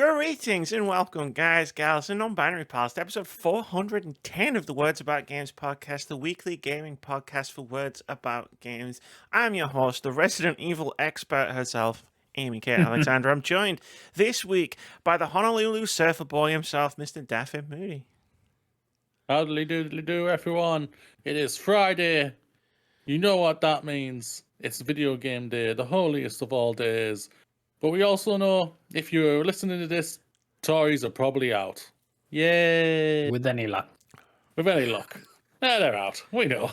Greetings and welcome, guys, gals, and non-binary pals, to episode 410 of the Words About Games podcast, the weekly gaming podcast for words about games. I'm your host, the Resident Evil expert herself, Amy Kate Alexander. I'm joined this week by the Honolulu surfer boy himself, Mr. Daffy Moody. Howdy do, everyone. It is Friday. You know what that means. It's video game day, the holiest of all days. But we also know, if you're listening to this, Tories are probably out. Yay! With any luck. With any luck. They're out. We know.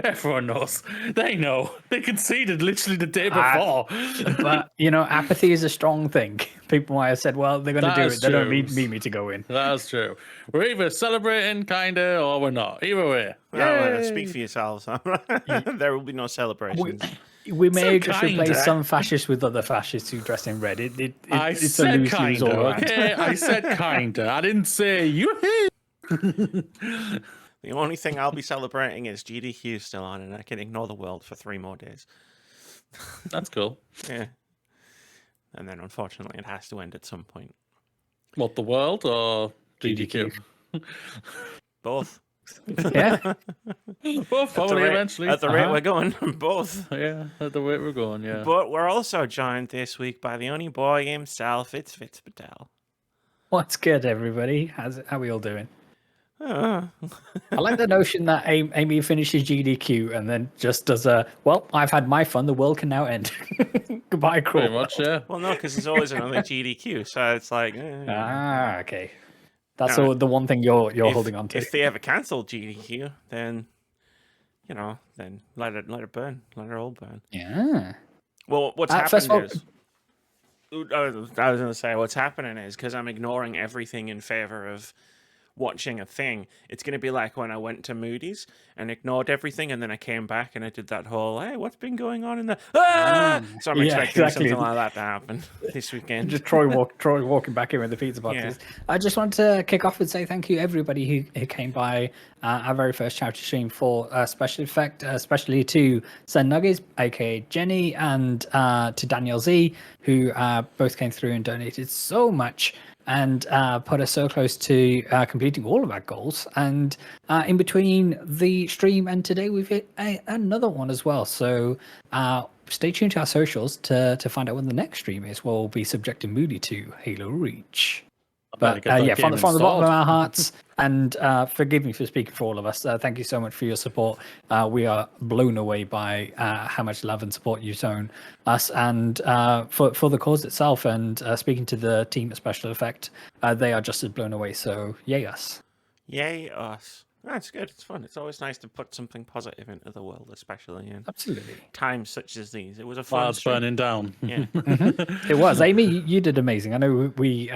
Everyone knows. They know. They conceded literally the day before. But, apathy is a strong thing. People might have said, well, they're going to do it. They don't need me to go in. That's true. We're either celebrating, kinda, or we're not. Either way. Well, speak for yourselves. There will be no celebrations. We may just replace some fascists with other fascists who dress in red. It's a lose-lose all around. Okay? I said kinda. I didn't say you. The only thing I'll be celebrating is GDQ still on, and I can ignore the world for 3 more days. That's cool. Yeah. And then, unfortunately, it has to end at some point. What, the world or GDQ? Both. Yeah. Both, probably, eventually. At the rate we're going, both. Yeah, at the rate we're going, yeah. But we're also joined this week by the only boy himself, it's Vitz Patel. What's good, everybody? How are we all doing? I like the notion that Amy finishes GDQ and then just does I've had my fun, the world can now end. Goodbye, Crawl. Pretty much, yeah. Well, no, because there's always another GDQ, so it's like... okay. That's the one thing you're holding on to. If they ever cancel GDQ, then, then let it burn. Let it all burn. Yeah. Well, what's happened is... I was going to say, what's happening is, because I'm ignoring everything in favor of watching a thing, it's going to be like when I went to Moody's and ignored everything, and then I came back and I did that whole, hey, what's been going on in the... So I'm expecting something like that to happen this weekend. Just Troy walking back in with the pizza boxes. Yeah. I just wanted to kick off and say thank you everybody who came by our very first charity stream for Special Effect, especially to Zen Nuggies, aka Jenny, and to Daniel Z, who both came through and donated so much and put us so close to completing all of our goals. And in between the stream and today, we've hit another one as well. So stay tuned to our socials to find out when the next stream is. We'll be subjecting Moody to Halo Reach. But from the bottom of our hearts, and forgive me for speaking for all of us, thank you so much for your support. We are blown away by how much love and support you've shown us, and for the cause itself. And speaking to the team at Special Effect, they are just as blown away. So yay us. Yay us. That's good. It's fun. It's always nice to put something positive into the world, especially in times such as these. It was a fun Fire's burning down. Yeah. It was. Amy, you did amazing. I know we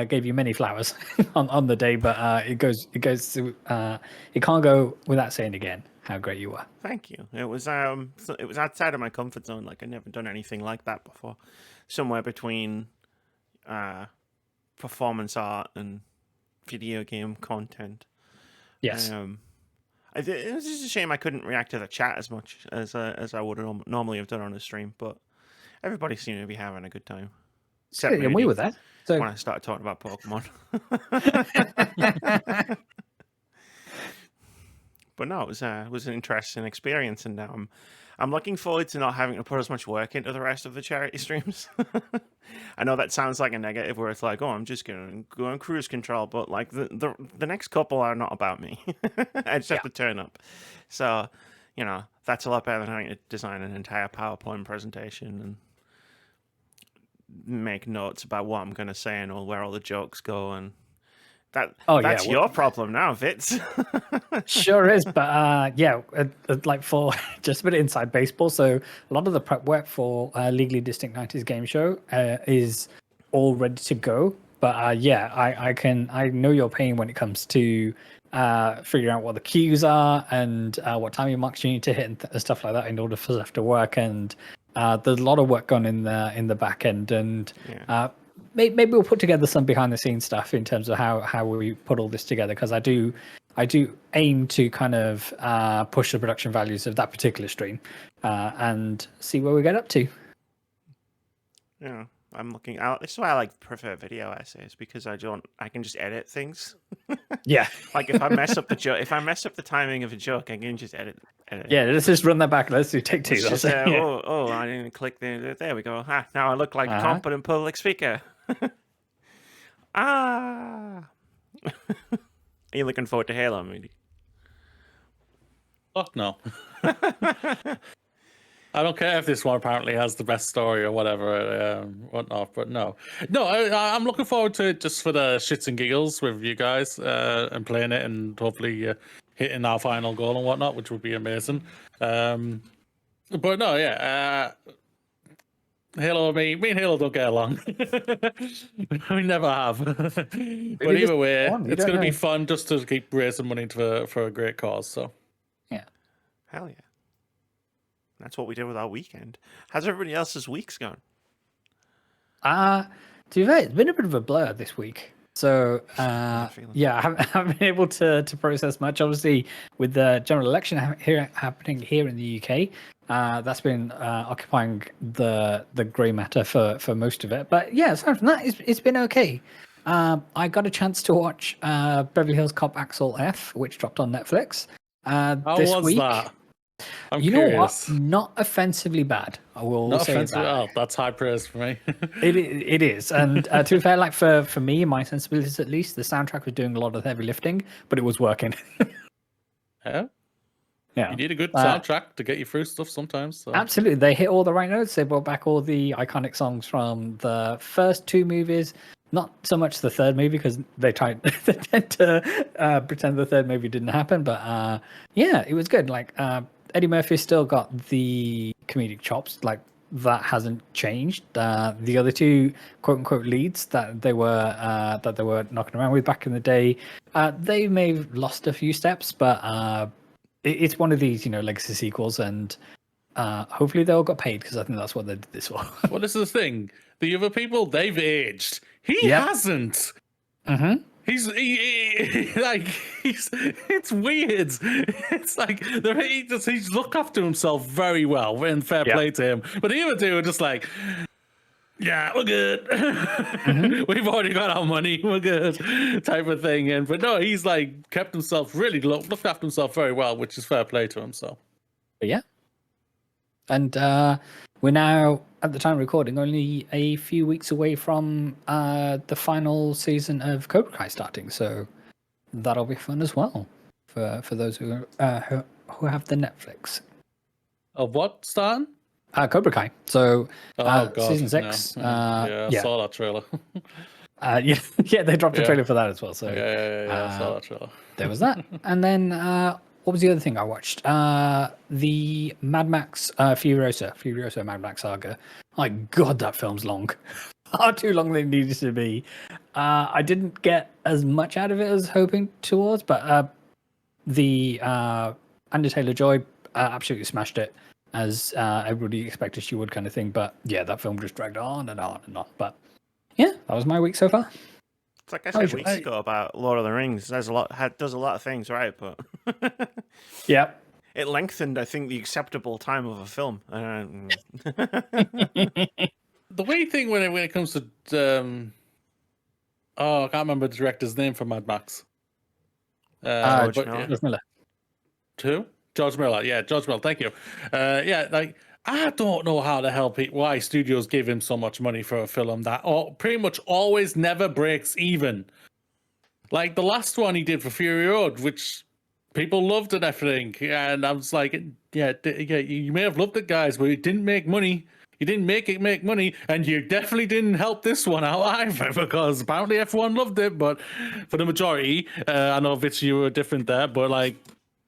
gave you many flowers on the day, but it can't go without saying again how great you were. Thank you. It was outside of my comfort zone. Like, I'd never done anything like that before. Somewhere between performance art and video game content. Yes. It was just a shame I couldn't react to the chat as much as I would normally have done on a stream, but everybody seemed to be having a good time. And we were there. So when I started talking about Pokemon. But no, it was an interesting experience, and I'm looking forward to not having to put as much work into the rest of the charity streams. I know that sounds like a negative, where it's like, oh, I'm just gonna go on cruise control, but like the next couple are not about me. I just have to turn up. So, that's a lot better than having to design an entire PowerPoint presentation and make notes about what I'm going to say and where all the jokes go, and that's your problem now, Vitz. Sure is, but like for just a bit of inside baseball, so a lot of the prep work for Legally Distinct 90s Game Show is all ready to go, but I know your pain when it comes to figuring out what the cues are and what timing marks you need to hit and stuff like that in order for stuff to work. And there's a lot of work gone in the back end, and maybe we'll put together some behind the scenes stuff in terms of how we put all this together, because I do aim to kind of push the production values of that particular stream and see where we get up to. Yeah, I'm looking. This is why I prefer video essays because I can just edit things. Yeah. Like if I mess up the joke, if I mess up the timing of a joke, I can just edit. Yeah, let's just run that back. Let's do take 2. It's just, I didn't click there we go. Now I look like a competent public speaker. Are you looking forward to Halo, Moody? Fuck no. I don't care if this one apparently has the best story or whatnot, but no. I'm looking forward to it just for the shits and giggles with you guys and playing it and hopefully hitting our final goal and whatnot, which would be amazing. But no, yeah. Halo, me and Halo don't get along. We never have. But either way, it's going to be fun just to keep raising money for a great cause. So, yeah, hell yeah, that's what we did with our weekend. How's everybody else's weeks going? To be fair, it's been a bit of a blur this week. So yeah, I haven't been able to process much. Obviously, with the general election happening here in the UK, that's been occupying the grey matter for most of it. But yeah, aside from that, it's been okay. I got a chance to watch Beverly Hills Cop Axel F, which dropped on Netflix this week. That? I'm you curious. know what? Not offensively bad. I will Not say offensively. that. Oh, that's high praise for me. It is, and to be fair, like for me, my sensibilities at least, the soundtrack was doing a lot of the heavy lifting, but it was working. Yeah. Yeah, You need a good soundtrack to get you through stuff sometimes. So. Absolutely, they hit all the right notes. They brought back all the iconic songs from the first 2 movies. Not so much the third movie because they tend to pretend the third movie didn't happen. But yeah, it was good. Like Eddie Murphy still got the comedic chops. Like that hasn't changed. The other 2 quote unquote leads that they were knocking around with back in the day, they may have lost a few steps, but it's one of these, legacy sequels, and hopefully they all got paid because I think that's what they did this for. Well, this is the thing. The other people, they've aged. He hasn't. Mm-hmm. It's weird. It's like he's looked after himself very well, and fair play to him. But the other 2 are just like, yeah, we're good. Mm-hmm. We've already got our money. We're good, type of thing. But no, he's like kept himself really looked after himself very well, which is fair play to him. So, but yeah, and we're now at the time of recording only a few weeks away from the final season of Cobra Kai starting. So that'll be fun as well for those who have the Netflix. Of what starting? Cobra Kai. So God, season 6. No. I saw that trailer. Yeah, they dropped a trailer for that as well. So I saw that trailer. There was that, and then what was the other thing I watched? The Mad Max Furiosa Mad Max saga. My God, that film's long. Far too long than it needed to be. I didn't get as much out of it as hoping towards, but the Anya Taylor-Joy absolutely smashed it, as everybody expected she would, kind of thing. But yeah, that film just dragged on and on and on. But yeah, that was my week so far. It's like I said weeks ago about Lord of the Rings. Does a lot of things right, but yeah, it lengthened, I think, the acceptable time of a film. The weird thing when it comes to I can't remember the director's name for Mad Max. George Miller. Who? George Miller. Yeah, George Miller. Thank you. Yeah, like I don't know how the hell why studios give him so much money for a film that pretty much always never breaks even. Like the last one he did for Fury Road, which people loved and everything, and I was like, yeah, you may have loved it, guys, but it didn't make money. You didn't make it make money, and you definitely didn't help this one out either, because apparently everyone loved it, but for the majority, I know Vitz, you were different there, but like,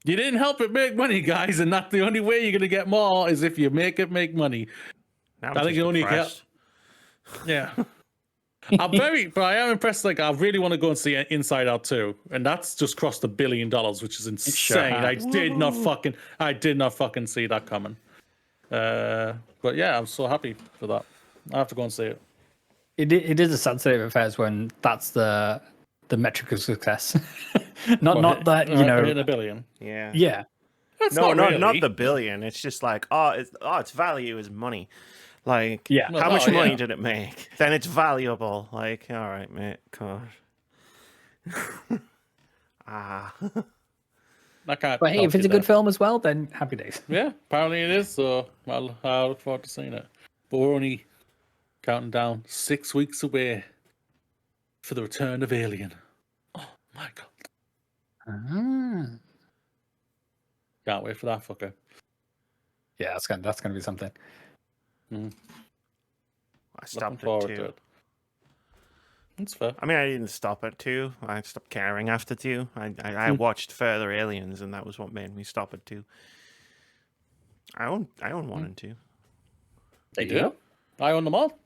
you didn't help it make money, guys, and that's the only way you're gonna get more is if you make it make money. Now I think you only get. Yeah. But I am impressed. Like, I really want to go and see Inside Out 2, and that's just crossed $1 billion, which is insane. Sure I did not fucking see that coming. But yeah, I'm so happy for that. I have to go and see it. It is a sad state of affairs when that's the metric of success. not that hitting $1 billion. Yeah. That's not really. the billion. It's just like its value is money. Like, Yeah. how much Oh, money yeah. did it make? Then it's valuable. Like, all right, mate. God. Ah. I can't. But hey, help if it's you a good there. film as well, then happy days. Yeah, apparently it is. So I'll look forward to seeing it. But we're only counting down 6 weeks away for the return of Alien. Oh my god! Ah. Can't wait for that fucker. Yeah, that's gonna be something. I Looking stopped at forward to 2. it. That's fair. I mean, I didn't stop at 2. I stopped caring after 2. I watched further Aliens, and that was what made me stop at 2. I own 1 and 2. There You you do? go. I own them all.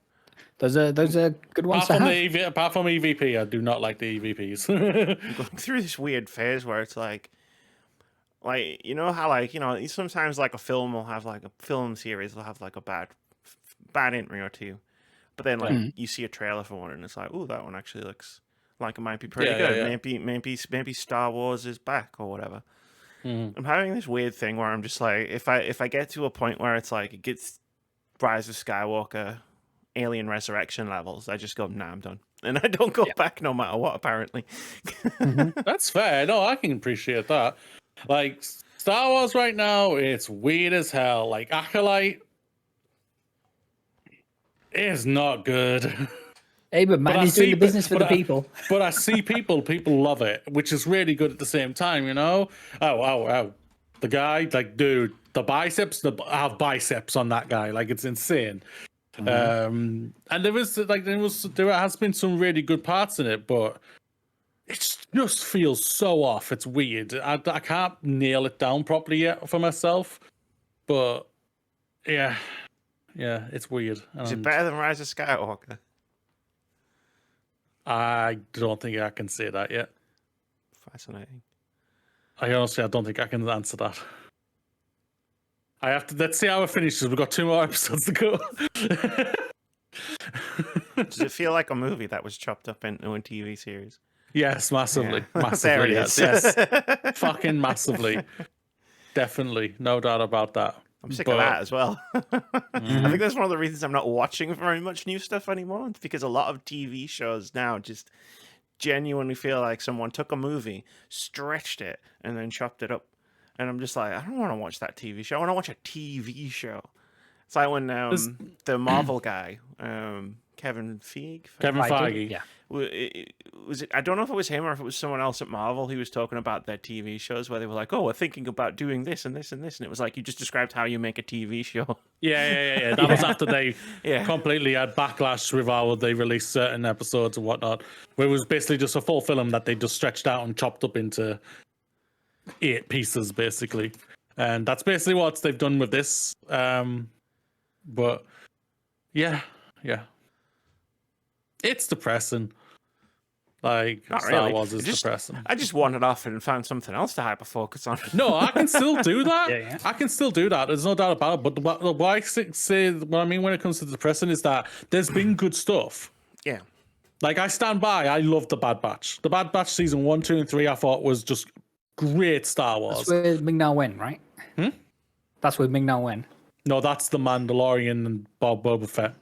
Those are good ones Apart to from, have. apart from EVP, I do not like the EVPs. I'm going through this weird phase where it's like, you know how, like, you know, sometimes like a film will have, like, a film series will have like a bad entry or two, but then like you see a trailer for one and it's like, oh, that one actually looks like it might be pretty Yeah, good. yeah, yeah. Maybe Star Wars is back or whatever. Mhm. I'm having this weird thing where I'm just like, if I get to a point where it's like it gets Rise of Skywalker, Alien Resurrection levels, I just go, nah, I'm done, and I don't go back no matter what. Apparently, That's fair. No, I can appreciate that. Like Star Wars right now, it's weird as hell. Like Acolyte is not good. Hey, but man, he's doing the business for the people. But I see people love it, which is really good at the same time, you know? Oh. The guy, like, dude, the biceps, I have biceps on that guy. Like, it's insane. And there has been some really good parts in it, but it just feels so off. It's weird. I can't nail it down properly yet for myself, but yeah, it's weird. is it And better than Rise of Skywalker? I don't think I can say that yet. Fascinating. I don't think I can answer that. I have to. Let's see how it finishes. We've got 2 more episodes to go. Does it feel like a movie that was chopped up into a TV series? Yes, massively, Yeah. massively. There it Yes, is. yes, fucking massively. Definitely, no doubt about that. I'm sick of that as well. I think that's one of the reasons I'm not watching very much new stuff anymore. It's because a lot of TV shows now just genuinely feel like someone took a movie, stretched it, and then chopped it up. And I'm just like, I don't want to watch that TV show. I want to watch a TV show. It's like when the Marvel guy, Kevin Feige. Yeah. Was it? I don't know if it was him or if it was someone else at Marvel. He was talking about their TV shows where they were like, "Oh, we're thinking about doing this and this and this," and it was like you just described how you make a TV show. Yeah. That was after they Yeah. completely had backlash with how they released certain episodes and whatnot, where it was basically just a full film that they just stretched out and chopped up into 8 pieces, basically. And that's basically what they've done with this. But yeah, it's depressing. Like Not Star really. It is depressing. I just wandered off and found something else to hyper focus on. No, I can still do that. Yeah. I can still do that. There's no doubt about it. But what I mean when it comes to depressing is that there's been good stuff. Yeah. Like I stand by. I love the Bad Batch. The Bad Batch season 1, 2, and 3. I thought was just great Star Wars. That's with Ming-Na Wen, right? That's with Ming-Na Wen. No, that's the Mandalorian and Boba Fett.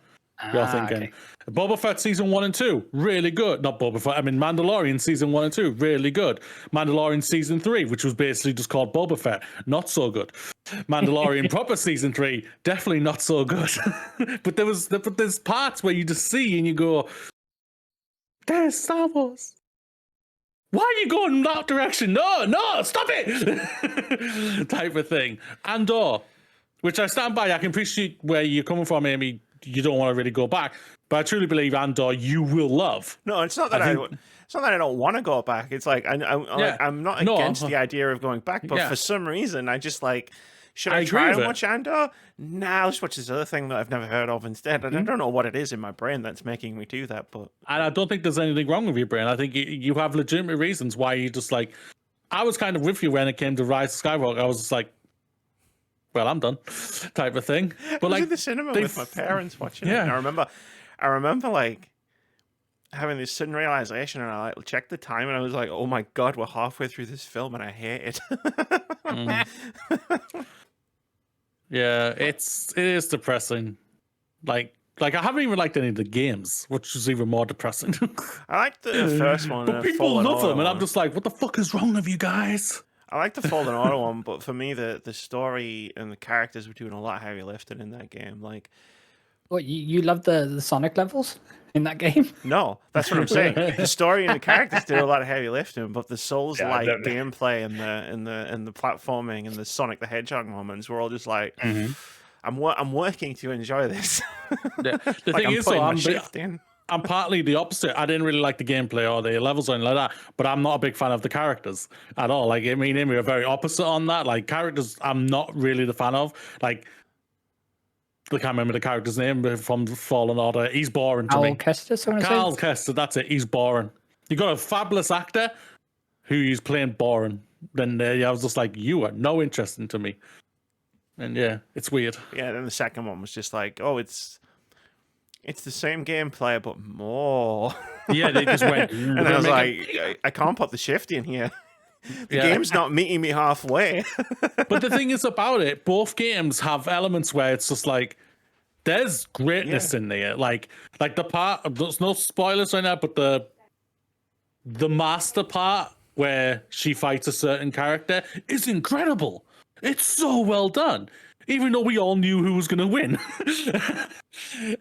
You're thinking. Okay. Boba Fett season 1 and 2, really good. Not Boba Fett, I mean Mandalorian season 1 and 2, really good. Mandalorian season 3, which was basically just called Boba Fett, not so good. Mandalorian proper season 3, definitely not so good. but there's parts where you just see and you go, there's Star Wars. Why are you going in that direction? No, stop it! Type of thing. Andor, which I stand by. I can appreciate where you're coming from, Amy. You don't want to really go back, but I truly believe Andor you will love. No, it's not that it's not that I don't want to go back. It's like I'm not against the idea of going back, but for some reason I just like, should I try and watch Andor? Nah, let's watch this other thing that I've never heard of instead. I don't know what it is in my brain that's making me do that, but And I don't think there's anything wrong with your brain. I think you have legitimate reasons why you just like. I was kind of with you when it came to Rise of Skywalker. I was just like, well, I'm done, type of thing. But I was like in the cinema with my parents watching it. And I remember like having this sudden realization, and I like checked the time, and I was like, "Oh my god, we're halfway through this film, and I hate it." Yeah, it is depressing. Like I haven't even liked any of the games, which is even more depressing. I like the first one. But people Fallen love Order them, and I'm one. just like, what the fuck is wrong with you guys? I like the Fallen Order one, but for me, the story and the characters were doing a lot of heavy lifting in that game. Like, What, you love the Sonic levels in that game? no, that's what I'm saying. The story and the characters do a lot of heavy lifting, but the Souls-like Yeah, gameplay and the platforming and the Sonic the Hedgehog moments were all just like, I'm working to enjoy this. The Like, thing I'm is, putting though, my shift in. I'm partly the opposite. I didn't really like the gameplay or the levels or anything like that, but I'm not a big fan of the characters at all. Like, I mean, we are very opposite on that. Like, characters, I'm not really the fan of. Like, I can't remember the character's name from Fallen Order. He's boring to me. Carl Kester, that's it. He's boring. You got a fabulous actor who's playing boring. Then I was just like, you are no interesting to me. And yeah, it's weird. Yeah, then the second one was just like, oh, it's the same gameplay but more. Yeah, they just went. And I was like, I can't put the shift in here. The game's not meeting me halfway. But the thing is about it, both games have elements where it's just like there's greatness in there. Like the part, there's no spoilers right now, but the master part where she fights a certain character is incredible. It's so well done, even though we all knew who was going to win.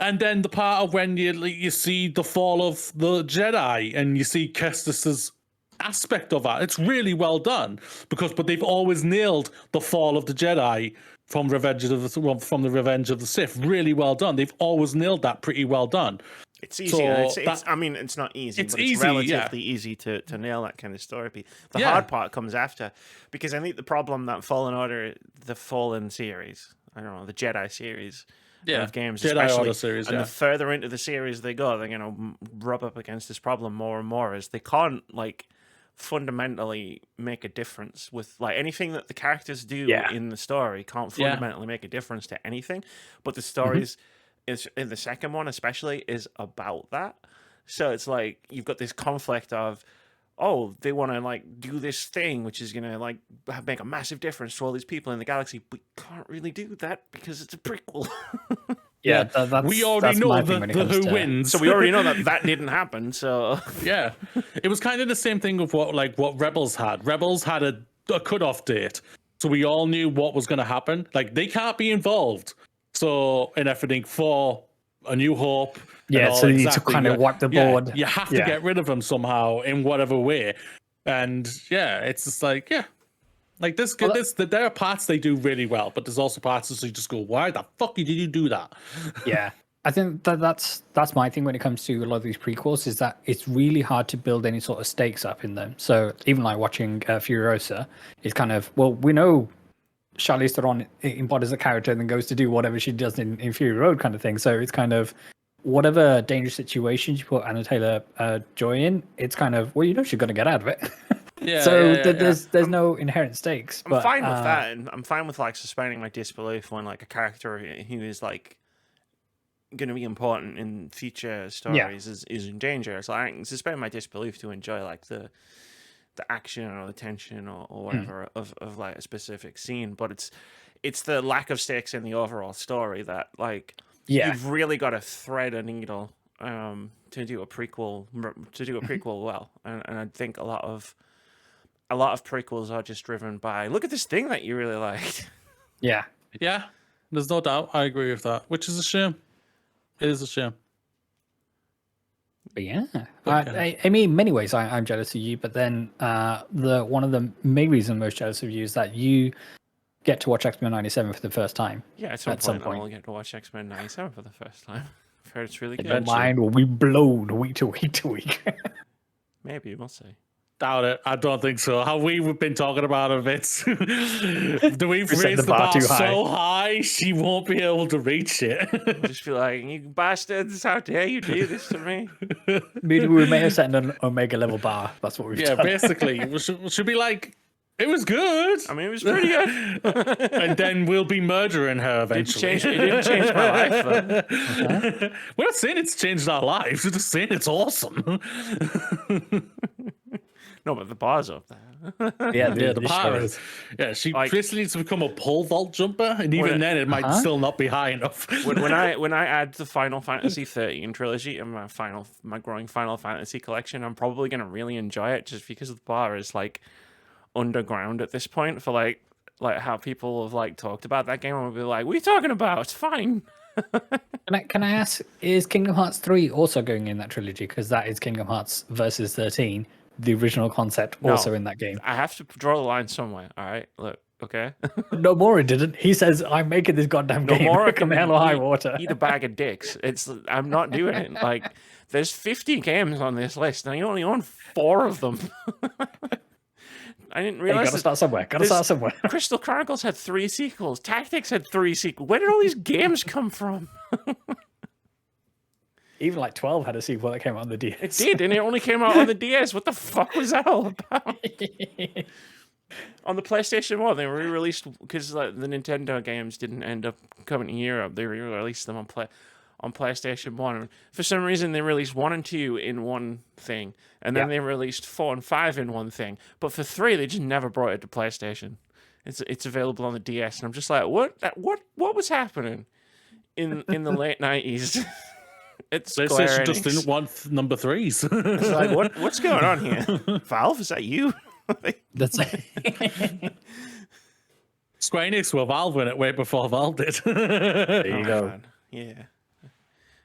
And then the part of when you see the fall of the Jedi and you see Kestis's aspect of that, it's really well done but they've always nailed the fall of the Jedi from the Revenge of the Sith. Really well done. They've always nailed that pretty well done. It's easy. I mean, it's not easy, but it's relatively easy to nail that kind of story. The hard part comes after, because I think the problem that Fallen Order, the Fallen series, I don't know, the Jedi series of games, Jedi especially, Order series, and the further into the series they go, they're going to rub up against this problem more and more, as they can't, like, fundamentally make a difference with, like, anything that the characters do in the story can't fundamentally make a difference to anything, but the stories is in the second one especially is about that. So it's like you've got this conflict of, oh, they want to like do this thing which is gonna like make a massive difference to all these people in the galaxy, but can't really do that because it's a prequel. We already know who wins. So we already know that didn't happen. So yeah, it was kind of the same thing with what Rebels had. Rebels had a cutoff date, so we all knew what was going to happen. Like, they can't be involved. So in everything for A New Hope. Yeah, so you need to kind of wipe the board. You have to get rid of them somehow in whatever way. And yeah, it's just like, like there are parts they do really well, but there's also parts that you just go, why the fuck did you do that? Yeah, I think that's my thing when it comes to a lot of these prequels, is that it's really hard to build any sort of stakes up in them. So even like watching Furiosa, it's kind of, well, we know Charlize Theron embodies a character and then goes to do whatever she does in Fury Road kind of thing. So it's kind of whatever dangerous situations you put Anna Taylor-Joy in, it's kind of, well, you know she's going to get out of it. There's no inherent stakes. I'm fine with that. And I'm fine with like suspending my disbelief when like a character who is like going to be important in future stories is in danger. So I can suspend my disbelief to enjoy like the action or the tension or whatever of like a specific scene, but it's the lack of stakes in the overall story that like you've really got to thread a needle to do a prequel well, and I think a lot of prequels are just driven by, look at this thing that you really liked. Yeah, there's no doubt. I agree with that, which is a shame. It is a shame. But yeah, I mean, in many ways, I'm jealous of you. But then one of the main reasons I'm most jealous of you is that you get to watch X-Men 97 for the first time. Yeah, at some point I'll get to watch X-Men 97 for the first time. I've heard it's really good. Your mind will be blown week to week to week. Maybe, we'll see. Doubt it. I don't think so. How we've been talking about it, Vitz. We've raised the bar too high. So high, she won't be able to reach it. Just be like, you bastards, how dare you do this to me? We may have set an Omega level bar. That's what we've done. Yeah, basically. We should be like, it was good. I mean, it was pretty good. And then we'll be murdering her eventually. It didn't change my life, though. We're not saying it's changed our lives. We're just saying it's awesome. No, but the bar's up there. Yeah, Yeah, the sure bar is. is. Yeah, she Like- basically needs to become a pole vault jumper, and even When- then, it might still not be high enough. when I add the Final Fantasy 13 trilogy and my growing Final Fantasy collection, I'm probably gonna really enjoy it just because the bar is like underground at this point for like how people have like talked about that game. I'll be like, "What are you talking about? It's fine." Can I ask, is Kingdom Hearts 3 also going in that trilogy? Because that is Kingdom Hearts versus 13, the original concept, also No. in that game. I have to draw the line somewhere. All right, look, okay. Nomura didn't. He says, I'm making this goddamn game. Nomura Come can hell or high water. eat a bag of dicks. I'm not doing it. Like, there's 50 games on this list, and I only own 4 of them. I didn't You realize. gotta start somewhere. Gotta start somewhere. Crystal Chronicles had 3 sequels. Tactics had 3 sequels. Where did all these games come from? Even like 12 had a sequel that came out on the DS. It did, and it only came out on the DS. What the fuck was that all about? On the PlayStation 1, they re-released because like, the Nintendo games didn't end up coming to Europe. They re-released them on PlayStation 1. And for some reason, they released 1 and 2 in one thing, and then they released 4 and 5 in one thing. But for 3, they just never brought it to PlayStation. It's available on the DS, and I'm just like, what was happening in the late 90s? It's PlayStation just didn't want number 3s. It's like, what's going on here? Valve, is that you? That's it. Square Enix were Valve in it way before Valve did. There you go. Man. Yeah.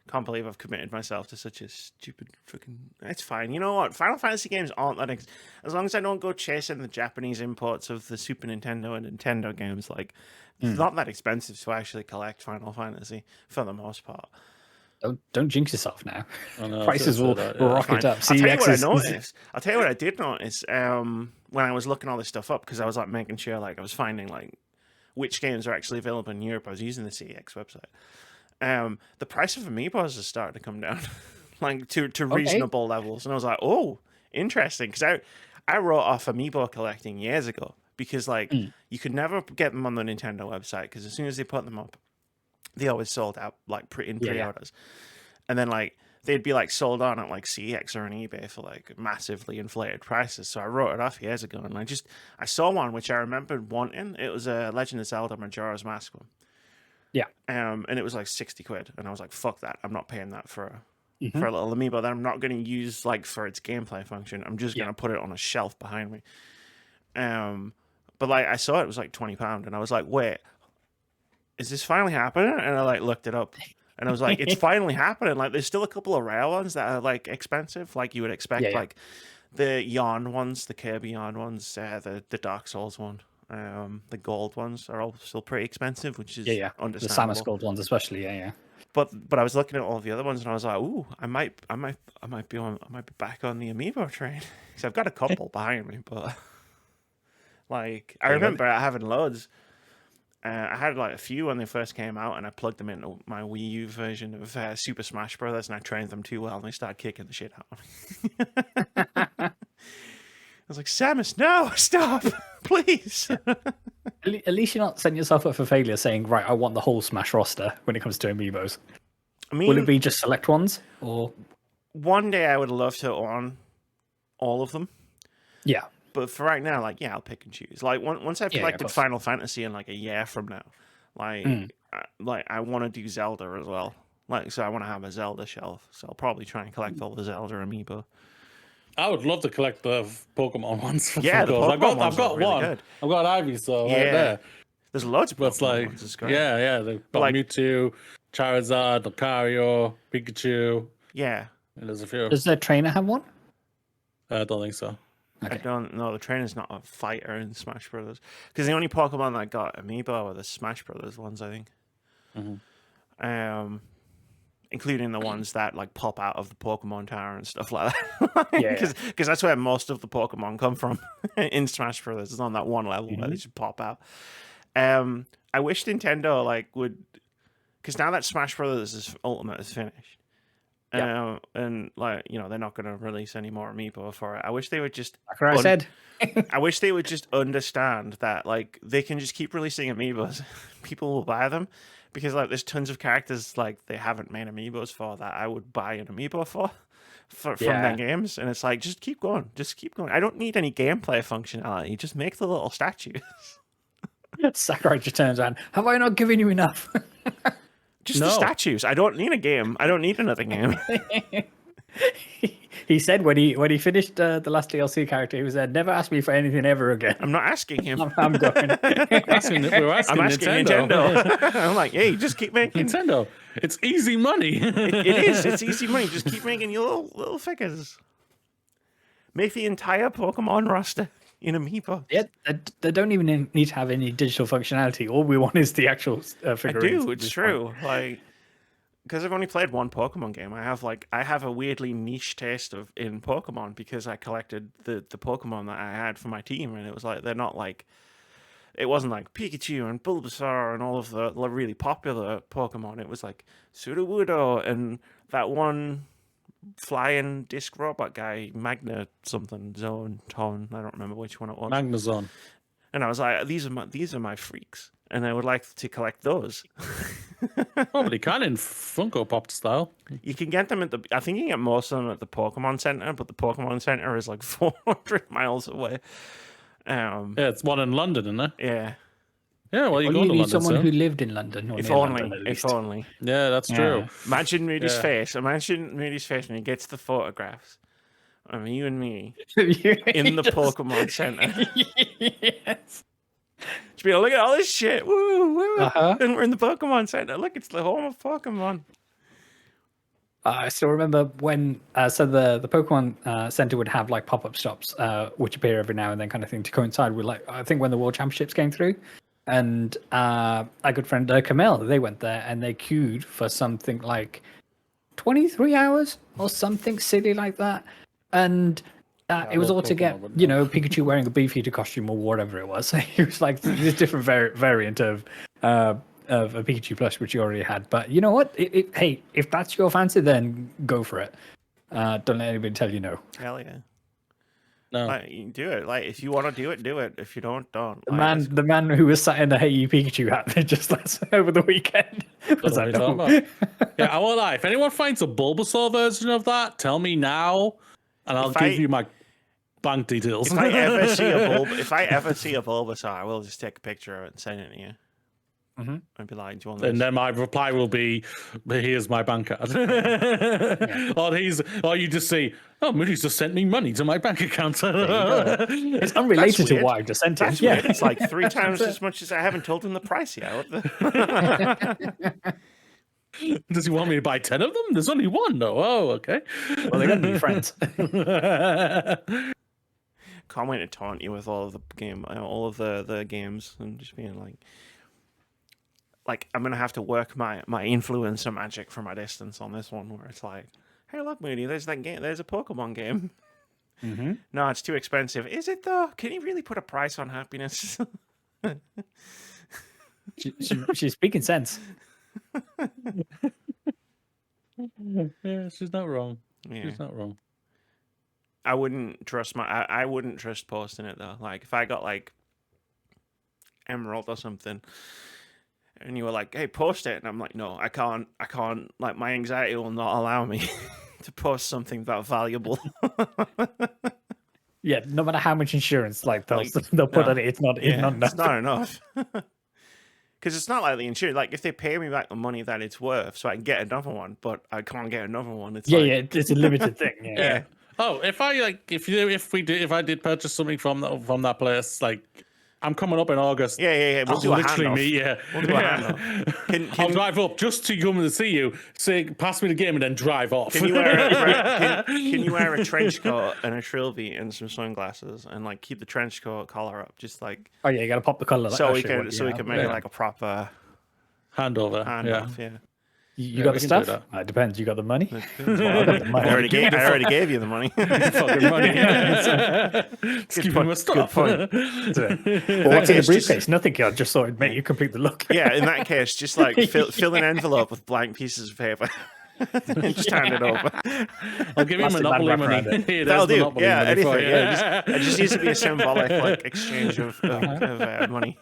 Can't believe I've committed myself to such a stupid fucking. It's fine. You know what? Final Fantasy games aren't that. As long as I don't go chasing the Japanese imports of the Super Nintendo and Nintendo games, like it's not that expensive to actually collect Final Fantasy for the most part. Don't jinx yourself now. I know, Prices will rocket up. I'll tell you what I CEX noticed. I'll tell you what I did notice when I was looking all this stuff up, because I was like making sure like I was finding like which games are actually available in Europe. I was using the CEX website. The price of Amiibos is starting to come down like to reasonable levels. And I was like, oh, interesting. Because I wrote off Amiibo collecting years ago because like you could never get them on the Nintendo website because as soon as they put them up, they always sold out like in pre-orders. And then like they'd be like sold on at like CX or on eBay for like massively inflated prices. So I wrote it off years ago, and I saw one which I remembered wanting. It was a Legend of Zelda Majora's Mask one. Yeah. And it was like 60 quid, and I was like, fuck that. I'm not paying that for a little Amiibo that I'm not going to use like for its gameplay function. I'm just going to put it on a shelf behind me. But like I saw it was like £20, and I was like, wait, is this finally happening? And I like looked it up, and I was like, it's finally happening. Like there's still a couple of rare ones that are like expensive, like you would expect, like the Yarn ones, the Kirby Yarn ones, the Dark Souls one. The gold ones are all still pretty expensive, which is understandable. The Samus gold ones, especially, But I was looking at all the other ones, and I was like, ooh, I might be back on the Amiibo train because I've got a couple behind me. But like, I remember having loads. I had like a few when they first came out, and I plugged them into my Wii U version of Super Smash Brothers, and I trained them too well, and they started kicking the shit out of me. I was like, Samus, no, stop, please. At least you're not setting yourself up for failure saying, right, I want the whole Smash roster when it comes to Amiibos. I mean, will it be just select ones? Or one day I would love to own all of them. Yeah. But for right now, like, yeah, I'll pick and choose. Like, once I've collected Final Fantasy in like a year from now, like, I want to do Zelda as well. Like, so I want to have a Zelda shelf. So I'll probably try and collect all the Zelda Amiibo. I would love to collect the Pokemon ones. Yeah, the Pokemon I've got really one. good. I've got Ivy, so right there. There's loads of Pokemon But like, ones. It's great. yeah, they've got like, Mewtwo, Charizard, Lucario, Pikachu. Yeah. And there's a few. Does the trainer have one? I don't think so. Okay. I don't know. The trainer's not a fighter in Smash Brothers because the only Pokemon that got Amiibo are the Smash Brothers ones, I think. Including the ones that like pop out of the Pokemon Tower and stuff like that. Because that's where most of the Pokemon come from in Smash Brothers. It's on that one level where they just pop out. I wish Nintendo like would, because now that Smash Brothers Ultimate is finished, and like they're not going to release any more Amiibo for it. I wish they would just. Like I said. I wish they would just understand that like they can just keep releasing Amiibos. People will buy them. Because like there's tons of characters like they haven't made Amiibos for that I would buy an Amiibo for. from their games, and it's like, just keep going. I don't need any gameplay functionality. Just make the little statues. Sakurai just turns around. Have I not given you enough? Just the statues. I don't need a game. I don't need another game. He said when he finished the last DLC character, he was there. Never ask me for anything ever again. I'm not asking him. I'm going. We're asking Nintendo. I'm like, hey, just keep making Nintendo. It's easy money. It is. It's easy money. Just keep making your little figures. Make the entire Pokemon roster in Amiibo. Yeah, they don't even need to have any digital functionality. All we want is the actual figurines. I do. It's true. Like, because I've only played one Pokemon game, I have a weirdly niche taste in Pokemon because I collected the Pokemon that I had for my team, and it was like it wasn't like Pikachu and Bulbasaur and all of the really popular Pokemon. It was like Sudowoodo and that one flying disc robot guy, Magna something, Zone, Ton, I don't remember which one it was. Magnazone. And I was like, these are my freaks, and I would like to collect those. Oh, but you can in Funko Pop style. You can get them I think you can get most of them at the Pokemon Center, but the Pokemon Center is like 400 miles away. Yeah, it's one in London, isn't it? Yeah. Yeah, well, you go to need London. someone so. who lived in London. Or If near only. London, at If least. only. Yeah, that's true. Imagine Moody's Yeah. face. Imagine Moody's face when he gets the photographs. I mean, you and me You in the just- Pokemon Center. Yes. Just be like, look at all this shit. Woo, woo. Uh-huh. And we're in the Pokemon Center. Look, it's the home of Pokemon. I still remember when so the Pokemon Center would have like pop-up shops which appear every now and then, kind of thing, to coincide with, like, I think when the World Championships came through, and our good friend Kamel, they went there and they queued for something like 23 hours or something silly like that, and it was love all to Pokemon, get, wouldn't you know, Pikachu wearing a Beefeater costume or whatever it was. So it was like this different variant of a Pikachu plush which you already had. But you know what? Hey, if that's your fancy, then go for it. Don't let anybody tell you no. Hell yeah. No. Like, you can do it. Like, if you want to do it, do it. If you don't, don't. The man who was sat in the Hey You Pikachu hat just over the weekend was What are like, you no. talking about? Yeah, I won't lie. If anyone finds a Bulbasaur version of that, tell me now, and I'll give you my bank details. If I ever see a Bulbasaur, I will just take a picture of it and send it to you. Mm-hmm. I'd be like, do you want this? And then my reply will be, "Here's my bank card." Or you just say, "Oh, Moody's just sent me money to my bank account." It's unrelated to weird. what I just sent him. That's Yeah. weird. It's like 3 times as much as I haven't told him the price yet. What the... Does he want me to buy 10 of them? There's only one, though. Oh, okay. Well, they're going to be friends. Can't wait to taunt you with all of the games and just being like I'm gonna have to work my influencer magic from a distance on this one, where it's like, hey, look, Moody, there's that game. There's a Pokemon game. Mm-hmm. No, it's too expensive. Is it though? Can you really put a price on happiness? She's speaking sense. Yeah, she's not wrong. Yeah. She's not wrong. I wouldn't trust I wouldn't trust posting it though. Like, if I got like Emerald or something, and you were like, hey, post it, and I'm like, no, I can't, like, my anxiety will not allow me to post something that valuable. Yeah, no matter how much insurance they'll put on it, it's not enough. It's not enough. Because it's not like the insurance. Like, if they pay me back the money that it's worth, so I can get another one, but I can't get another one. It's It's a limited thing. Yeah. Yeah. Oh, if I did purchase something from that place, like, I'm coming up in August. Yeah. We'll do a handoff. We'll do a handoff. I'll drive up just to come and see you. Say, pass me the game, and then drive off. Can you wear can you wear a trench coat and a trilby and some sunglasses and like keep the trench coat collar up, just like? Oh yeah, you got to pop the collar. So we can make it like a proper handover. handoff. Yeah. You got the we can do stuff? It depends. You got the money? I already gave you the money. Fucking money. Just give me my stuff. Good point. What's in the briefcase? Nothing. I just thought it'd make you complete the look. Yeah, in that case, just like fill an envelope with blank pieces of paper and just hand it over. I'll give you Plastic Monopoly man money. wrapped around Here, That'll there's do. Monopoly Yeah, money anything. for you. Yeah, it just needs to be a symbolic like exchange of money.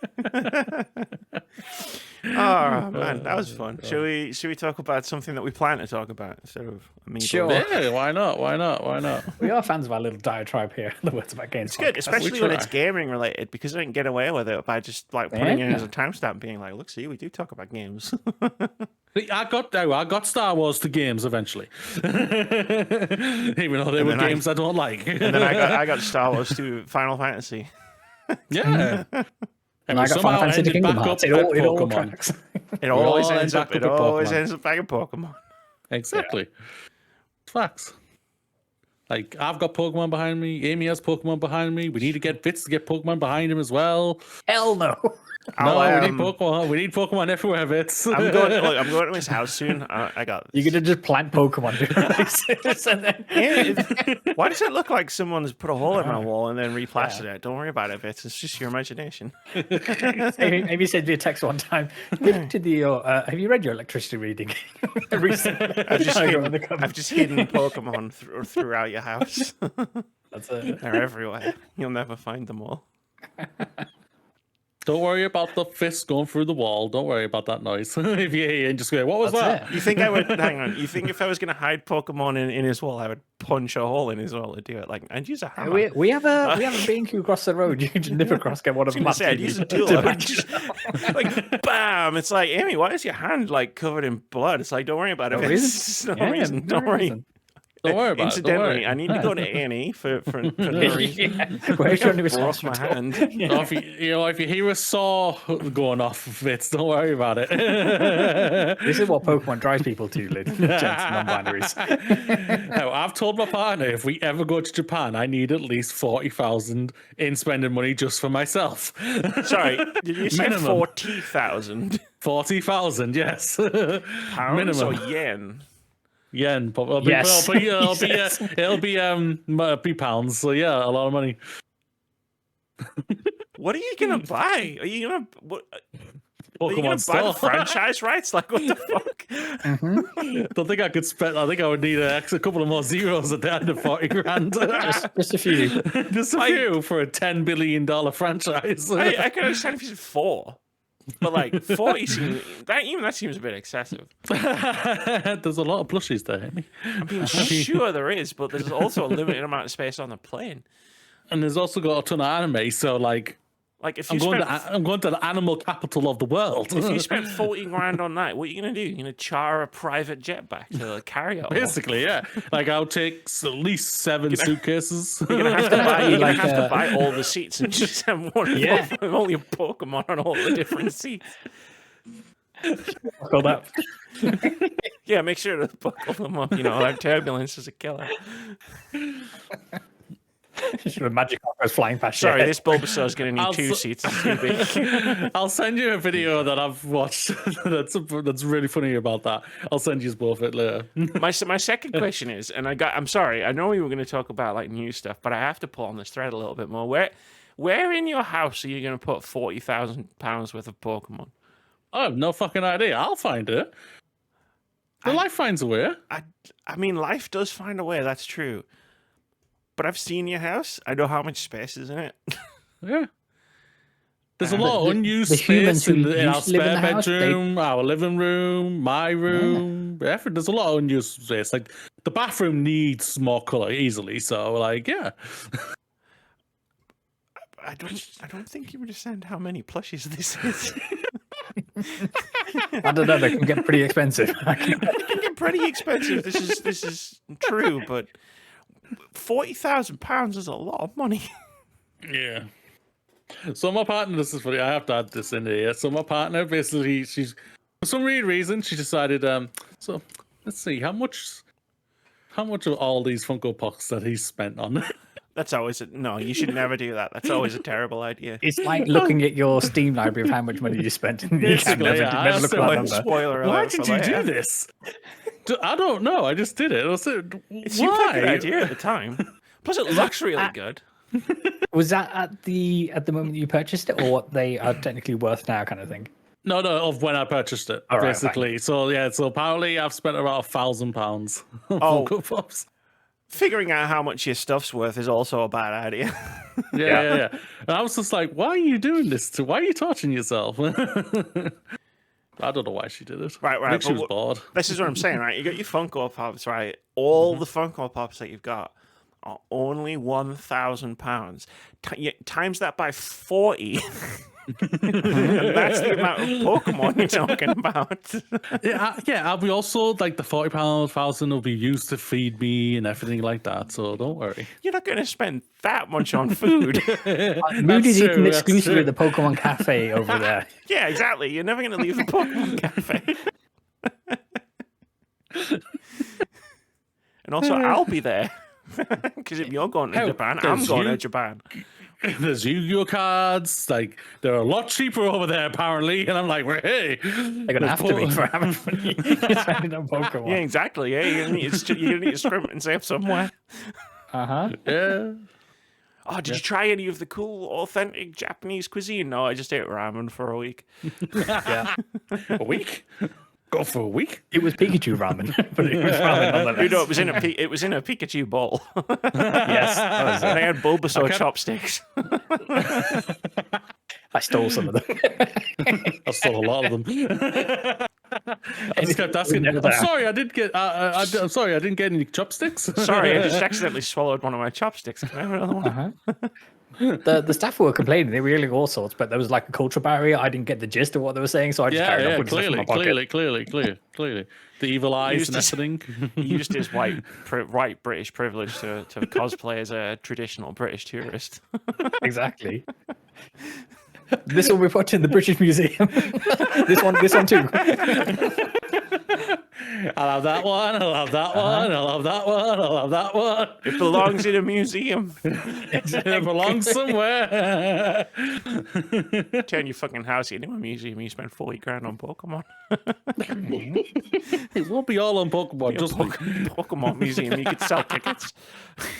Oh man, that was fun. Should we talk about something that we plan to talk about instead of Amiibo? Sure. Yeah, why not? Why not? Why not? We are fans of our little diatribe here. The Words About Games. It's good, podcast. especially when it's gaming related, because I can get away with it by just like putting it in as a timestamp, being like, "Look, see, we do talk about games." I got Star Wars to games eventually, even though they were games I don't like. And then I got Star Wars to Final Fantasy. Yeah. And I got Final Fantasy to Kingdom Hearts. It all tracks. It always all ends end up. back It up with always Pokemon. ends up back in Pokemon. Exactly. Facts. Like, I've got Pokemon behind me. Amy has Pokemon behind me. We need to get Vitz to get Pokemon behind him as well. Hell no. No, we need Pokemon. We need Pokemon everywhere, Vitz. I'm going to his house soon. I got. You're gonna just plant Pokemon, and then... Why does it look like someone's put a hole in my wall and then replastered it? Don't worry about it, Vitz. It's just your imagination. Maybe sent me a text one time. Did have you read your electricity reading recently? I've just hidden Pokemon throughout your house. That's it. They're everywhere. You'll never find them all. Don't worry about the fist going through the wall. Don't worry about that noise. If you hear and just go, what was That's that? You think I would hang on? You think if I was going to hide Pokemon in his wall, I would punch a hole in his wall to do it? Like I'd use a hammer. We have a B&Q across the road. You can just nip across, get one of them. I'd use a tool. Like bam! It's like, Amy, why is your hand like covered in blood? It's like, don't worry about it. It's no reason. Don't worry. Don't worry about it. Don't Incidentally, worry. I need to go to A&E for no reason. Where's your newest Broke my hand. Or if you hear a saw going off of it, don't worry about it. This is what Pokemon drives people to, ladies and gents, non-binaries. Now, I've told my partner if we ever go to Japan, I need at least 40,000 in spending money just for myself. Sorry, did you say Minimum. 40,000 40,000, yes. pounds Minimum. or yen? Yen, it'll be pounds. So yeah, a lot of money. What are you gonna buy? Are you gonna Are you gonna Pokemon buy the stuff. franchise rights? Like what the fuck? Don't think I could spend. I think I would need a couple of more zeros at the end of 40 grand. Just a few. Just a few for a $10 billion franchise. I can understand if you said 4, but like 40 seems that seems a bit excessive. There's a lot of plushies there, Amy. I mean, sure there is, but there's also a limited amount of space on the plane. And there's also got a ton of anime, so like if I'm you going to the animal capital of the world. if you spent 40 grand on that, what are you gonna do? You're gonna char a private jet back to like, carry it all? Basically, yeah. Like I'll take at least 7 suitcases. You're gonna have to buy all the seats and just have one with all your Pokemon on all the different seats. Call that. Yeah, make sure to buckle them up. You know, that turbulence is a killer. Just a magic goes flying past. your Sorry, head. this Bulbasaur is going to need I'll 2 s- seats. It's too big. I'll send you a video that I've watched that's really funny about that. I'll send you both it later. My second question is, and I'm sorry, I know we were going to talk about like new stuff, but I have to pull on this thread a little bit more. Where in your house are you going to put £40,000 worth of Pokemon? I have no fucking idea. I'll find it. Life finds a way. I mean, life does find a way. That's true. But I've seen your house. I know how much space is in it. Yeah. There's a lot of unused the humans space who in our used to live in spare the house, bedroom, our living room, my room. There's a lot of unused space. Like the bathroom needs more color easily. So, like, yeah. I don't think you understand how many plushies this is. I don't know. They can get pretty expensive. It can get pretty expensive. This is true, but £40,000 is a lot of money. Yeah. So my partner, this is funny. I have to add this in here. So my partner, basically, she's for some weird reason she decided. So let's see how much of all these Funko Pops that he's spent on. That's always no. You should never do that. That's always a terrible idea. It's like looking at your Steam library of how much money you spent. And you can Basically, never, yeah, never look at that number. Spoiler Why alert did for you do later. this? I don't know. I just did it. It seemed like a good idea at the time. Plus, it looks really good. Was that at the moment that you purchased it, or what they are technically worth now, kind of thing? No, of when I purchased it, All right, basically. So yeah, so apparently I've spent about £1,000 on Oh. Funko Pops. Figuring out how much your stuff's worth is also a bad idea. Yeah. And I was just like, why are you doing this? Why are you torturing yourself? I don't know why she did it. Right. I think she was bored. This is what I'm saying, right? You got your Funko Pops, right? All the Funko Pops that you've got are only £1,000. Times that by 40. And that's the amount of Pokemon you're talking about. I'll be also like the £40,000 will be used to feed me and everything like that. So don't worry. You're not going to spend that much on food. Moody's eating exclusively at the Pokemon Cafe over there. Yeah, exactly. You're never going to leave the Pokemon Cafe. And also, I'll be there. Because if you're going to Japan, I'm going to Japan. There's Yu-Gi-Oh cards. Like, they're a lot cheaper over there, apparently. And I'm like, well, hey. They're going to have to be for having money spending on Pokemon. Yeah, exactly. Yeah, you're going to need to scrimp and save somewhere. Yeah. Oh, did you try any of the cool, authentic Japanese cuisine? No, I just ate ramen for a week. Yeah. A week? Go for a week? It was Pikachu ramen, but it was ramen nonetheless. No, it was in a Pikachu bowl. Yes. And I had Bulbasaur chopsticks. I stole some of them. I stole a lot of them. I just kept asking. I'm sorry, I didn't get. I'm sorry, I didn't get any chopsticks. Sorry, I just accidentally swallowed one of my chopsticks. Can I have another one? The staff were complaining. They were yelling all sorts, but there was like a cultural barrier. I didn't get the gist of what they were saying, so I just carried on with stuff in my pocket. Clearly. The evil eyes and everything. He used his white British privilege to cosplay as a traditional British tourist. Exactly. This will be put in the British Museum. This one too. I love that one. I love that one. I love that one. I love that one. It belongs in a museum. It belongs somewhere. Turn your fucking house into a museum. You spend 40 grand on Pokemon. It won't be all on Pokemon. Just Pokemon museum. You could sell tickets.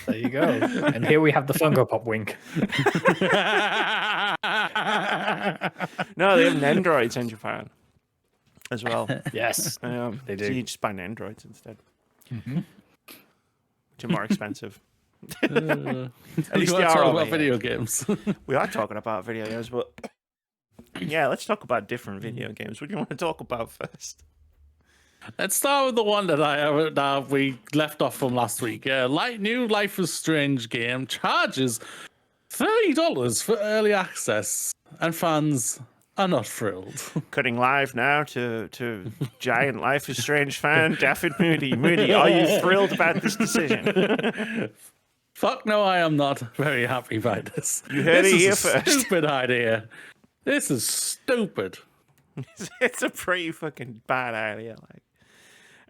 There you go. And here we have the Funko Pop wink. No, they have Nendroids in Japan as well. Yes, they do. So you just buy Nendroids instead, which are more expensive. At least they are about video games. We are talking about video games, but yeah, let's talk about different video games. What do you want to talk about first? Let's start with the one that we left off from last week. New Life is Strange game charges $30 for early access, and fans are not thrilled. Cutting live now to giant Life is Strange fan, Daffy Moody. Moody, are you thrilled about this decision? Fuck no, I am not very happy by this. You heard it here first. Stupid idea. This is stupid. It's a pretty fucking bad idea. Like,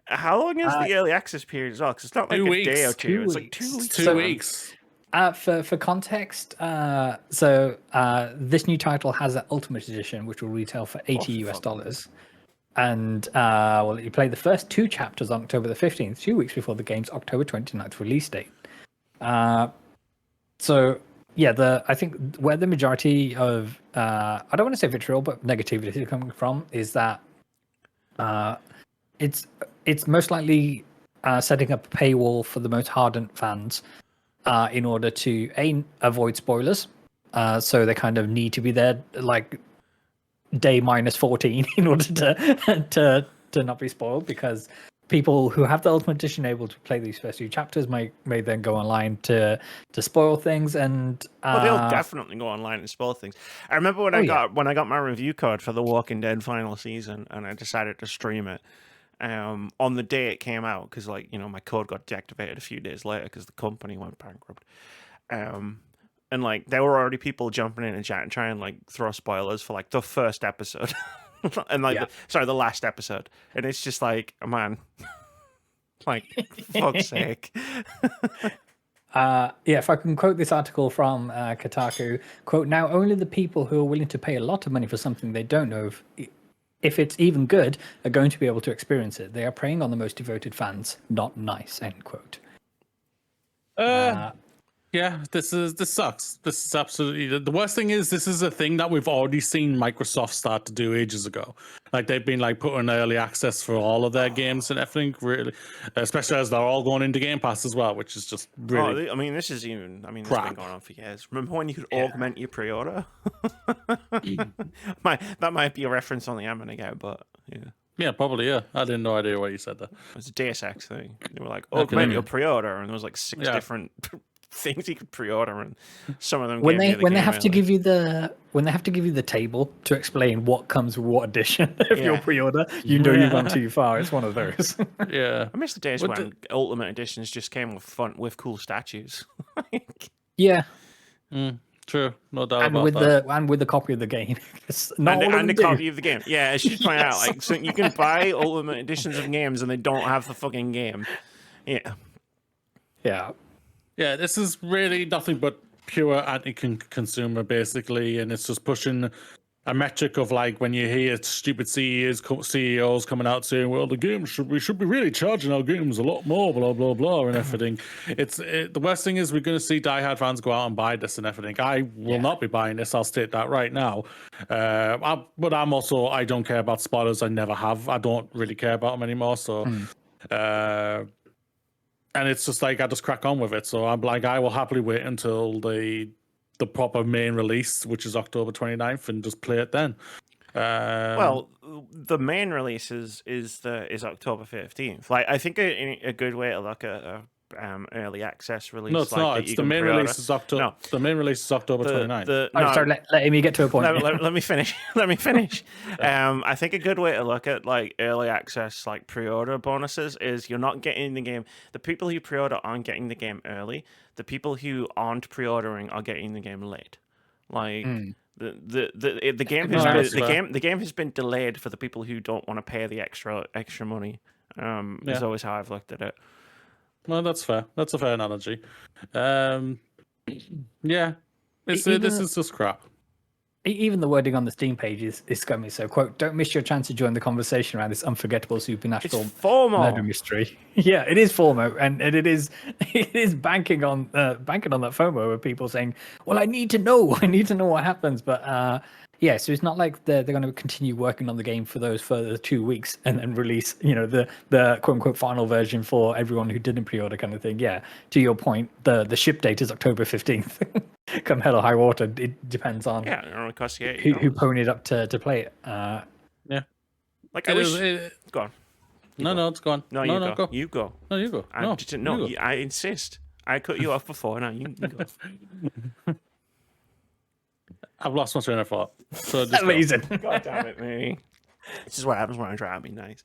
how long is the early access period as well? Because it's not like a day or two. It's like 2 weeks. 2 weeks. For context, this new title has an Ultimate Edition, which will retail for $80 US. And you play the first 2 chapters on October the 15th, 2 weeks before the game's October 29th release date. I think where the majority of I don't want to say vitriol, but negativity is coming from is that it's most likely setting up a paywall for the most hardened fans in order to avoid spoilers. So they kind of need to be there like day minus 14 in order to not be spoiled, because people who have the Ultimate Edition able to play these first few chapters may then go online to spoil things, and they'll definitely go online and spoil things. I remember when I got my review code for The Walking Dead final season, and I decided to stream it on the day it came out, because my code got deactivated a few days later because the company went bankrupt. And there were already people jumping in and chat and trying to throw spoilers for the first episode. And the last episode, and it's just man, fuck's sake. If I can quote this article from Kotaku, quote, "Now only the people who are willing to pay a lot of money for something they don't know if it's even good are going to be able to experience it. They are preying on the most devoted fans. Not nice," end quote. Yeah, this sucks. This is absolutely the worst thing is this is a thing that we've already seen Microsoft start to do ages ago. Like they've been like putting early access for all of their games and everything, really, especially as they're all going into Game Pass as well, which is just really. I mean, this is even. I mean, this has been crap. going on for years. Remember when you could augment your pre-order? That might be a reference on the I'm gonna get, but yeah. Yeah, probably. Yeah, I didn't no idea what you said there. It was a Deus Ex thing. They were like, augment your pre-order, and there was like 6 Yeah. different things you could pre-order, and some of them When gave they have to give you the table to explain what comes with what edition of your pre-order, you know you've gone too far. It's one of those. Yeah, I miss the days when Ultimate Editions just came with cool statues. Yeah, true, no doubt and about that. and with the copy of the game. Not all of and the them do. copy of the game. Yeah, I should point out, like, so you can buy Ultimate Editions of games and they don't have the fucking game. Yeah. Yeah, this is really nothing but pure anti-consumer, basically, and it's just pushing a metric of like when you hear stupid CEOs coming out saying, "Well, we should be really charging our games a lot more, blah blah blah," and everything. The worst thing is we're going to see diehard fans go out and buy this and everything. I will not be buying this. I'll state that right now. But I don't care about spoilers. I never have. I don't really care about them anymore. So. And it's just like I just crack on with it. So I'm like, I will happily wait until the proper main release, which is October 29th, and just play it then. Well, the main release is October 15th. Like, I think a good way to look at early access release. No, it's not. It's the main release is October. No. The main release is October 29th. Sorry, let Amy get to a point. Let me finish. Let me finish. I think a good way to look at like early access, like pre-order bonuses, is you're not getting the game. The people who pre-order aren't getting the game early. The people who aren't pre-ordering are getting the game late. Like the game has been delayed for the people who don't want to pay the extra money. Is always how I've looked at it. Well, that's fair. That's a fair analogy. Yeah, this is just crap. Even the wording on the Steam page is scummy. So, quote, "Don't miss your chance to join the conversation around this unforgettable supernatural murder mystery." Yeah, it is FOMO, and it is banking on that FOMO of people saying, "Well, I need to know what happens." But yeah, so it's not like they're going to continue working on the game for those further 2 weeks and then release, the quote unquote final version for everyone who didn't pre-order, kind of thing. Yeah, to your point, the ship date is October 15th. Come hell or high water, it depends on it only costs you who ponied up to play it. Yeah, like I wish. Go on. No, it's gone. No, you go. You go. No, you go. I insist. I cut you off before. Now you go. I've lost my train of thought. So amazing. God damn it, me. This is what happens when I try to be nice.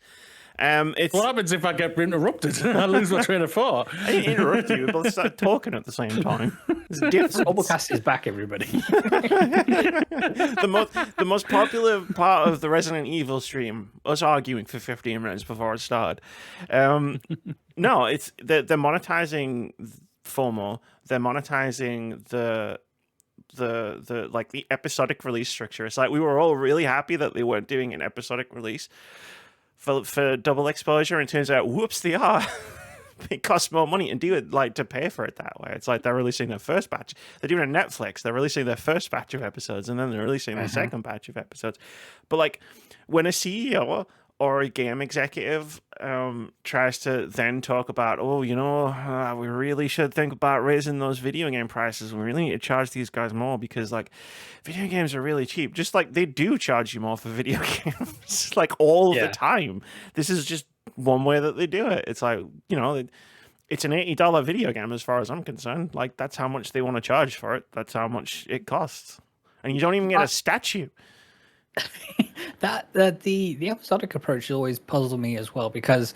What happens if I get interrupted? I lose my train of thought. I didn't interrupt you, but start talking at the same time. It's different. Obelcast is back, everybody. The most popular part of the Resident Evil stream, us arguing for 15 minutes before it started. No, it's they're monetizing FOMO. They're monetizing the episodic release structure. It's like we were all really happy that they weren't doing an episodic release for double exposure, and it turns out, whoops, they are. It costs more money to do it, like to pay for it that way. It's like they're releasing their first batch. They're doing a Netflix. They're releasing their first batch of episodes, and then they're releasing their second batch of episodes. But like when a CEO or a game executive tries to then talk about, we really should think about raising those video game prices. We really need to charge these guys more because, like, video games are really cheap. Just like they do charge you more for video games, like all the time. This is just one way that they do it. It's like, it's an $80 video game as far as I'm concerned. Like, that's how much they want to charge for it. That's how much it costs. And you don't even get a statue. The episodic approach always puzzles me as well, because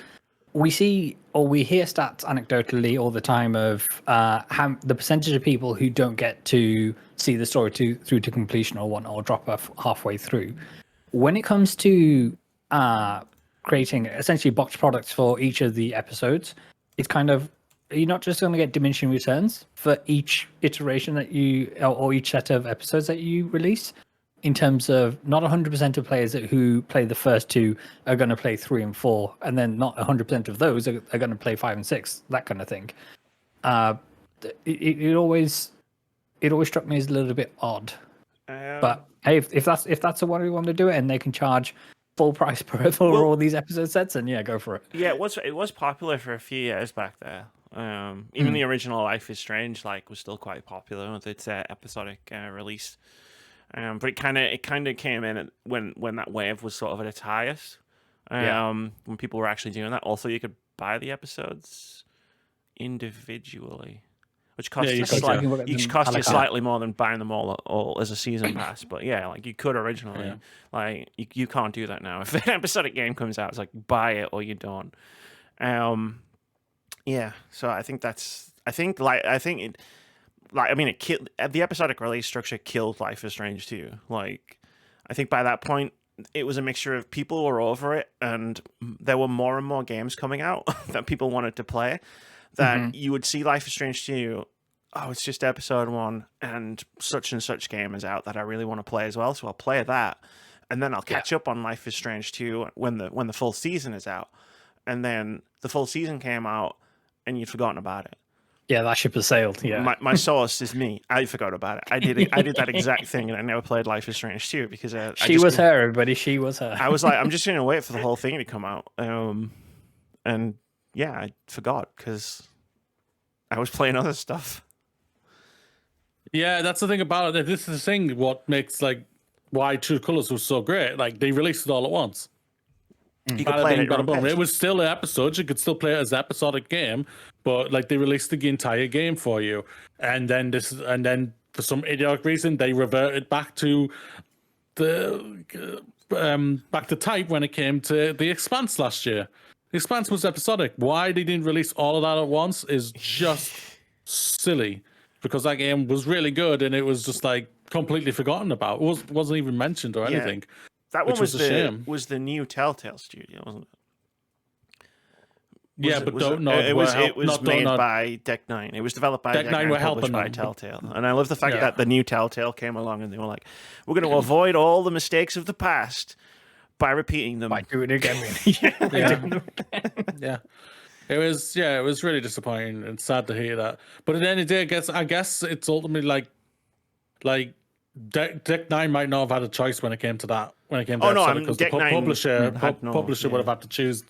we see or we hear stats anecdotally all the time of how the percentage of people who don't get to see the story through to completion or drop off halfway through. When it comes to creating essentially boxed products for each of the episodes, it's kind of, you're not just going to get diminishing returns for each iteration that or each set of episodes that you release. In terms of not 100% of players who play the first two are going to play 3 and 4, and then not 100% of those are going to play 5 and 6, that kind of thing. it always struck me as a little bit odd. But hey, if that's the way we want to do it, and they can charge full price for all these episode sets, and yeah, go for it. Yeah, it was popular for a few years back there. Even the original Life is Strange was still quite popular with its episodic release. But it kind of came in when that wave was sort of at its highest. When people were actually doing that. Also, you could buy the episodes individually, which cost you slightly more than buying them all as a season pass. But yeah, you could originally. Yeah. You can't do that now. If an episodic game comes out, it's buy it or you don't. Yeah. So I think it killed the episodic release structure. Killed Life is Strange too. I think by that point, it was a mixture of people were over it, and there were more and more games coming out that people wanted to play. That you would see Life is Strange 2, it's just episode 1, and such game is out that I really want to play as well, so I'll play that, and then I'll catch up on Life is Strange 2 when the full season is out. And then the full season came out, and you'd forgotten about it. Yeah, that ship has sailed. Yeah, my source is me. I forgot about it. I did that exact thing, and I never played Life is Strange 2 because she was her, everybody. She was her. I was like, I'm just gonna wait for the whole thing to come out. And yeah, I forgot because I was playing other stuff. Yeah, that's the thing about it. This is the thing. What makes why True Colors was so great. They released it all at once. You could play it was still episodes. You could still play it as an episodic game, but they released the entire game for you. And then for some idiotic reason, they reverted back to back to type when it came to The Expanse last year. The Expanse was episodic. Why they didn't release all of that at once is just silly, because that game was really good and it was just completely forgotten about. It wasn't even mentioned or anything. That one was the new Telltale studio, wasn't it? It was made by Deck 9. It was developed by Deck 9 published by Telltale. And I love the fact that the new Telltale came along and they were like, we're going to avoid all the mistakes of the past by repeating them. By doing it again. Yeah. It was really disappointing and sad to hear that. But at the end of the day, I guess it's ultimately Deck 9 might not have had a choice when it came to that. Because the publisher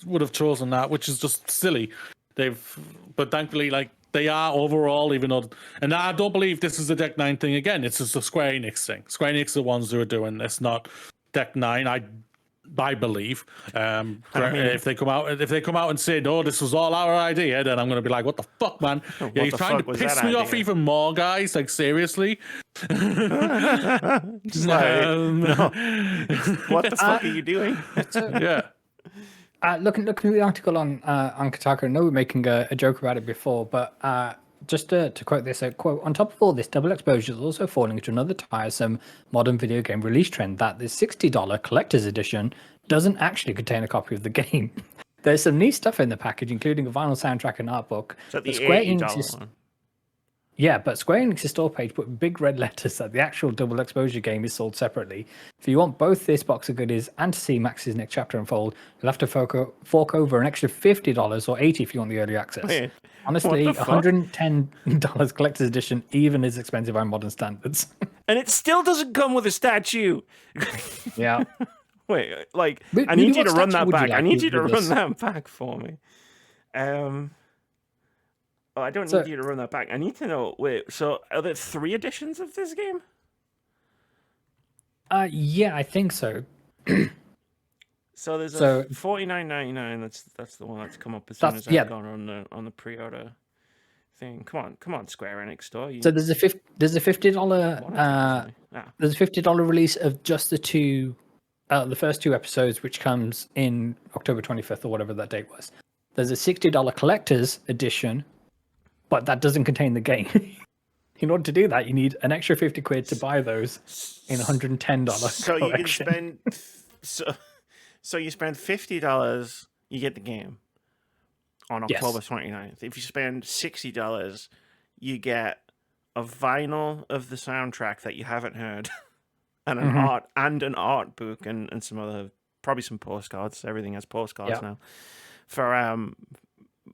would have chosen that, which is just silly. But thankfully, they are overall, even though, and I don't believe this is a Deck 9 thing again. It's just a Square Enix thing. Square Enix are the ones who are doing this, not Deck 9. I believe. If they come out and say no, this was all our idea, then I'm going to be like, what the fuck, man? Yeah, you're trying to piss me off even more, guys. Seriously. Just no. What the fuck are you doing? Yeah. Looking at the article on Kotaku, I know we were making a joke about it before, but just to quote this, quote, on top of all this, double exposure is also falling into another tiresome modern video game release trend that the $60 collector's edition doesn't actually contain a copy of the game. There's some neat stuff in the package, including a vinyl soundtrack and art book. Is that the $80 one? Yeah, but Square Enix's store page put in big red letters that the actual double exposure game is sold separately. If you want both this box of goodies and to see Max's next chapter unfold, you'll have to fork over an extra $50 or $80 if you want the early access. Wait, honestly, $110 collector's edition even is expensive by modern standards. And it still doesn't come with a statue. Yeah. Wait, I need you to run that back. I need you to run that back for me. I don't need you to run that back. I need to know. Wait, so are there 3 editions of this game? Yeah, I think so. So there's a $49.99. That's the one that's come up as soon as I've gone on the pre-order thing. Come on, Square Enix store. So there's a $50 there's a $50 release of just the first 2 episodes, which comes in October 25th or whatever that date was. There's a $60 collector's edition, but that doesn't contain the game. In order to do that, you need an extra £50 to buy those in $110. So you can spend so you spend $50, you get the game on October 29th. If you spend $60, you get a vinyl of the soundtrack that you haven't heard, and an art book and some other, probably some postcards. Everything has postcards now.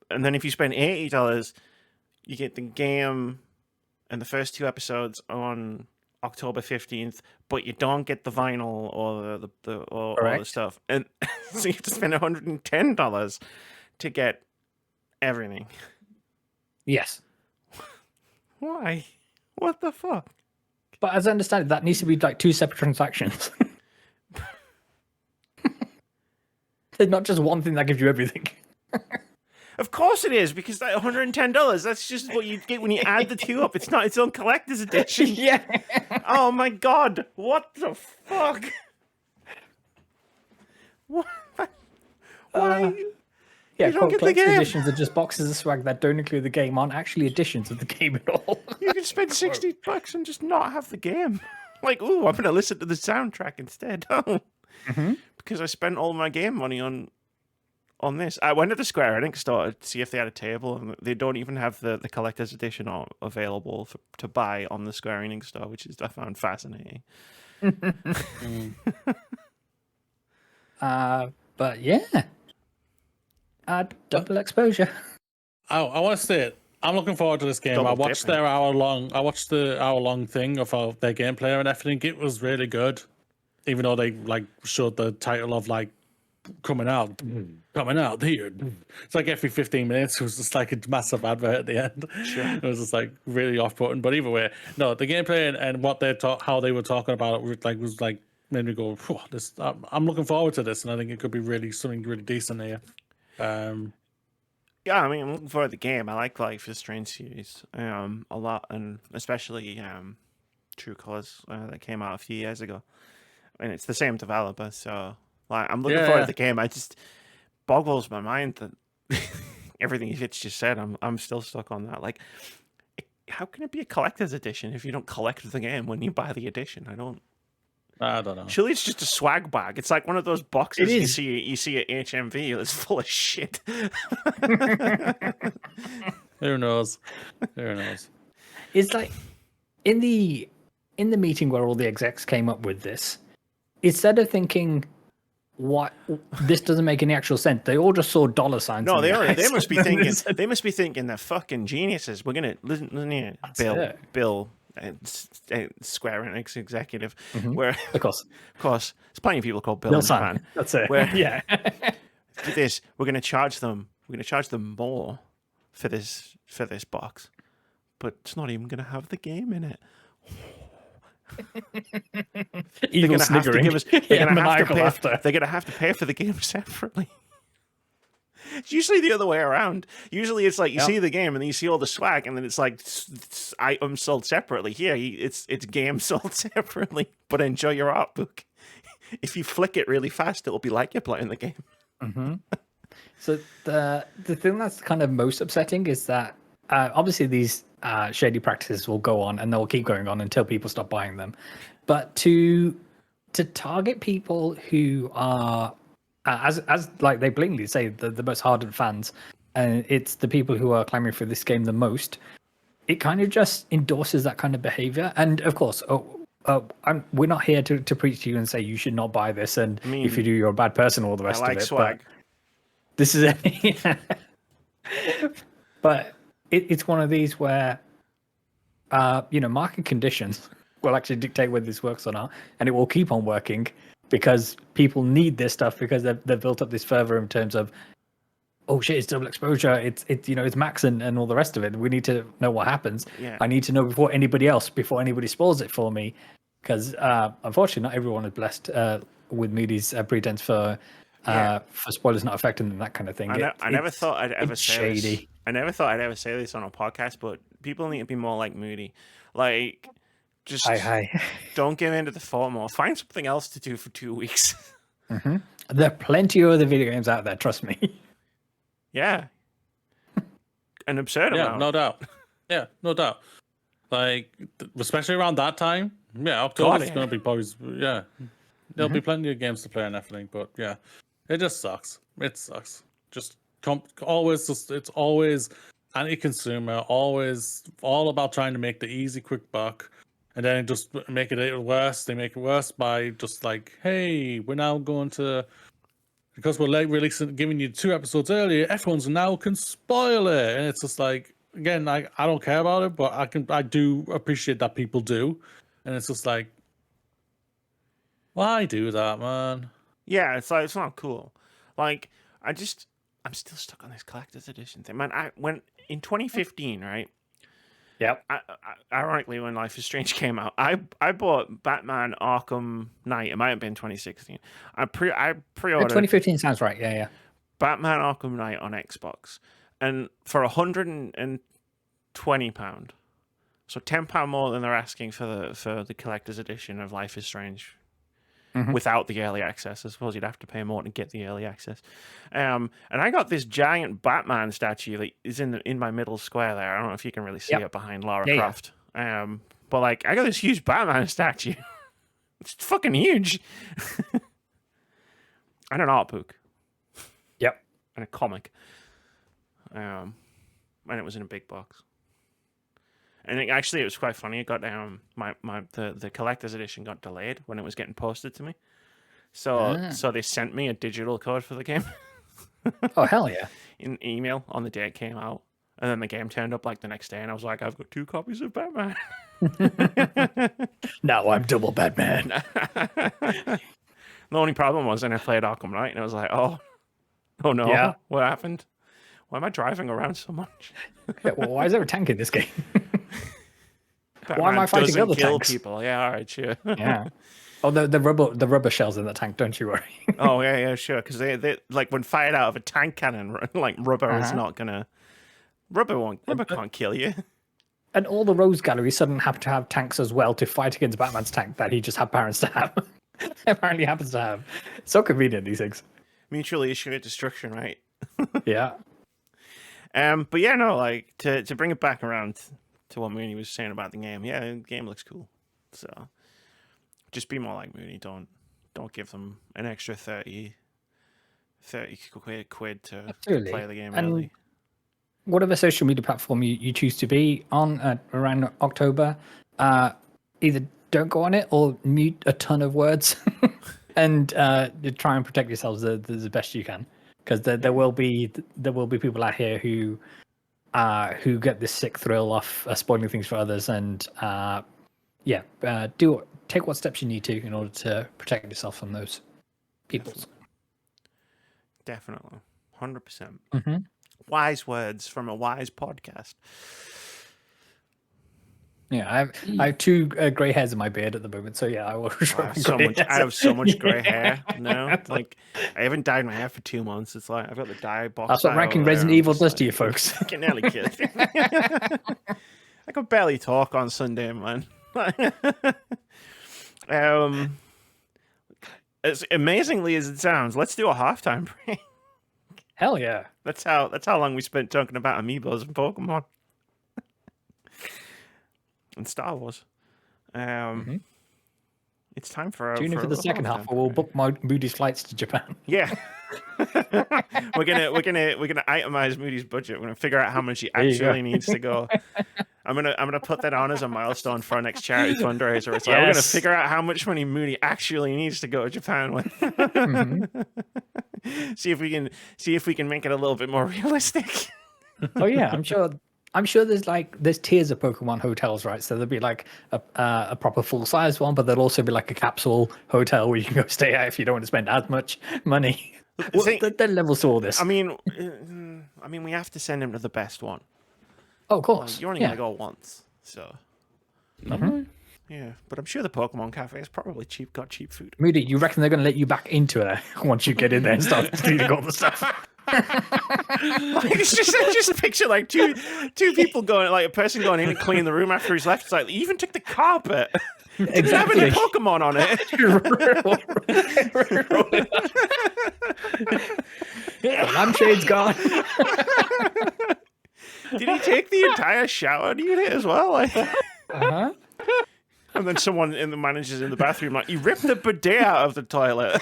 And then if you spend $80, you get the game and the first 2 episodes on October 15th, but you don't get the vinyl or the stuff, and so you have to spend $110 to get everything. Yes. Why? What the fuck? But as I understand it, that needs to be like 2 separate transactions. There's not just one thing that gives you everything. Of course it is, because that $110, that's just what you get when you add the 2 up. It's not its own collector's edition. Yeah. Oh my god. What the fuck? What? Why? Yeah, You don't get the collector's game. editions are just boxes of swag that don't include the game, aren't actually editions of the game at all. You can spend $60 and just not have the game. Like, ooh, I'm going to listen to the soundtrack instead. Because I spent all my game money on this. I went to the Square Enix store to see if they had a table, and they don't even have the collector's edition available to buy on the Square Enix store, which I found fascinating. But yeah. Double exposure. I want to say it. I'm looking forward to this game. Double I watched dipping. I watched the hour-long thing of their gameplay and everything. It was really good, even though they like showed the title of like coming out here. It's like every 15 minutes it was just like a massive advert at the end. Sure. It was just like really off-putting. But either way, no, the gameplay and what how they were talking about it was like made me go, this. I'm looking forward to this, and I think it could be really something really decent here. Yeah, I mean, I'm looking forward to the game. I like Life is Strange series a lot, and especially True Colors that came out a few years ago. And it's the same developer, so like I'm looking forward to the game. I just boggles my mind that everything Vitz just said. I'm still stuck on that. Like, how can it be a collector's edition if you don't collect the game when you buy the edition? I don't know. Surely it's just a swag bag. It's like one of those boxes you see at HMV that's full of shit. Who knows? It's like in the meeting where all the execs came up with this, instead of thinking what this doesn't make any actual sense, they all just saw dollar signs. No, they must be thinking they're fucking geniuses. We're gonna listen here, Bill. Square Enix executive, where of course, there's plenty of people called Bill in Japan. That's it. Where, yeah, for this, we're going to charge them more for this box, but it's not even going to have the game in it. They're going to have to give us. They're going to have to pay for the game separately. It's usually the other way around. Usually it's like you see the game and then you see all the swag and then it's like items sold separately. Here, it's game sold separately, but enjoy your art book. If you flick it really fast, it'll be like you're playing the game. So the thing that's kind of most upsetting is that obviously these shady practices will go on and they'll keep going on until people stop buying them. But to target people who are as like they blatantly say the most hardened fans, and it's the people who are clamoring for this game the most, it kind of just endorses that kind of behavior. And of course, we're not here to preach to you and say you should not buy this, and if you do, you're a bad person, all the rest of it. Swag. But this is but it's one of these where market conditions will actually dictate whether this works or not, and it will keep on working because people need this stuff because they've built up this fervor in terms of, oh shit, it's double exposure, it's max and all the rest of it. We need to know what happens. I need to know before anybody spoils it for me, because unfortunately not everyone is blessed with Moody's pretense for spoilers not affecting them, that kind of thing. I never thought I'd ever say shady. this. I never thought I'd ever say this on a podcast, but people need to be more like Moody. Like, just don't give in to the FOMO. Find something else to do for 2 weeks. There are plenty of other video games out there, trust me. Yeah. An absurd amount. No doubt. Yeah, no doubt. Like, especially around that time. Yeah, October's going to be boys. Yeah. There'll be plenty of games to play and everything, but yeah. It just sucks. It sucks. Just it's always anti-consumer, always all about trying to make the easy, quick buck, and then just make it worse. They make it worse by just like, hey, we're now going to, because we're late releasing, giving you 2 episodes earlier, everyone's now can spoil it, and it's just like, again, I don't care about it, but I do appreciate that people do, and it's just like, why do that, man? Yeah, it's like it's not cool. Like I'm still stuck on this collector's edition thing, man. I went in 2015, right? Yep. Ironically, when Life is Strange came out, I bought Batman Arkham Knight. It might have been 2016. I pre-ordered 2015 sounds right. Yeah. Batman Arkham Knight on Xbox, and for £120, so £10 more than they're asking for the collector's edition of Life is Strange. Without the early access, I suppose you'd have to pay more to get the early access. And I got this giant Batman statue that is in my middle square there. I don't know if you can really see it behind Lara Croft. But like, I got this huge Batman statue. It's fucking huge. And an art book. Yep. And a comic. And it was in a big box. And it was quite funny. It got the collector's edition got delayed when it was getting posted to me. So they sent me a digital code for the game. Oh hell yeah! In email on the day it came out, and then the game turned up like the next day, and I was like, I've got 2 copies of Batman. Now I'm double Batman. The only problem was, then I played Arkham Knight, and I was like, oh no, Yeah. What happened? Why am I driving around so much? Yeah, well, why is there a tank in this game? Batman Why am I fighting doesn't other kill tanks? people. Yeah, all right, sure. Yeah. Oh, the rubber shells in the tank. Don't you worry. Oh yeah, sure. Because they like when fired out of a tank cannon, like rubber is not gonna. Rubber can't kill you. And all the Rose Gallery suddenly happen to have tanks as well to fight against Batman's tank that he just happens to have. Apparently happens to have. So convenient, these things. Mutually assured destruction, right? Yeah. But yeah, no, like to bring it back around to what Moody was saying about the game. Yeah, the game looks cool. So just be more like Moody. Don't give them an extra 30 quid to Absolutely. play the game And early. whatever social media platform you choose to be on around October, either don't go on it or mute a ton of words and try and protect yourselves the best you can, because there will be people out here who get this sick thrill off spoiling things for others, and take what steps you need to in order to protect yourself from those people. Definitely. 100%. Mm-hmm. Wise words from a wise podcast. Yeah, I have 2 grey hairs in my beard at the moment, so yeah, I will. I have so much grey hair now. Like, I haven't dyed my hair for 2 months. It's like I've got the dye box. That's what ranking Resident Evil does to you, folks. I can nearly kill it. I can barely talk on Sunday, man. As amazingly as it sounds, let's do a halftime break. Hell yeah. That's how long we spent talking about Amiibos and Pokemon. And Star Wars. It's time for Tune in for the second half, where we'll book Moody's flights to Japan. Yeah. we're gonna itemize Moody's budget. We're gonna figure out how much he actually needs to go. I'm gonna put that on as a milestone for our next charity fundraiser. It's like we're gonna figure out how much money Moody actually needs to go to Japan with. See if we can make it a little bit more realistic. Oh yeah, I'm sure there's tiers of Pokemon hotels, right? So there'll be like a proper full size one, but there'll also be like a capsule hotel where you can go stay at if you don't want to spend as much money. There levels to all this. I mean, we have to send him to the best one. Oh, of course. You're only gonna go once, so. Yeah, but I'm sure the Pokemon Cafe is probably got cheap food. Moody, you reckon they're going to let you back into it once you get in there and start cleaning all the stuff? just picture like two people going, like a person going in and clean the room after he's left. It's like, you even took the carpet. Didn't have any Pokemon on it. Lampshade's gone. Did he take the entire shower unit as well? Like, and then someone in the managers in the bathroom like, you ripped the bidet out of the toilet.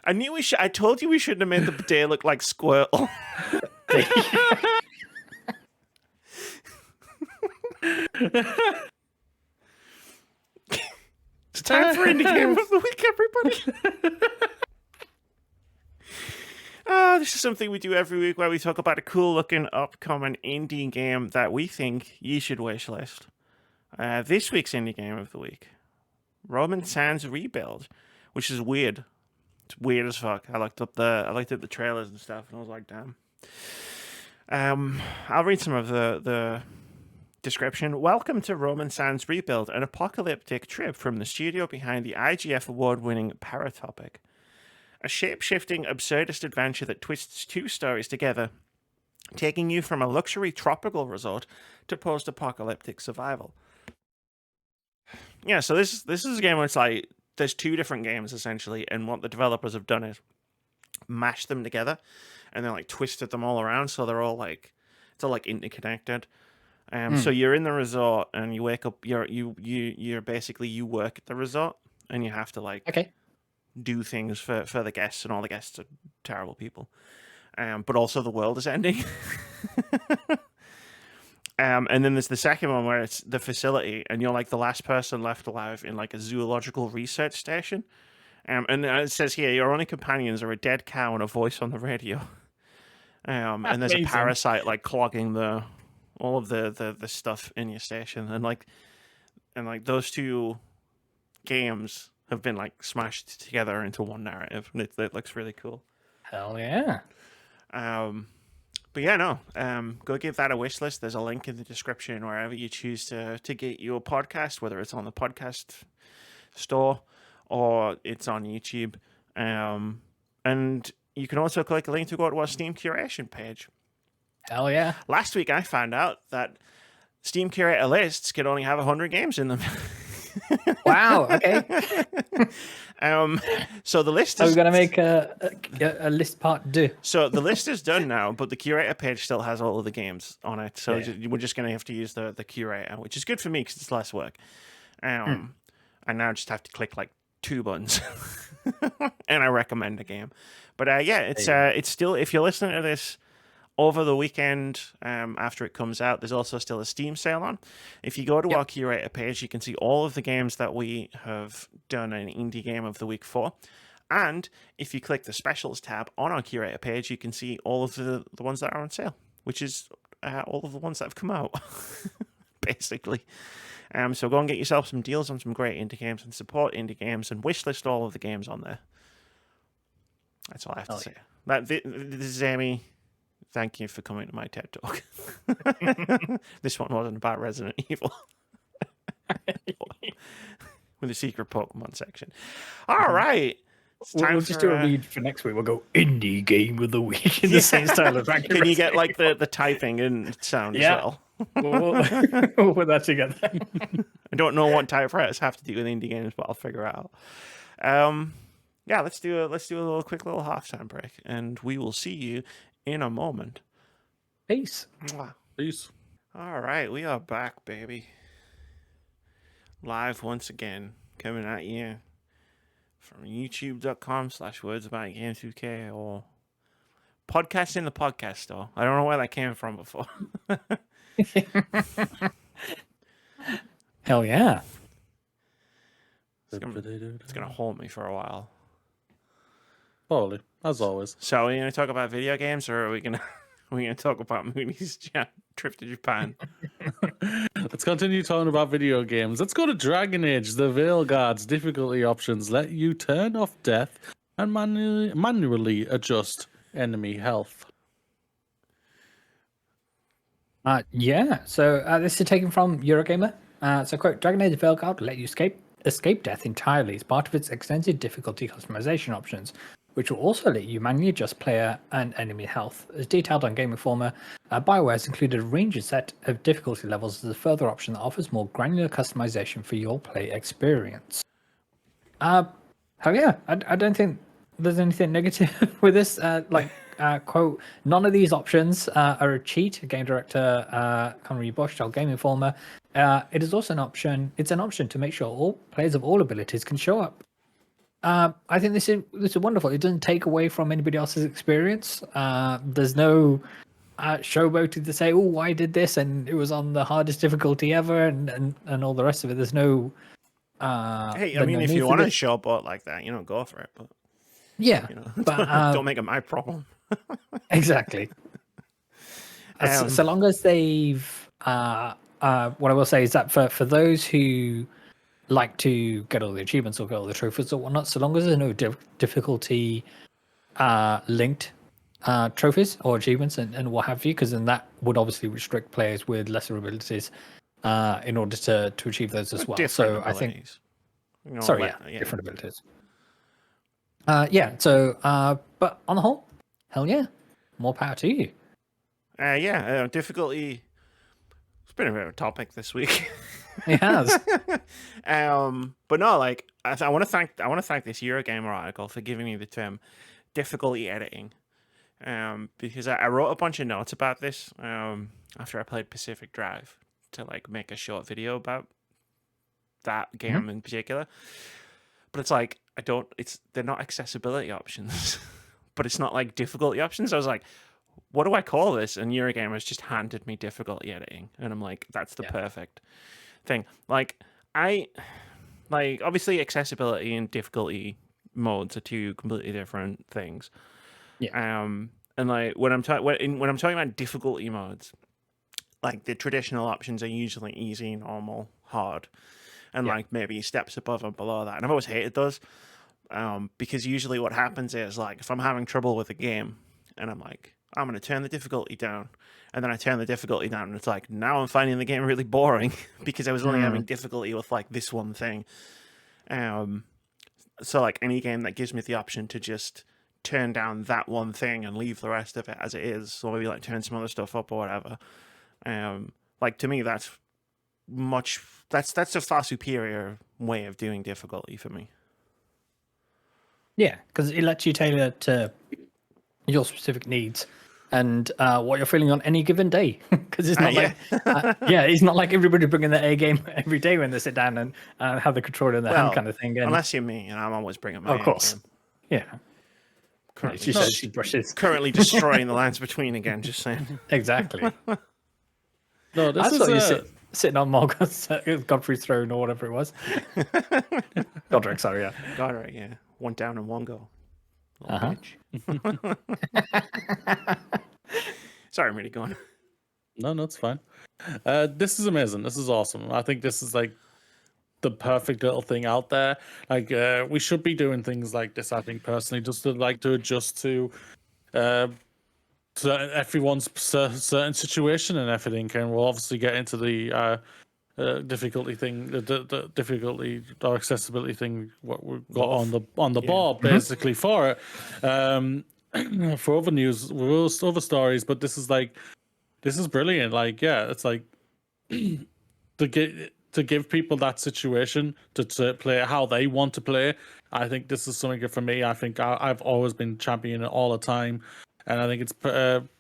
I told you we shouldn't have made the bidet look like Squirtle. It's time for Indie Game of the Week, everybody. this is something we do every week where we talk about a cool-looking, upcoming indie game that we think you should wishlist. This week's indie game of the week, Roman Sans Rebuild, which is weird. It's weird as fuck. I looked at the trailers and stuff, and I was like, damn. I'll read some of the description. Welcome to Roman Sans Rebuild, an apocalyptic trip from the studio behind the IGF award-winning Paratopic. A shape-shifting, absurdist adventure that twists two stories together, taking you from a luxury tropical resort to post-apocalyptic survival. Yeah, so this is a game where it's like there's two different games essentially, and what the developers have done is mashed them together, and then like twisted them all around, so they're all like interconnected. So you're in the resort, and you wake up. You're basically you work at the resort, and you have to like do things for the guests, and all the guests are terrible people. But also the world is ending. And then there's the second one where it's the facility, and you're like the last person left alive in like a zoological research station. And it says here your only companions are a dead cow and a voice on the radio. And there's a parasite like clogging all of the stuff in your station, and like those two games have been like smashed together into one narrative, and it looks really cool. Hell yeah. But yeah, no. Go give that a wish list. There's a link in the description wherever you choose to get your podcast, whether it's on the podcast store or it's on YouTube. And you can also click a link to go to our Steam curation page. Hell yeah. Last week I found out that Steam curator lists can only have 100 games in them. Wow, okay. So the list Are is... we going to make a list part 2? So the list is done now, but the curator page still has all of the games on it. So we're just going to have to use the curator, which is good for me because it's less work. I now just have to click like 2 buttons. And I recommend a game. But yeah, it's still, if you're listening to this over the weekend, after it comes out, there's also still a Steam sale on. If you go to our curator page, you can see all of the games that we have done an indie game of the week for. And if you click the specials tab on our curator page, you can see all of the ones that are on sale, which is all of the ones that have come out, basically. So go and get yourself some deals on some great indie games and support indie games and wishlist all of the games on there. That's all I have to say. This is Amy. Thank you for coming to my TED Talk. This one wasn't about Resident Evil. With a secret Pokemon section. All right. We'll just do a read for next week. We'll go indie game of the week in the same style as Ranking. Can you get like the typing and sound as well? We'll put that together. I don't know what typewriters have to do with indie games, but I'll figure it out. Yeah, let's do a quick little halftime break, and we will see you in a moment. Peace. Peace. All right, we are back, baby. Live once again, coming at you from youtube.com/wordsaboutgames2k or podcast in the podcast store. I don't know where that came from before. Hell yeah. It's gonna hold me for a while. Probably, as always. So are we gonna talk about video games, or are we gonna talk about Moody's trip to Japan? Let's continue talking about video games. Let's go to Dragon Age. The Veilguard's difficulty options let you turn off death and manually adjust enemy health. Yeah, so this is taken from Eurogamer. So, quote, Dragon Age Veilguard will let you escape death entirely as part of its extended difficulty customization options, which will also let you manually adjust player and enemy health. As detailed on Game Informer, BioWare has included a range set of difficulty levels as a further option that offers more granular customization for your play experience. Hell yeah, I don't think there's anything negative with this. Quote, none of these options are a cheat. Game director Connery Bush told Game Informer. It is also an option. It's an option to make sure all players of all abilities can show up. I think this is wonderful. It doesn't take away from anybody else's experience. There's no showboating to say, "Oh, I did this and it was on the hardest difficulty ever," and all the rest of it. There's no. Hey, I mean, if you want to showboat like that, go for it. But yeah, you know, but don't make it my problem. Exactly. So long as they've, what I will say is that for those who like to get all the achievements or get all the trophies or whatnot, so long as there's no difficulty linked trophies or achievements and what have you, because then that would obviously restrict players with lesser abilities in order to achieve those as well. So I think, different abilities. But on the whole, hell yeah, more power to you. Difficulty. It's been a bit of a topic this week. It has. But no, like I want to thank this Eurogamer article for giving me the term difficulty editing. Because I wrote a bunch of notes about this after I played Pacific Drive to like make a short video about that game in particular. But it's like they're not accessibility options, but it's not like difficulty options. I was like, what do I call this? And Eurogamer's just handed me difficulty editing, and I'm like, that's the perfect thing. Like obviously accessibility and difficulty modes are two completely different things. Yeah. And like when I'm talking about difficulty modes, like the traditional options are usually easy, normal, hard, and like maybe steps above and below that. And I've always hated those, because usually what happens is like if I'm having trouble with a game, and I'm like, I'm going to turn the difficulty down, and then I turn the difficulty down, and it's like now I'm finding the game really boring because I was only having difficulty with like this one thing. So like any game that gives me the option to just turn down that one thing and leave the rest of it as it is, so maybe like turn some other stuff up or whatever. Like to me, that's a far superior way of doing difficulty for me. Yeah, because it lets you tailor to your specific needs and what you're feeling on any given day. Because it's not it's not like everybody bringing their A game every day when they sit down and have the controller in their hand kind of thing. And, unless you're me, and I'm always bringing my of course, A game. Yeah. Currently destroying the lines between again. Just saying. Exactly. No, this I thought you sitting on Godfrey's throne or whatever it was. Godric, sorry, yeah. Godric, yeah. One down and one go. Bitch. Sorry, I'm really going. No, it's fine. This is amazing. This is awesome. I think this is like the perfect little thing out there. Like we should be doing things like this, I think, personally, just to adjust to everyone's certain situation and everything. And we'll obviously get into the difficulty thing, the difficulty or accessibility thing, what we've got on the board basically for it. For other news, other stories, but this is brilliant. Like, it's like to give people that situation to play how they want to play. I think this is something good for me. I think I've always been championing it all the time. And I think it's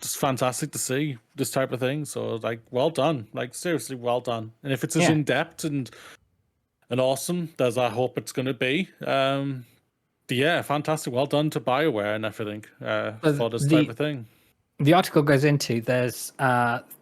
just fantastic to see this type of thing. So, like, well done. Like, seriously, well done. And if it's as in-depth and awesome as I hope it's going to be, fantastic. Well done to BioWare and everything for this type of thing. The article goes into, there's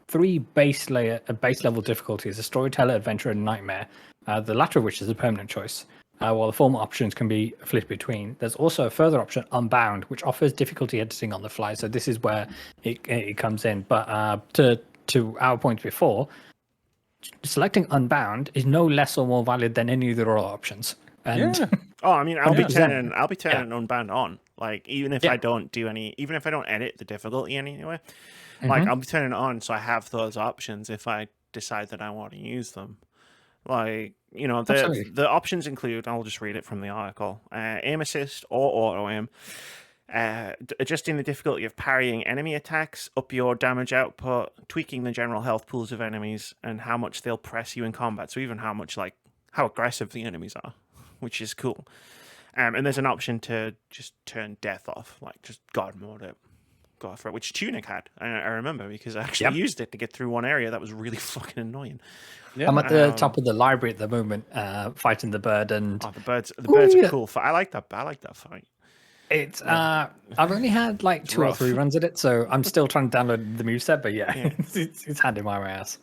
3 base level difficulties: a storyteller, adventurer, and nightmare. The latter of which is a permanent choice. While the former options can be flipped between. There's also a further option, Unbound, which offers difficulty editing on the fly. So this is where it comes in. But to our point before, selecting Unbound is no less or more valid than any of the other options. And Oh, I mean, I'll be turning Unbound on. Like even if I don't edit the difficulty anyway, like I'll be turning it on so I have those options if I decide that I want to use them. Like, you know, the options include, I'll just read it from the article, aim assist or auto aim, adjusting the difficulty of parrying enemy attacks, up your damage output, tweaking the general health pools of enemies, and how much they'll press you in combat. So even how aggressive the enemies are, which is cool. And there's an option to just turn death off, like just God mode it. Go for it, which Tunic had. I remember because I actually used it to get through one area that was really fucking annoying. Yeah. I'm at the top of the library at the moment, fighting the bird, and the birds are cool. I like that fight. It's I've only had like 2 or 3 runs at it, so I'm still trying to download the moveset, but it's handing my ass.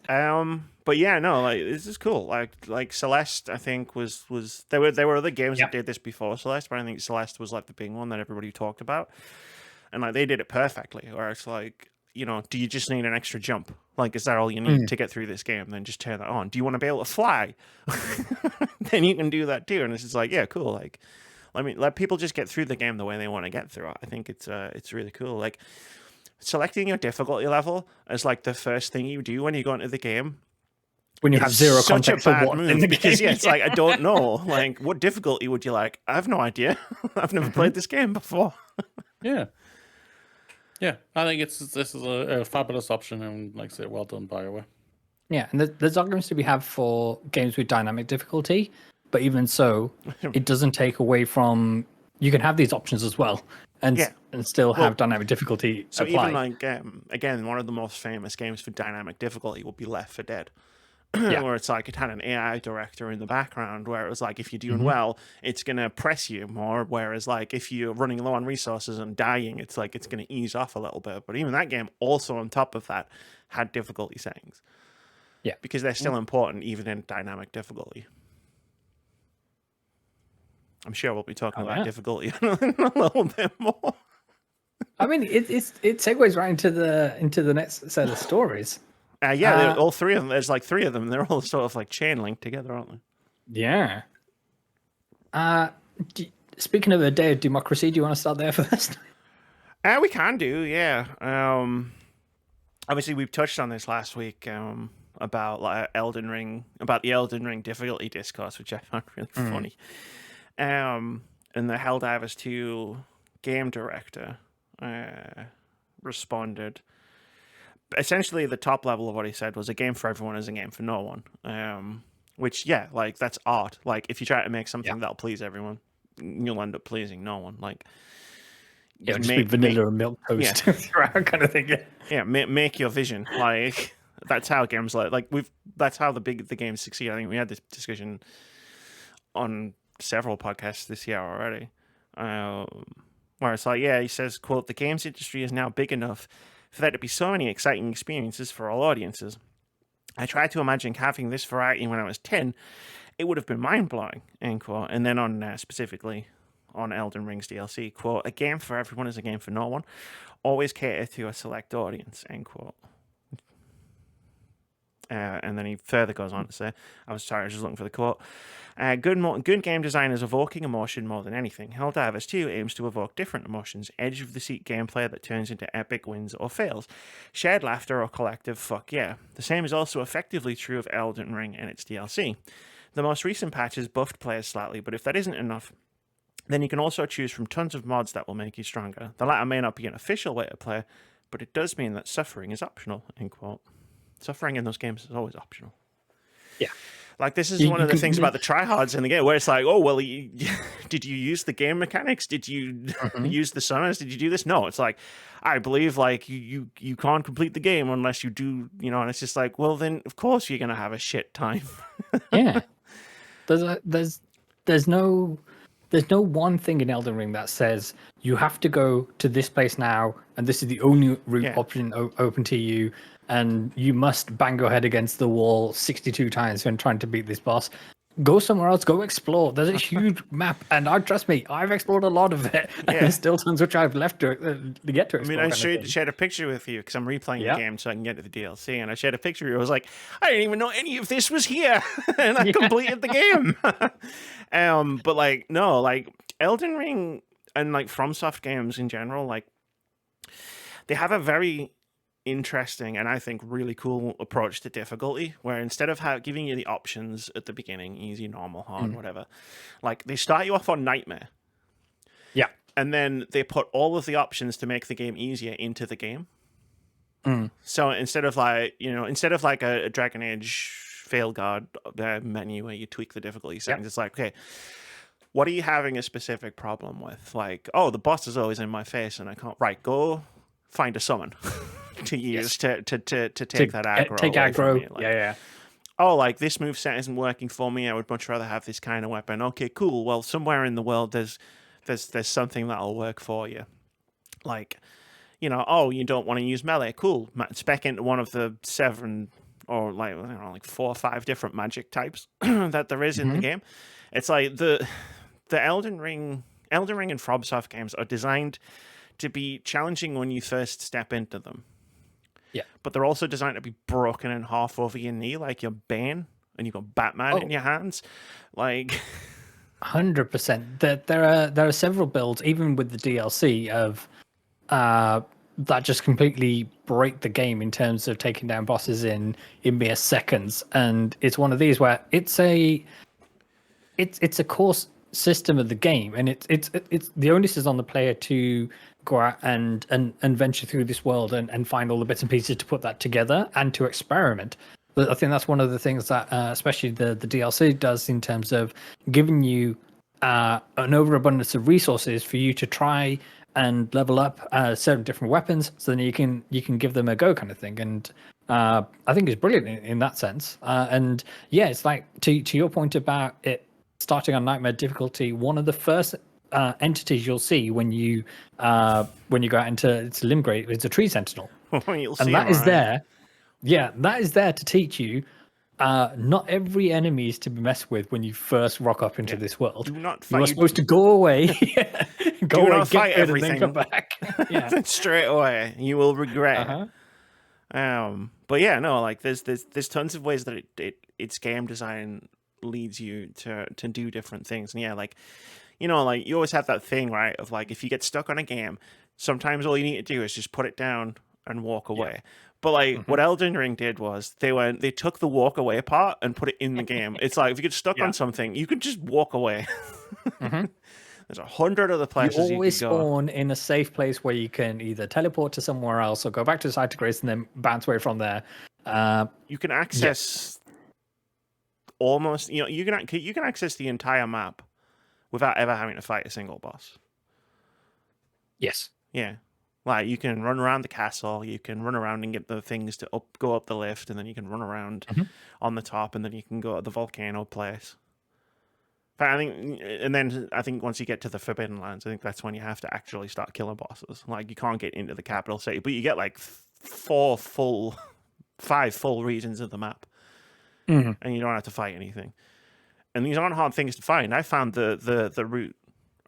But this is cool. Like Celeste, I think was there were other games that did this before Celeste, but I think Celeste was like the big one that everybody talked about. and like they did it perfectly. Where it's like, do you just need an extra jump? Like, is that all you need to get through this game? Then just turn that on. Do you want to be able to fly? Then you can do that too. And it's just like, yeah, cool. Like, let people just get through the game the way they want to get through it. I think it's really cool. Like, selecting your difficulty level as like the first thing you do when you go into the game. When you have zero Such context a of bad what's in move the because game. it's like I don't know. Like, what difficulty would you like? I have no idea. I've never played this game before. Yeah. Yeah, I think this is a fabulous option, and like I say, well done, BioWare. Yeah, and there's arguments to be had for games with dynamic difficulty, but even so, it doesn't take away from you can have these options as well, and still have dynamic difficulty. So apply. even like again, one of the most famous games for dynamic difficulty would be Left 4 Dead. Yeah. Where it's like it had an AI director in the background where it was like if you're doing well, it's gonna press you more. Whereas like if you're running low on resources and dying, it's like it's gonna ease off a little bit. But even that game also on top of that had difficulty settings. Yeah. Because they're still important even in dynamic difficulty. I'm sure we'll be talking about difficulty in a little bit more. I mean, it segues right into the next set of stories. All three of them. There's like three of them. They're all sort of like chain linked together, aren't they? Yeah. Speaking of a day of democracy, do you want to start there first? We can do, yeah. Obviously, we've touched on this last week about like Elden Ring, about the Elden Ring difficulty discourse, which I found really funny. And the Helldivers 2 game director responded. Essentially, the top level of what he said was a game for everyone is a game for no one. Which, yeah, like that's art. Like if you try to make something that'll please everyone, you'll end up pleasing no one. Like, yeah, just be vanilla and milk toast throughout, kind of thing. Yeah, make your vision. Like that's how games that's how the games succeed. I think we had this discussion on several podcasts this year already. Where it's like, he says, quote, the games industry is now big enough for there to be so many exciting experiences for all audiences. I tried to imagine having this variety when I was 10. It would have been mind-blowing, end quote. And then on specifically on Elden Ring's DLC, quote, a game for everyone is a game for no one. Always cater to a select audience, end quote. And then he further goes on to say, I was just looking for the quote. Good game design is evoking emotion more than anything. Helldivers 2 aims to evoke different emotions, edge-of-the-seat gameplay that turns into epic wins or fails, shared laughter or collective fuck yeah. The same is also effectively true of Elden Ring and its DLC. The most recent patches buffed players slightly, but if that isn't enough, then you can also choose from tons of mods that will make you stronger. The latter may not be an official way to play, but it does mean that suffering is optional, end quote. Suffering in those games is always optional. Yeah. Like, this is one of the things about the tryhards in the game, where it's like, oh, well, did you use the game mechanics? Did you use the summons? Did you do this? No, it's like, I believe, like, you can't complete the game unless you do, and it's just like, well, then, of course you're going to have a shit time. Yeah. There's no one thing in Elden Ring that says you have to go to this place now, and this is the only route option open to you, and you must bang your head against the wall 62 times when trying to beat this boss. Go somewhere else, go explore. There's a huge map, and trust me, I've explored a lot of it, and there's still tons which I've left to get to explore. I mean, I shared a picture with you because I'm replaying the game so I can get to the DLC, and I shared a picture of you. I was like, I didn't even know any of this was here, and I completed the game. But like, no, like Elden Ring and like FromSoft games in general, like they have a very interesting and I think really cool approach to difficulty, where instead of giving you the options at the beginning, easy, normal, hard, whatever, like they start you off on nightmare, and then they put all of the options to make the game easier into the game. So instead of like a Dragon Age Veilguard menu where you tweak the difficulty settings, it's like, okay, what are you having a specific problem with? Like, oh, the boss is always in my face and I can't. Right, go find a summon to use to take that aggro. Take aggro. Like, oh, like this moveset isn't working for me. I would much rather have this kind of weapon. Okay, cool. Well, somewhere in the world there's something that'll work for you. Like, oh, you don't want to use melee. Cool. Spec into one of the 7 or like, I don't know, like 4 or 5 different magic types that there is in the game. It's like the Elden Ring and FromSoft games are designed to be challenging when you first step into them. Yeah. But they're also designed to be broken in half over your knee, like you're Bane and you've got Batman in your hands. Like 100%. There are several builds, even with the DLC, of that just completely break the game in terms of taking down bosses in mere seconds. And it's one of these where it's a core system of the game, and it's the onus is on the player to go out and venture through this world and find all the bits and pieces to put that together and to experiment. But I think that's one of the things that especially the DLC does, in terms of giving you an overabundance of resources for you to try and level up certain different weapons, so then you can give them a go, kind of thing. And I think it's brilliant in that sense. And yeah, it's like to your point about it starting on nightmare difficulty. One of the first entities you'll see when you go out into Limgrave is a tree sentinel, you'll see and that him, is right? there. Yeah, that is there to teach you. Not every enemy is to be messed with when you first rock up into this world. Do not You are fight. supposed to go away, Do away, not fight get good, everything. and then come back. Yeah. Straight away. You will regret Uh-huh. it. But yeah, no, like there's tons of ways that its game design leads you to do different things. And yeah, like, you know, like you always have that thing, right, of like, if you get stuck on a game, sometimes all you need to do is just put it down and walk away. But like what Elden Ring did was they took the walk away part and put it in the game. It's like if you get stuck on something, you could just walk away. There's 100 other places You always could go. spawn in a safe place where you can either teleport to somewhere else or go back to the site to Grace and then bounce away from there. You can access almost, you know, you can access the entire map without ever having to fight a single boss. Yes. Yeah. Like, you can run around the castle, you can run around and get the things to go up the lift, and then you can run around on the top, and then you can go to the volcano place. But I think once you get to the Forbidden Lands, I think that's when you have to actually start killing bosses. Like, you can't get into the capital city, but you get like 5 full regions of the map, and you don't have to fight anything. And these aren't hard things to find. I found the route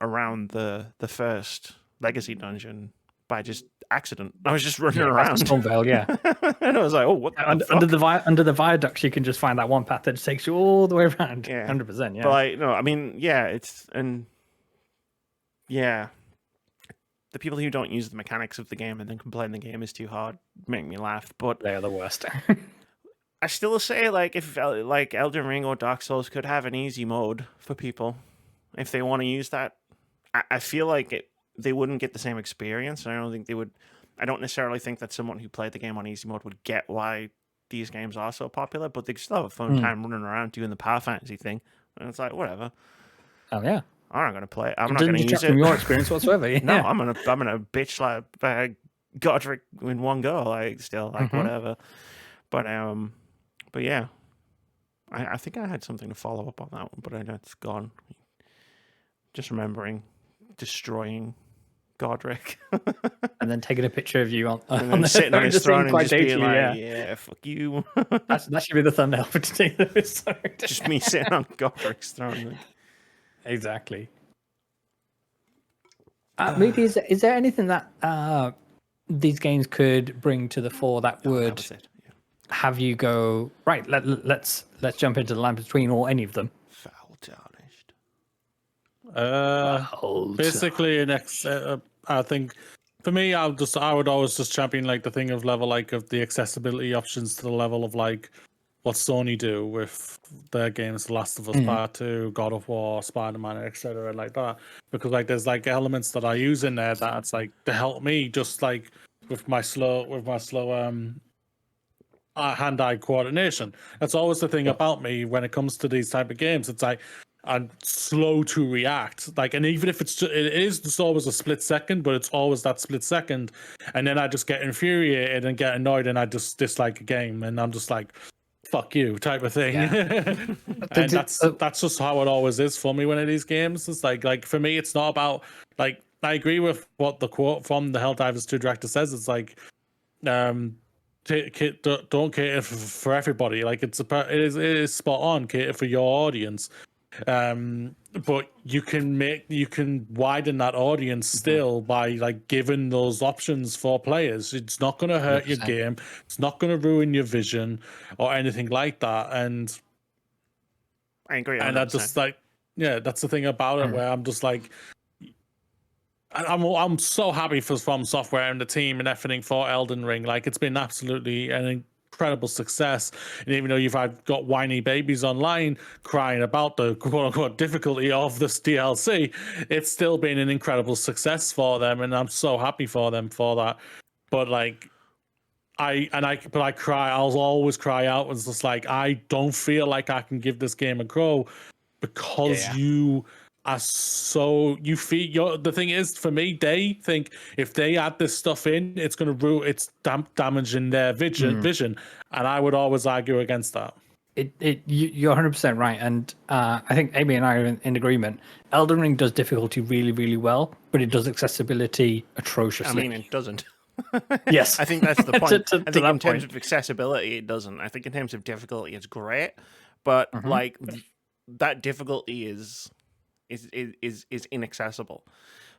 around the first Legacy dungeon by just accident. I was just running around. Stormvale, yeah. And I was like, oh, what the fuck? Under the viaducts, you can just find that one path that just takes you all the way around. Yeah. 100%, yeah. But like, no, I mean, yeah, the people who don't use the mechanics of the game and then complain the game is too hard make me laugh. But they are the worst. I still say, like, if like Elden Ring or Dark Souls could have an easy mode for people, if they want to use that, I feel like they wouldn't get the same experience. I don't necessarily think that someone who played the game on easy mode would get why these games are so popular, but they still have a fun time running around doing the power fantasy thing. And it's like, whatever. Oh yeah. I'm not going to play it. I'm It not doesn't going to use detract it. from your experience whatsoever. Yeah. No, I'm gonna bitch like Godric in one go. Like, still, like, whatever. But yeah. I think I had something to follow up on that one, but it's gone. Just remembering destroying Godric. And then taking a picture of you on And then the sitting on his just being throne and quite just being dainty, like, yeah. yeah, fuck you. That should be the thumbnail for today's episode. Just me sitting on Godric's throne. Like. Exactly. Maybe is there anything that these games could bring to the fore that would That was it. Yeah. have you go right? Let's jump into the line between or any of them. Foul tarnished. Basically, I think for me, I would always just champion like the thing of level like of the accessibility options to the level of like what Sony do with their games, The Last of Us Part 2, God of War, Spider-Man, etc. like that. Because like there's like elements that I use in there that's like to help me just like with my slow hand-eye coordination. That's always the thing about me when it comes to these type of games. It's like I'm slow to react. Like, and even if it is just always a split second, but it's always that split second, and then I just get infuriated and get annoyed, and I just dislike a game, and I'm just like, "Fuck you," type of thing. Yeah. And that's just how it always is for me when it is games. It's like for me, it's not about like I agree with what the quote from the Helldivers 2 director says. It's like, don't cater for everybody. Like it is spot on. Cater for your audience. But you can widen that audience still by like giving those options for players. It's not going to hurt your 100%. game. It's not going to ruin your vision or anything like that. And I agree. I just like, yeah, that's the thing about it where I'm just like, I'm so happy for From Software and the team and everything for Elden Ring. Like, it's been absolutely an incredible success. And even though you've got whiny babies online crying about the quote unquote difficulty of this DLC, it's still been an incredible success for them, and I'm so happy for them for that. But like, I'll always cry out. It's just like, I don't feel like I can give this game a go because you are so the thing is, for me, they think if they add this stuff in, it's going to ruin, it's damaging their vision, and I would always argue against that. You're 100% right, and I think Amy and I are in agreement. Elden Ring does difficulty really, really well, but it does accessibility atrociously. I mean, it doesn't. Yes, I think that's the point. To I think in terms point. of accessibility, it doesn't. I think in terms of difficulty, it's great, but like that difficulty is inaccessible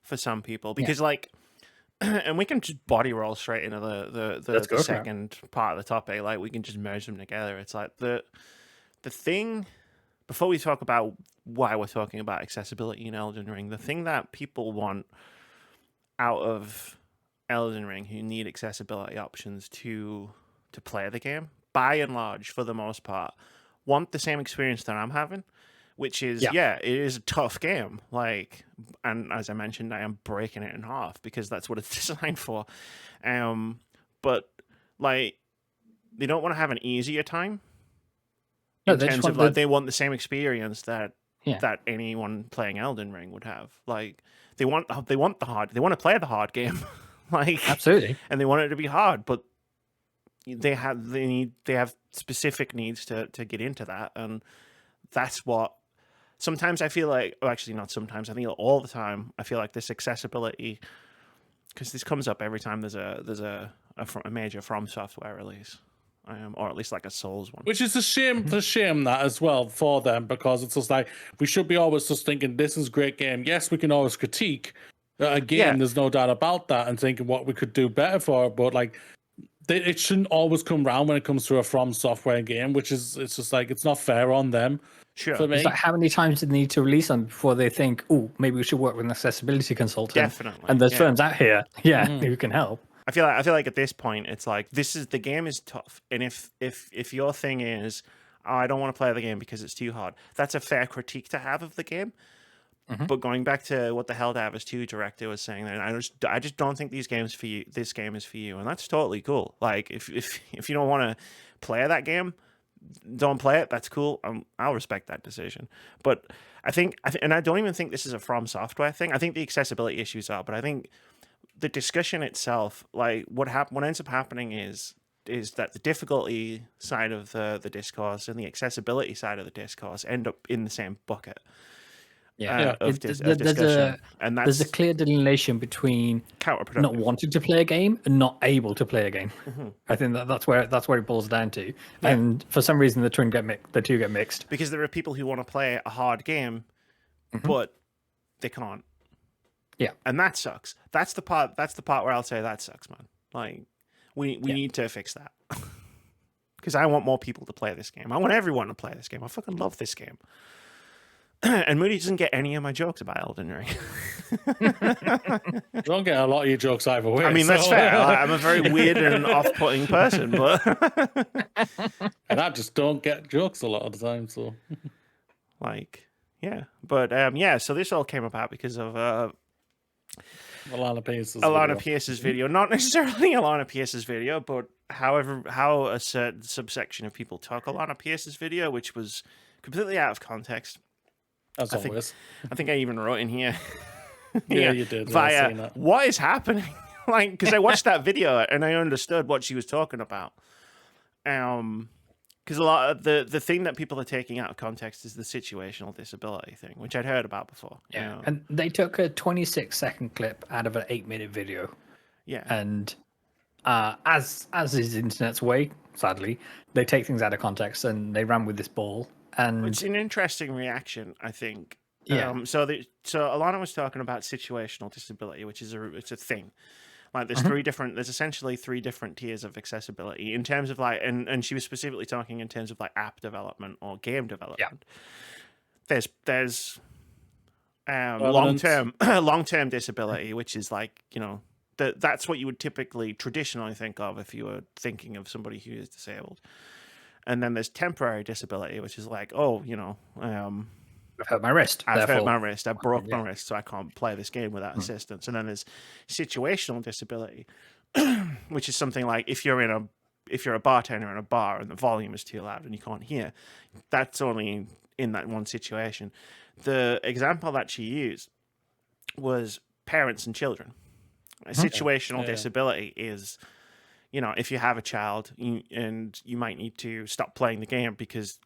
for some people because like, and we can just body roll straight into the second part of the topic. Like, we can just merge them together. It's like the thing, before we talk about why we're talking about accessibility in Elden Ring, the thing that people want out of Elden Ring, who need accessibility options to play the game, by and large, for the most part, want the same experience that I'm having, which is, it is a tough game. Like, and as I mentioned, I am breaking it in half because that's what it's designed for. But like, they don't want to have an easier time. In terms of like, they want the same experience that anyone playing Elden Ring would have. Like, they want to play the hard game. Like, absolutely, and they want it to be hard, but they have specific needs to get into that, and that's what sometimes I feel like. Well, actually, not sometimes. I think all the time I feel like this accessibility, because this comes up every time there's a major From Software release, or at least like a Souls one. Which is a shame to shame that as well for them, because it's just like, we should be always just thinking this is a great game. Yes, we can always critique a game, there's no doubt about that, and thinking what we could do better for it, but like, it shouldn't always come round when it comes to a From Software game, which is, it's just like, it's not fair on them. Sure. For me. It's like, how many times do they need to release them before they think, oh, maybe we should work with an accessibility consultant? Definitely. And there's firms out here, who can help. I feel like at this point, it's like, the game is tough, and if your thing is, oh, I don't want to play the game because it's too hard, that's a fair critique to have of the game. But going back to what the Helldivers 2 director was saying, there, I just don't think this game is for you, and that's totally cool. Like, if you don't want to play that game, don't play it. That's cool. I'll respect that decision. But I think, and I don't even think this is a From Software thing. I think the accessibility issues are, but I think the discussion itself, like what ends up happening is that the difficulty side of the discourse and the accessibility side of the discourse end up in the same bucket. Discussion. And there's a clear delineation between not wanting to play a game and not able to play a game. I think that's where it boils down to. And for some reason, the two get mixed. Because there are people who want to play a hard game, but they can't. Yeah, and that sucks. That's the part where I'll say that sucks, man. Like, we need to fix that. Because I want more people to play this game. I want everyone to play this game. I fucking love this game. And Moody doesn't get any of my jokes about Elden Ring. You don't get a lot of your jokes either way. I mean, that's fair. I'm a very weird and off-putting person, but and I just don't get jokes a lot of the time. So, like, yeah, but so this all came about because of Alana Pierce's video. Not necessarily Alana Pierce's video, but how a certain subsection of people took Alana Pierce's video, which was completely out of context. As always. I think I even wrote in here. Yeah, you did. Via, what is happening? Like, because I watched that video and I understood what she was talking about. Because a lot of the thing that people are taking out of context is the situational disability thing, which I'd heard about before. Yeah, and they took a 26-second clip out of an 8-minute video. Yeah, and as is internet's way, sadly, they take things out of context and they ran with this ball. And it's an interesting reaction, I think. Yeah. So Alana was talking about situational disability, which is it's a thing. Like there's there's essentially three different tiers of accessibility in terms of like, and she was specifically talking in terms of like app development or game development. There's long term disability, which is like, you know, that's what you would typically traditionally think of if you were thinking of somebody who is disabled. And then there's temporary disability, which is like, oh, you know, I've hurt my wrist. I've hurt my wrist. I broke my wrist, so I can't play this game without assistance. And then there's situational disability, which is something like if you're a bartender in a bar and the volume is too loud and you can't hear, that's only in that one situation. The example that she used was parents and children. A situational disability is, you know, if you have a child and you might need to stop playing the game because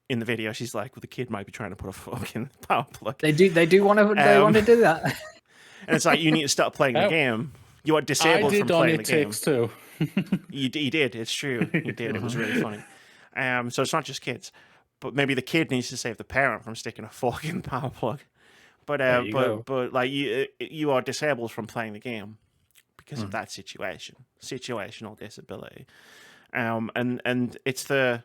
in the video she's like, well, the kid might be trying to put a fucking power plug. They do want to do that. And it's like, you need to stop playing the game. You are disabled from playing the game. Too. You did. It's true. You did. It was really funny. So it's not just kids, but maybe the kid needs to save the parent from sticking a fork in the power plug. But like you are disabled from playing the game because of that situational disability. And it's the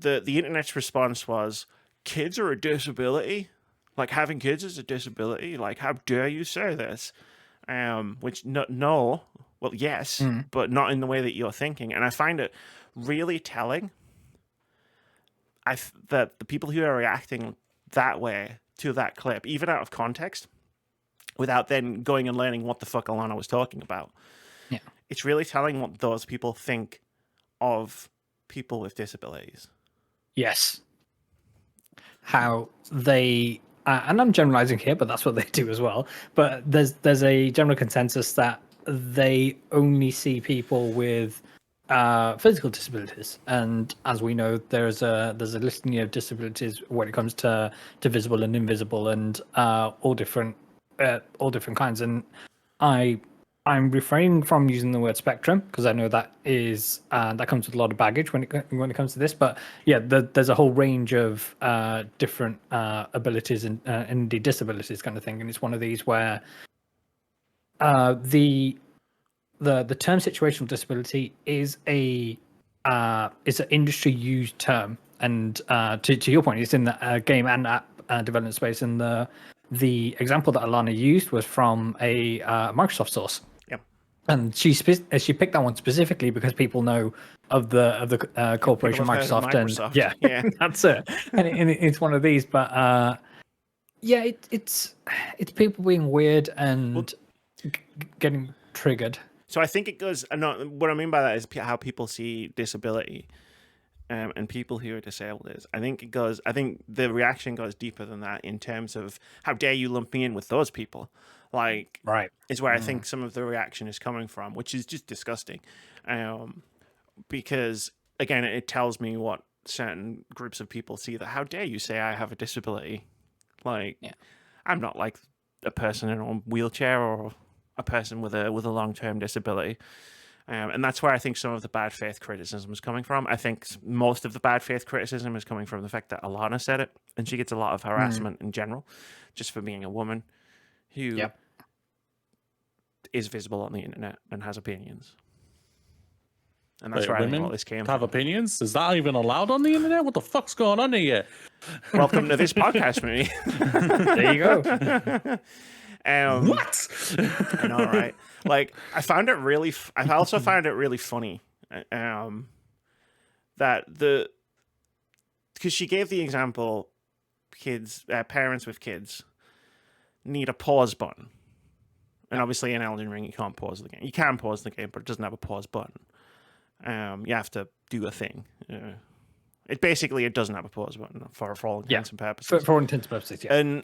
internet's response was, kids are a disability? Like having kids is a disability? Like, how dare you say this? Which no, well, yes, but not in the way that you're thinking. And I find it really telling that the people who are reacting that way to that clip, even out of context, without then going and learning what the fuck Alana was talking about, it's really telling what those people think of people with disabilities. Yes. How they, and I'm generalizing here, but that's what they do as well. But there's a general consensus that they only see people with physical disabilities, and as we know, there's a litany of disabilities when it comes to visible and invisible, and all different kinds. And I'm refraining from using the word spectrum because I know that is that comes with a lot of baggage when it comes to this. But yeah, there's a whole range of different abilities and indeed disabilities kind of thing. And it's one of these where the term situational disability is an industry used term, and to your point, it's in the game and app development space. And the example that Alana used was from a Microsoft source. And she picked that one specifically because people know of the corporation Microsoft, and yeah, that's it. And it's one of these, but it's people being weird and getting triggered. So I think it goes. What I mean by that is how people see disability, and people who are disabled is. I think the reaction goes deeper than that in terms of how dare you lump me in with those people. Like, right, is where I think some of the reaction is coming from, which is just disgusting. Because again, it tells me what certain groups of people see, that how dare you say I have a disability? Like, I'm not like a person in a wheelchair or a person with a long-term disability. And that's where I think some of the bad faith criticism is coming from. I think most of the bad faith criticism is coming from the fact that Alana said it, and she gets a lot of harassment in general, just for being a woman who is visible on the internet and has opinions. And that's where I think all this came from. Have opinions? Is that even allowed on the internet? What the fuck's going on here? Welcome to this podcast, Moody. There you go. What? I know, right? Like, I also found it really funny that because she gave the example, parents with kids need a pause button. And obviously in Elden Ring, you can't pause the game. You can pause the game, but it doesn't have a pause button. You have to do a thing. It doesn't have a pause button for all intents and purposes. For all intents and purposes, yeah.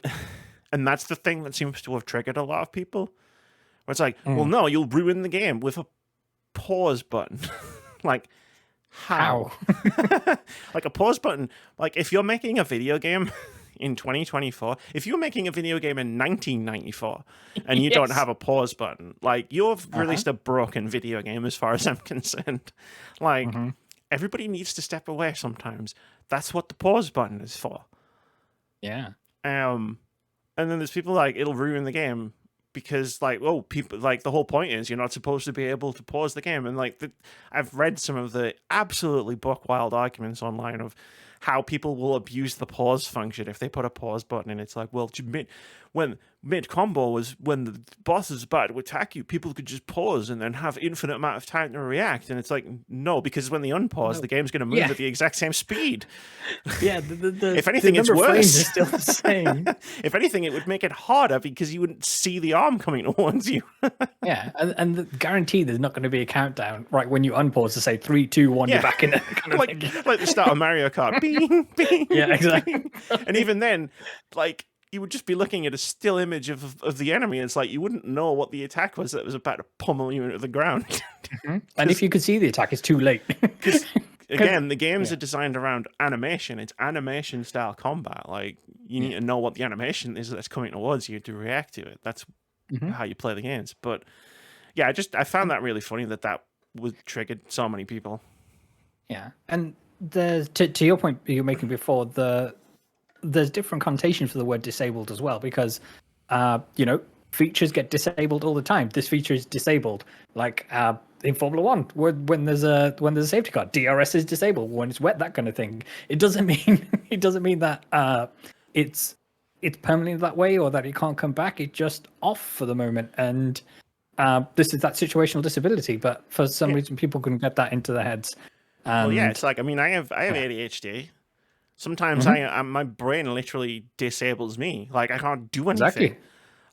And that's the thing that seems to have triggered a lot of people. Where it's like, well, no, you'll ruin the game with a pause button. Like, how? Like a pause button. Like, if you're making a video game in 2024, if you're making a video game in 1994 and you don't have a pause button, like, you've released a broken video game as far as I'm concerned. Like, everybody needs to step away sometimes. That's what the pause button is for. Yeah. And then there's people like, it'll ruin the game because, like, people, like, the whole point is you're not supposed to be able to pause the game. And, like, I've read some of the absolutely buck wild arguments online of how people will abuse the pause function if they put a pause button in. It's like, well, when mid combo was when the boss is about to attack you, people could just pause and then have infinite amount of time to react. And it's like, no, because when they unpause, the game's going to move at the exact same speed. Yeah, if anything, it's worse. Frames is still the same. If anything, it would make it harder because you wouldn't see the arm coming towards you. Yeah, and guaranteed there's not going to be a countdown right when you unpause to say 3, 2, 1, you're back in it. Kind of like the start of Mario Kart. Bing, bing, yeah, exactly. Bing. And even then, like, you would just be looking at a still image of the enemy. It's like you wouldn't know what the attack was that was about to pummel you into the ground. And if you could see the attack, it's too late. Again, the games are designed around animation. It's animation style combat. Like, you need to know what the animation is that's coming towards you to react to it. That's how you play the games. But yeah, I found that really funny that was triggered so many people. Yeah, and to your point you were making before, there's different connotations for the word disabled as well, because features get disabled all the time. This feature is disabled, like in Formula One, when there's a safety car, DRS is disabled when it's wet, that kind of thing. It doesn't mean that it's permanently that way or that it can't come back. It's just off for the moment, and this is that situational disability. But for some reason, people couldn't get that into their heads. Well, yeah, it's like, I mean, I have ADHD. Sometimes my brain literally disables me. Like, I can't do anything. Exactly.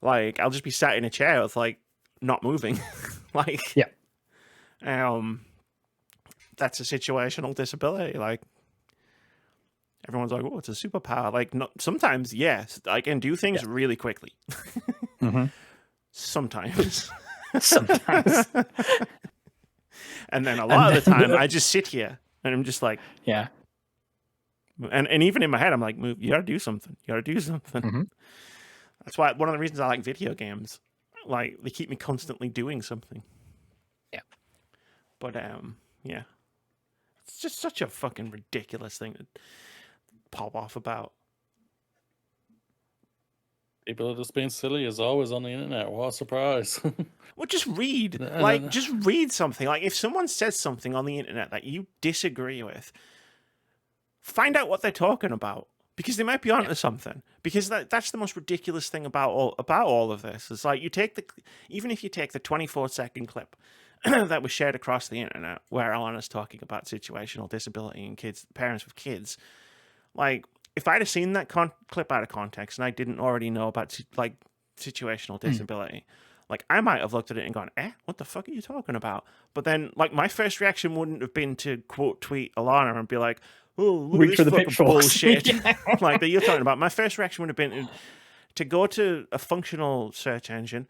Like, I'll just be sat in a chair with, like, not moving. Like, that's a situational disability. Like, everyone's like, oh, it's a superpower. Like, sometimes, yes, I can do things really quickly. Sometimes. Sometimes. And then a lot of the time, I just sit here and I'm just like, yeah. And even in my head, I'm like, move, you gotta do something. You gotta do something. That's why one of the reasons I like video games. Like, they keep me constantly doing something. Yeah. But, yeah. It's just such a fucking ridiculous thing to pop off about. People are just being silly as always on the internet. What a surprise. Well, just read. Just read something. Like, if someone says something on the internet that you disagree with, find out what they're talking about. Because they might be onto something. Because that's the most ridiculous thing about all of this. It's like, even if you take the 24-second clip that was shared across the internet where Alana's talking about situational disability and parents with kids, like, if I'd have seen that clip out of context and I didn't already know about situational disability, like, I might have looked at it and gone, what the fuck are you talking about? But then, like, my first reaction wouldn't have been to quote tweet Alana and be like, oh, look reach at for this the fucking bullshit. Yeah. Like, that you're talking about. My first reaction would have been to go to a functional search engine,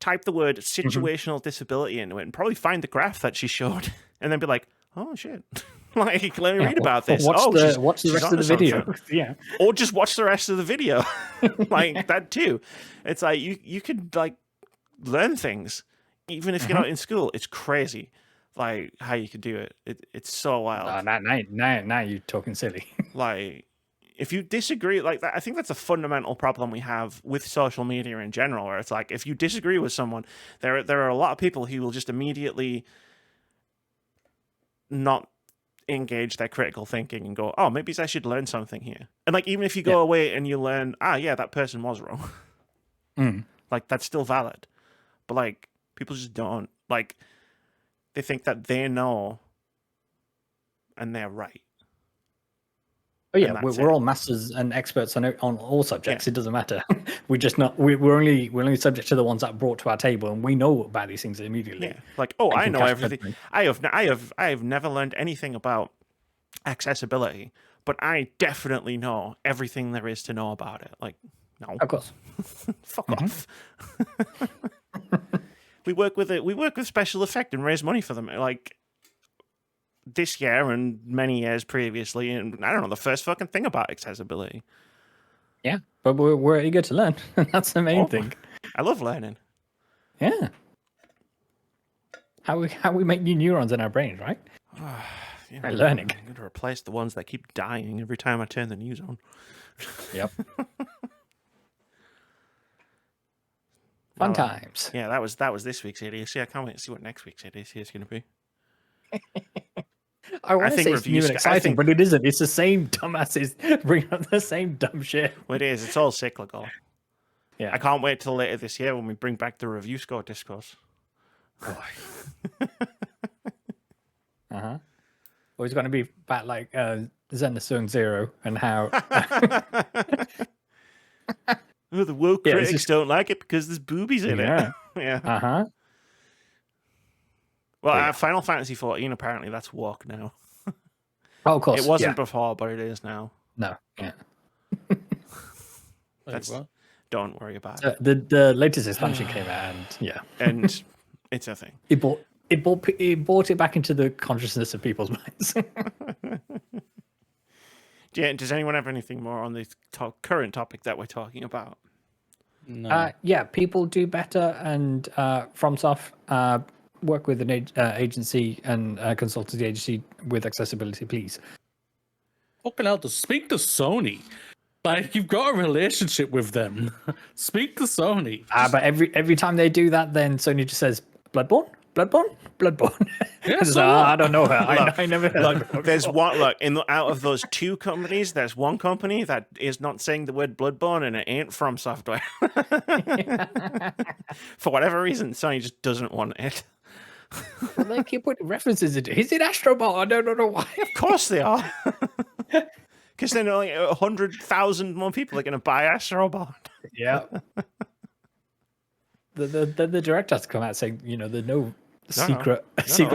type the word situational disability into it, and probably find the graph that she showed, and then be like, oh, shit. Like, let me read about this. Watch the rest of the video. Yeah. Or just watch the rest of the video. Like, that too. It's like, you could, like, learn things, even if you're not in school. It's crazy, like, how you could do it. It's so wild. Now you're talking silly. Like, if you disagree, like, that, I think that's a fundamental problem we have with social media in general, where it's like, if you disagree with someone, there are a lot of people who will just immediately not engage their critical thinking and go, oh, maybe I should learn something here. And, like, even if you go away and you learn, that person was wrong. Like, that's still valid. But, like, people just don't. Like, they think that they know and they're right. Oh yeah, we're all masters and experts on all subjects. It doesn't matter. We're only subject to the ones that are brought to our table, and we know about these things immediately. Yeah, like, oh, I know everything. I have never learned anything about accessibility, but I definitely know everything there is to know about it. Like, no, of course. Fuck off. We work with special effect and raise money for them. Like, this year and many years previously, and I don't know the first fucking thing about accessibility. Yeah, but we're eager to learn. That's the main thing. I love learning. Yeah. How we make new neurons in our brains, right? Yeah, They're learning. I'm going to replace the ones that keep dying every time I turn the news on. Yep. Well, Fun times. Yeah, that was this week's idiocy. I can't wait to see what next week's idiocy is going to be. I want to think say it's new reviews- and I exciting, think- but it isn't. It's the same dumbasses bringing up the same dumb shit. Well, it is. It's all cyclical. Yeah. I can't wait till later this year when we bring back the review score discourse. Uh-huh. Or it's going to be about like Zen Zone Zero and how... Oh, the woke Yeah, it's critics just- don't like it because there's boobies in Yeah. it. Yeah. Uh-huh. Well, Yeah. Final Fantasy 14, apparently that's woke now. Oh, of course. It wasn't Yeah. before, but it is now. No. Yeah. That's- What? Don't worry about it. The latest expansion came out, and yeah, And it's a thing. it brought it back into the consciousness of people's minds. Does anyone have anything more on the current topic that we're talking about? No. Yeah, people do better, and FromSoft work with an agency and consultancy agency with accessibility, please. Fucking hell, to speak to Sony. Like, you've got a relationship with them. Speak to Sony. But every time they do that, then Sony just says Bloodborne. Yeah, It's so like, what? I don't know her. I never heard of her Look, there's before. one. Look, out of those two companies, there's one company that is not saying the word Bloodborne, and it ain't From Software. For whatever reason, Sony just doesn't want it. Well, they keep putting references into. Is it Astrobot? I don't know why. Of course they are. Because then only 100,000 more people are going to buy Astrobot. Yeah. The director has to come out saying, there's no secret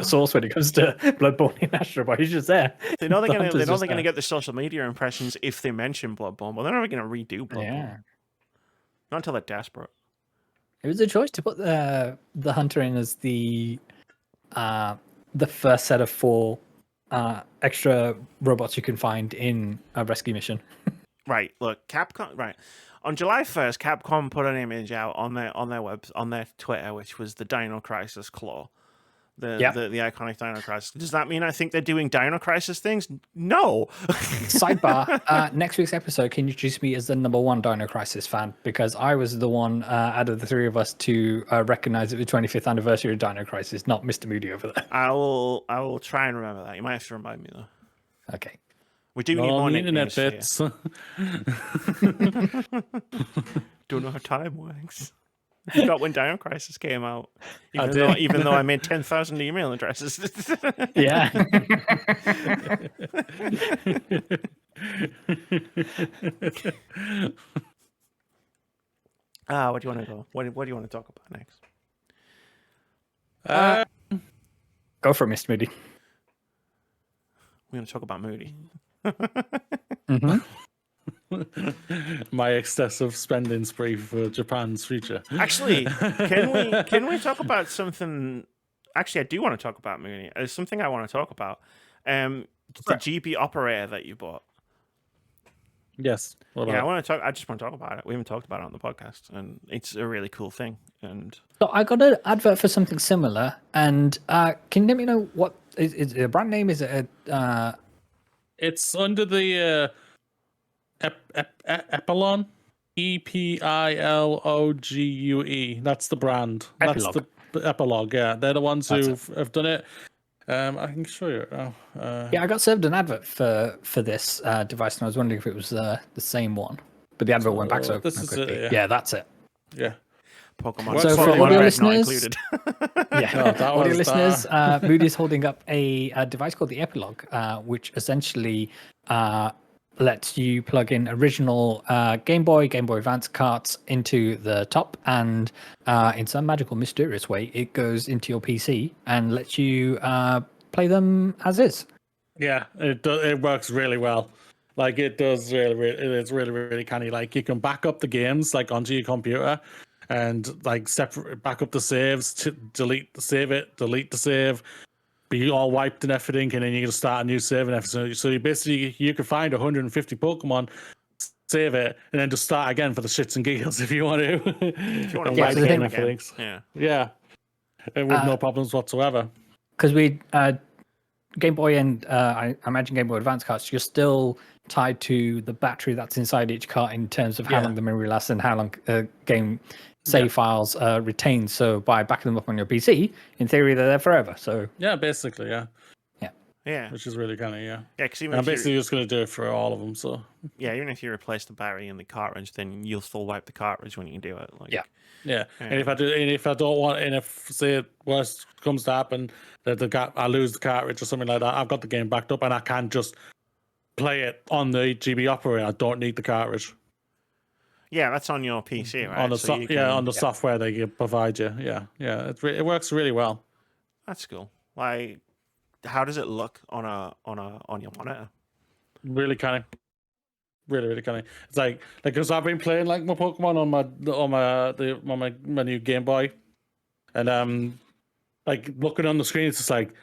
source when it comes to Bloodborne in Astrobot. He's just there. They know they're The going hunter's just to there. get the social media impressions if they mention Bloodborne. Well, they're never going to redo Bloodborne. Yeah. Not until they're desperate. It was a choice to put the hunter in as the first set of 4 extra robots you can find in a rescue mission. Right. Look, Capcom. Right. On July 1st, Capcom put an image out on their Twitter, which was the Dino Crisis claw. The iconic Dino Crisis. Does that mean I think they're doing Dino Crisis things? No. Sidebar, next week's episode, can you introduce me as the number 1 Dino Crisis fan? Because I was the one out of the 3 of us to recognize it the 25th anniversary of Dino Crisis, not Mr. Moody over there. I will try and remember that. You might have to remind me though. Okay. We do need Not more on the internet nicknames here. bits. Don't know how time works. I forgot when Dino Crisis came out. I did. Even though I made 10,000 email addresses. Yeah. What do you want to go? What do you want to talk about next? Go for it, Mr. Moody. We're going to talk about Moody. Mm-hmm. My excessive spending spree for Japan's future. Actually, can we talk about something? Actually, I do want to talk about Moody. There's something I want to talk about. The GB operator that you bought. Yes. What Yeah, about? I just want to talk about it. We haven't talked about it on the podcast, and it's a really cool thing. And So I got an advert for something similar, and can you let me know what is it a brand name? Is it a It's under the Epilon. EPILOGUE. That's the brand. Epilogue. That's the Epilogue. Yeah, they're the ones That's who have done it. I can show you. Yeah, I got served an advert for this device, and I was wondering if it was the same one. But the advert went back so this is it, quickly. yeah. Yeah, that's it. Yeah. Pokemon. So for Pokemon audio Red not listeners- included. Yeah, Oh, that audio was listeners, Moody's holding up a device called the Epilogue, which essentially lets you plug in original Game Boy Advance carts into the top, and in some magical, mysterious way, it goes into your PC and lets you play them as is. Yeah, it works really well. Like it does it's really canny. Like you can back up the games like onto your computer and like separate back up the saves, delete the save, be all wiped and everything, and then you can start a new save and everything. So you basically you can find 150 Pokemon, save it, and then just start again for the shits and giggles if you want to. If you want to Yeah, play so the the game thing- again. Yeah. Yeah, with no problems whatsoever. Because we Game Boy and I imagine Game Boy Advance carts, you're still tied to the battery that's inside each cart in terms of how long the memory lasts and how long game save files retain. So by backing them up on your PC, in theory, they're there forever. So yeah, basically, yeah. Yeah. Which is really kind of, yeah. Yeah, because I'm basically just going to do it for all of them, so. Yeah, even if you replace the battery in the cartridge, then you'll still wipe the cartridge when you do it. Like, yeah. And if I don't want, and if say worst comes to happen, that I lose the cartridge or something like that, I've got the game backed up and I can just play it on the 8GB operator. I don't need the cartridge. Yeah, that's on your PC, right? On the on the software they provide you. Yeah, it works really well. That's cool. Like, how does it look on your monitor? Really kind of. Really kind of. It's like because I've been playing like my Pokemon on my new Game Boy, and like looking on the screen, it's just like,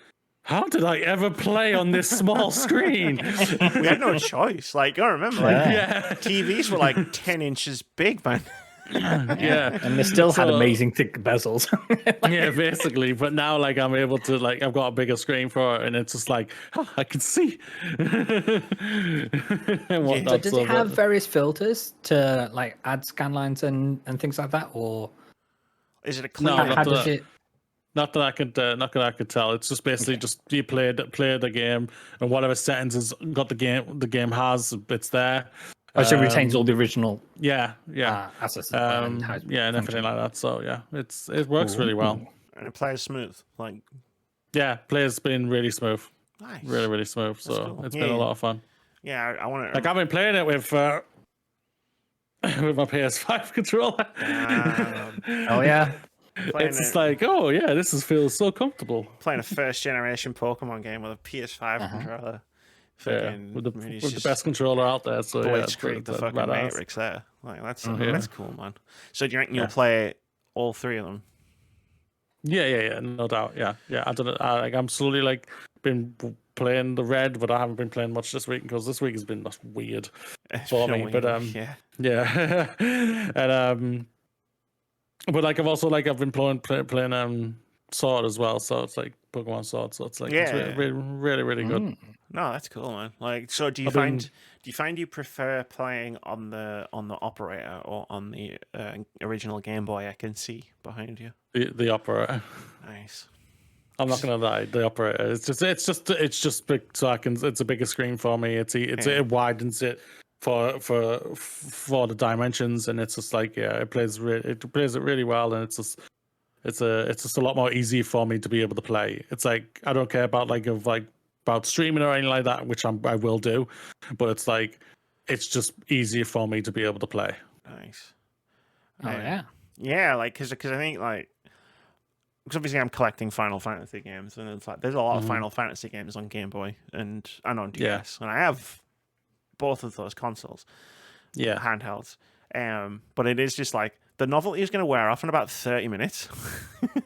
how did I ever play on this small screen? We had no choice. Like, I remember, like, TVs were like 10 inches big, man. Yeah, and they still had amazing thick bezels. Yeah, basically. But now, like, I'm able to, like, I've got a bigger screen for it, and it's just like, I can see. So does it have various filters to like add scan lines and things like that, or is it a clean? No, how does it? Not that I could tell. It's just basically just you play the game, and whatever settings has got the game has, it's there. Oh, so it retains all the original assets and everything like that. So yeah, it works really well. And it plays smooth. Like, yeah, play's been really smooth. Nice. Really, really smooth. So cool. It's been a lot of fun. Yeah, I want to. Like, I've been playing it with my PS5 controller. Oh yeah. It's like, oh yeah, feels so comfortable. Playing a first generation Pokemon game with a PS5 controller. With the best controller out there. So yeah, it's the fucking Matrix there. Like, that's cool, man. So do you reckon you'll play all three of them? Yeah, no doubt. Yeah. I don't know. I'm slowly been playing the red, but I haven't been playing much this week because this week has been weird for me. But yeah, and but I've also I've been playing Sword as well. So it's like Pokemon Sword. So it's it's really good. No, that's cool, man. Like, so do you find you prefer playing on the operator or on the original Game Boy? I can see behind you. The operator. Nice. I'm not gonna lie. The operator. It's just big, so I can. It's a bigger screen for me. It widens it for the dimensions, and it's just it plays it really well, and it's just a lot more easy for me to be able to play. It's like I don't care about about streaming or anything like that, which I will do, but it's just easier for me to be able to play. Nice. Yeah, like because I think because obviously I'm collecting Final Fantasy games, and it's there's a lot of Final Fantasy games on Game Boy and on DS, and I have both of those consoles, handhelds. But it is just the novelty is going to wear off in about 30 minutes.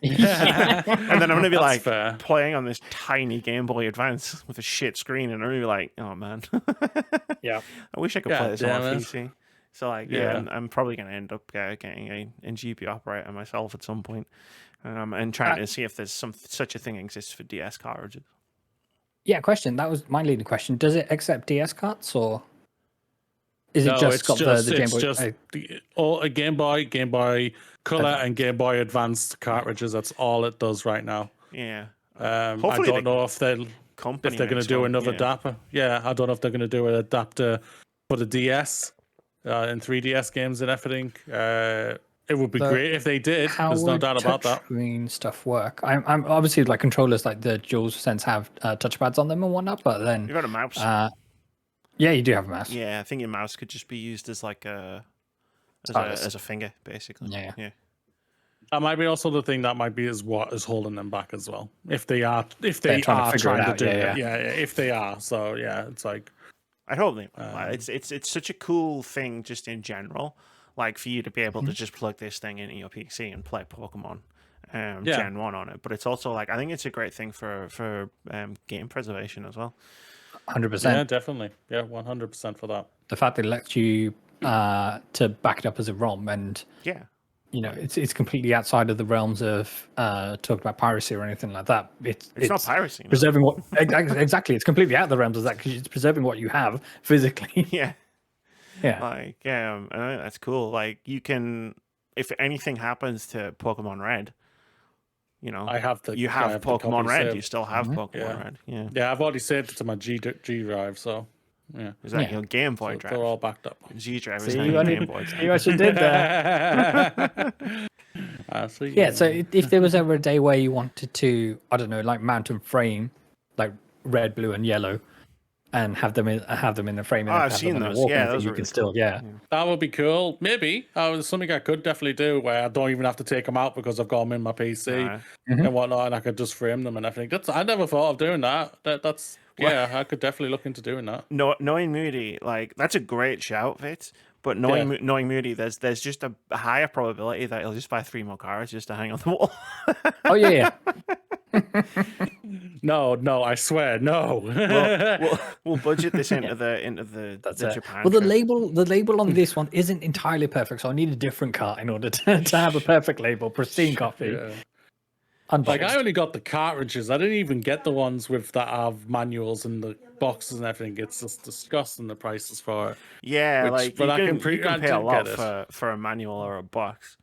And then I'm going to be playing on this tiny Game Boy Advance with a shit screen, and I'm going to be like, oh man. Yeah. I wish I could play this on PC. So I'm probably going to end up getting a GB operator myself at some point, and trying to see if there's such a thing exists for DS cartridges. Yeah, question. That was my leading question. Does it accept DS carts, or is it the Game Boy? Just a Game Boy Color, and Game Boy Advanced cartridges. That's all it does right now. Yeah. Hopefully I don't know if they're going to do another adapter. Yeah, I don't know if they're going to do an adapter for the DS and 3DS games and everything. It would be great if they did. There's no doubt about that. How would stuff work? I'm obviously controllers like the DualSense have touchpads on them and whatnot, but then you've got a mouse. Yeah, you do have a mouse. Yeah, I think your mouse could just be used as as a finger, basically. Yeah. That might be also the thing that might be is what is holding them back as well. If they are trying to do it. Yeah, if they are. So yeah, it's like I hope they. It's such a cool thing just in general. For you to be able to just plug this thing into your PC and play Pokemon Gen 1 on it. But it's also I think it's a great thing for game preservation as well. 100%. Yeah, definitely. Yeah, 100% for that. The fact that it lets you to back it up as a ROM and it's completely outside of the realms of talking about piracy or anything like that. It's not piracy. No. Preserving what exactly. It's completely out of the realms of that because it's preserving what you have physically. Yeah. Yeah. Like, I think that's cool. Like, you can, if anything happens to Pokemon Red, you have Pokemon Red. You still have Pokemon Red. Yeah. Yeah, I've already saved it to my G drive, so yeah. Is that your Game Boy drive? They're all backed up. G drive is See, now you your Game Boy drive. See what you did there. I see. Yeah. So if there was ever a day where you wanted to, I don't know, like mount and frame, like red, blue, and yellow, and have them in the frame. And I've seen those. Yeah, those you can still, yeah. That would be cool. Maybe something I could definitely do where I don't even have to take them out because I've got them in my PC and whatnot, and I could just frame them and everything. I never thought of doing that. I could definitely look into doing that. Knowing Moody, like, that's a great shout, Vitz. But knowing Moody, there's just a higher probability that he'll just buy 3 more cards just to hang on the wall. Oh yeah. No, I swear, no. We'll budget this into the Japan. Well, the label on this one isn't entirely perfect, so I need a different cart in order to have a perfect label, pristine copy. Yeah. Like, I only got the cartridges. I didn't even get the ones that have manuals and the boxes and everything. It's just disgusting, the prices for it. Yeah, you can pay a lot for a manual or a box.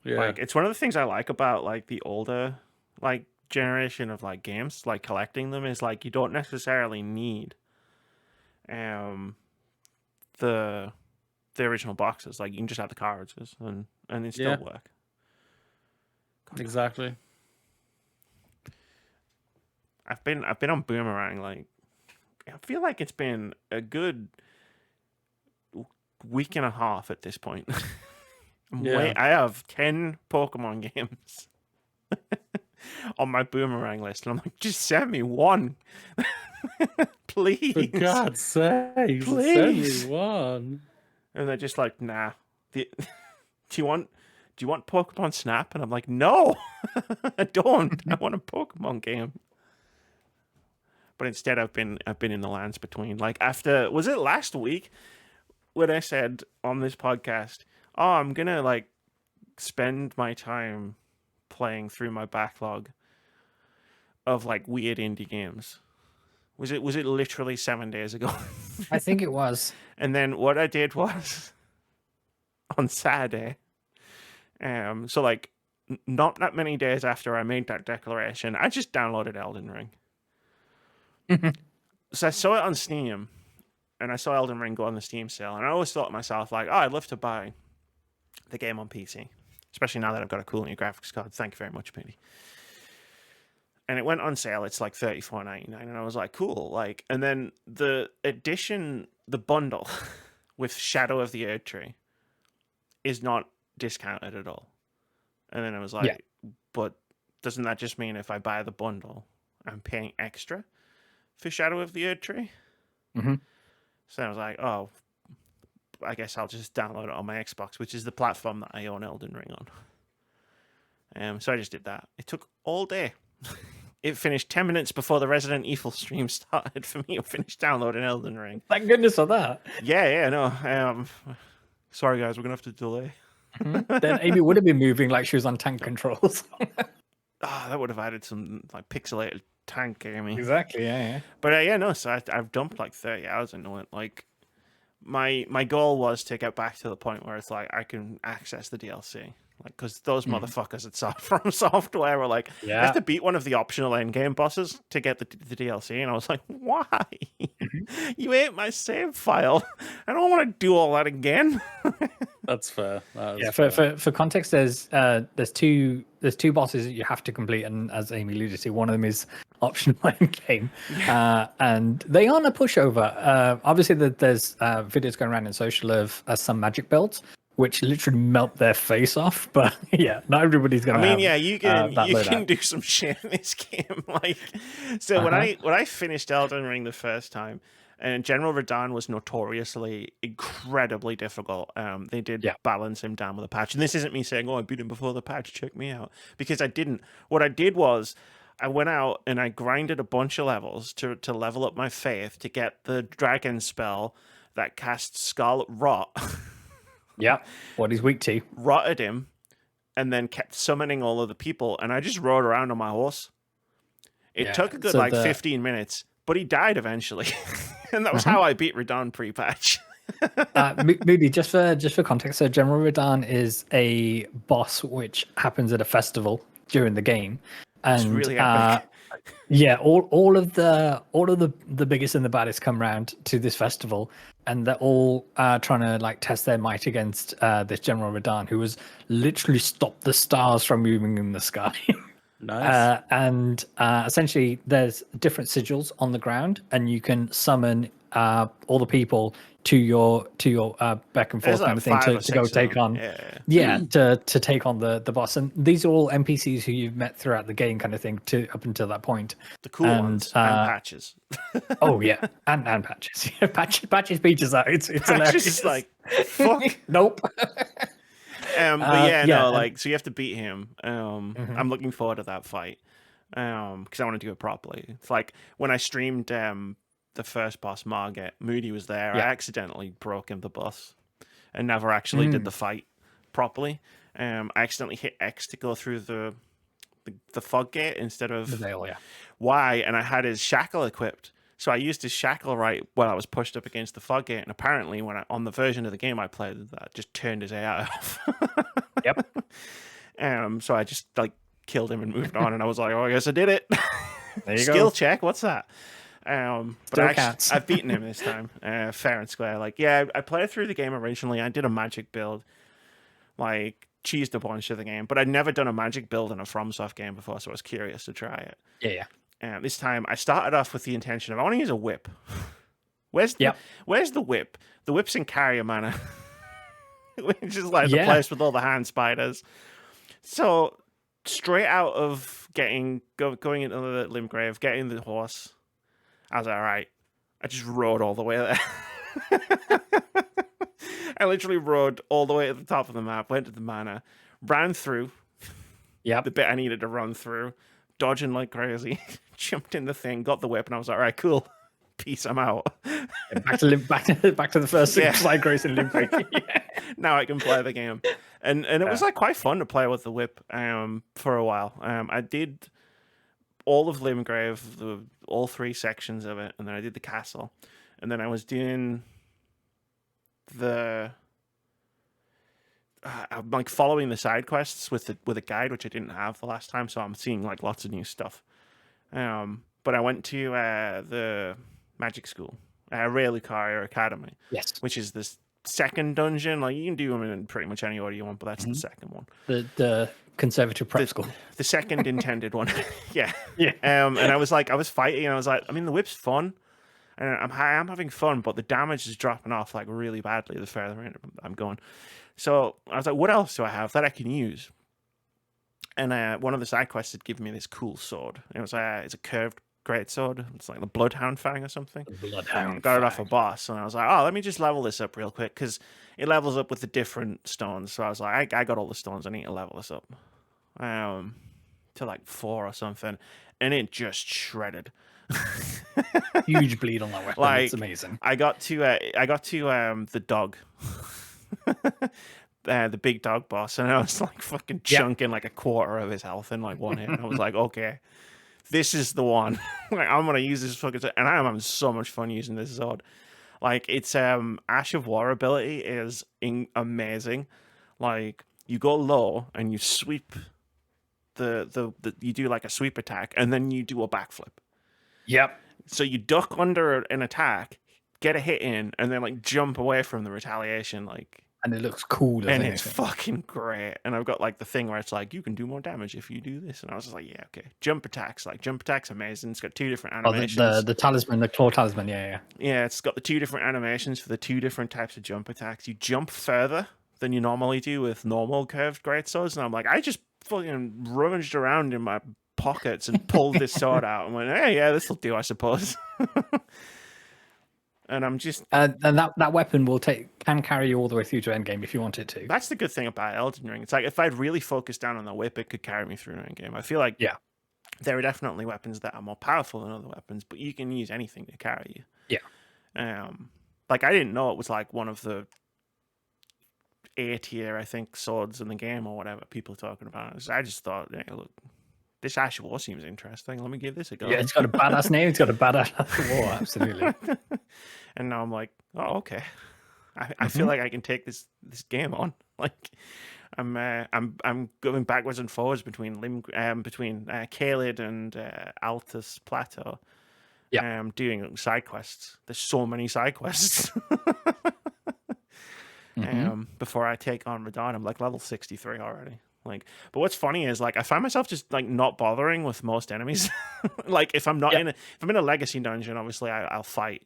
Yeah. Like, it's one of the things I like about, like, the older, like, generation of, like, games, like, collecting them is, like, you don't necessarily need the original boxes. Like, you can just have the cartridges and they still work. Exactly. I've been on Boomerang, like, I feel like it's been a good week and a half at this point. I have 10 Pokemon games on my Boomerang list, and I'm like, just send me one. Please. For God's sake, please. Send me one. And they're just like, nah. Do you want Pokemon Snap? And I'm like, no, I don't. I want a Pokemon game. But instead, I've been in the lands between. Like, after, was it last week when I said on this podcast, oh, I'm gonna, like, spend my time playing through my backlog of, like, weird indie games. Was it literally 7 days ago? I think it was. And then what I did was on Saturday, so, like, not that many days after I made that declaration, I just downloaded Elden Ring. So I saw it on Steam, and I saw Elden Ring go on the Steam sale, and I always thought to myself, like, oh, I'd love to buy the game on PC, especially now that I've got a cool new graphics card. Thank you very much, Moody. And it went on sale. It's like $34.99, and I was like, cool. Like, and then the edition, the bundle with Shadow of the Erdtree is not discounted at all. And then I was like, but doesn't that just mean if I buy the bundle, I'm paying extra for Shadow of the Erdtree? Mm-hmm. So I was like, oh, I guess I'll just download it on my Xbox, which is the platform that I own Elden Ring on. So I just did that. It took all day. It finished 10 minutes before the Resident Evil stream started for me to finish downloading Elden Ring. Thank goodness for that. Yeah, no. Sorry, guys, we're going to have to delay. Then Amy would have been moving like she was on tank controls. That would have added some, like, pixelated tank gaming. Exactly, yeah. But so I've dumped like 30 hours into it. Like, my goal was to get back to the point where it's like I can access the DLC. Like, because those motherfuckers at From Software were like, you have to beat one of the optional endgame bosses to get the DLC. And I was like, why? You ate my save file. I don't want to do all that again. That's fair. For context, there's two bosses that you have to complete, and as Amy alluded to, one of them is optional endgame, and they aren't a pushover. Obviously, there's videos going around in social of some magic belts, which literally melt their face off. But yeah, not everybody's gonna. You can do some shit in this game. Like, so when I finished Elden Ring the first time, and General Radahn was notoriously incredibly difficult. They did balance him down with a patch, and this isn't me saying, "Oh, I beat him before the patch. Check me out," because I didn't. What I did was, I went out and I grinded a bunch of levels to level up my faith to get the dragon spell that casts Scarlet Rot. Yeah, what he's weak to. Rotted him, and then kept summoning all of the people, and I just rode around on my horse. It Yeah, took a good so like the- 15 minutes, but he died eventually. And that was Mhm. how I beat Radon pre-patch. Moody, just for context, so General Radahn is a boss which happens at a festival during the game, It's and really epic. yeah, all of the biggest and the baddest come round to this festival, and they're all trying to like test their might against this General Radahn, who has literally stopped the stars from moving in the sky. Nice. And essentially, there's different sigils on the ground, and you can summon all the people to your back and There's forth kind like of thing 5 or to go 6 of take them. on. Yeah. To take on the boss, and these are all NPCs who you've met throughout the game, kind of thing, to up until that point. The cool And, ones and patches. Oh yeah, and patches, patches beaches out. It's Patches hilarious. is like, fuck. Nope. But yeah, yeah, no, and- like, so you have to beat him. I'm looking forward to that fight. Because I want to do it properly. It's like when I streamed the first boss, Margit, Moody was there. I Yeah. accidentally broke him the boss and never actually did the fight properly. I accidentally hit X to go through the fog gate instead of The veil, yeah. Y, and I had his shackle equipped. So I used his shackle right when I was pushed up against the fog gate, and apparently on the version of the game I played, that just turned his AI off. Yep. So I just like killed him and moved on, and I was like, oh, I guess I did it. There you Skill go. check, what's that? But Still cats. I've beaten him this time, fair and square. Like, yeah, I played through the game originally. I did a magic build, like cheesed a bunch of the game, but I'd never done a magic build in a FromSoft game before, so I was curious to try it. Yeah. This time I started off with the intention of I want to use a whip. Where's the whip? The whip's in Carrier Manor, which is like the Yeah. place with all the hand spiders. So straight out of going into the Limgrave, getting the horse, I was like, all right. I just rode all the way there. I literally rode all the way to the top of the map, went to the manor, ran through Yep. the bit I needed to run through, dodging like crazy, jumped in the thing, got the whip, and I was like, all right, cool. Peace, I'm out. Back to the first Yeah. side grace in Limerick. Yeah. Now I can play the game. And it was like quite fun to play with the whip for a while. I did all of Limgrave, all 3 sections of it, and then I did the castle. And then I was doing I'm like following the side quests with a guide, which I didn't have the last time, so I'm seeing like lots of new stuff. But I went to the magic school, Raylucar Academy, Yes. which is this second dungeon. Like you can do them in pretty much any order you want, but that's the second one. The conservative prep school. The second intended one. Yeah. Yeah. And I was fighting, and I was like, I mean, the whip's fun, and I'm having fun, but the damage is dropping off like really badly the further in I'm going. So I was like, what else do I have that I can use? And one of the side quests had given me this cool sword. It was it's a curved great sword. It's like the Bloodhound Fang or something. Bloodhound. Got it off a boss, and I was like, oh, let me just level this up real quick, because it levels up with the different stones. So I was like, I got all the stones, I need to level this up to like 4 or something, and it just shredded. Huge bleed on that weapon. Like, It's amazing. I got to the dog. The big dog boss, and I was like fucking chunking like a quarter of his health in like one hit. I was like, okay, this is the one. Like, I'm gonna use this fucking sword. And I am having so much fun using this sword. Like, its Ash of War ability is amazing. Like, you go low and you sweep the you do like a sweep attack, and then you do a backflip. Yep. So you duck under an attack, get a hit in, and then like jump away from the retaliation, like. And it looks cool. And it's fucking great. And I've got like the thing where it's like, you can do more damage if you do this. And I was just like, yeah, okay. Jump attacks amazing. It's got 2 different animations. The talisman, the claw talisman, yeah. Yeah, it's got the 2 different animations for the 2 different types of jump attacks. You jump further than you normally do with normal curved greatswords. And I'm like, I just fucking rummaged around in my pockets and pulled this sword out and went, hey, yeah, this will do, I suppose. And I'm just... and that weapon can carry you all the way through to endgame if you want it to. That's the good thing about Elden Ring. It's like, if I'd really focused down on the whip, it could carry me through an endgame. I feel like there are definitely weapons that are more powerful than other weapons, but you can use anything to carry you. Yeah. Like, I didn't know it was like one of the A tier, I think, swords in the game or whatever people are talking about. So I just thought, hey, look, this Ash War seems interesting. Let me give this a go. Yeah, it's got a badass name. It's got a badass war. Absolutely. And now I'm like, oh, okay. I feel like I can take this game on. Like, I'm going backwards and forwards between Caelid and Altus Plateau. Yeah. Doing side quests. There's so many side quests. Before I take on Radahn, I'm like level 63 already. Like, but what's funny is like I find myself just like not bothering with most enemies. Like if I'm not if I'm in a legacy dungeon, obviously I'll fight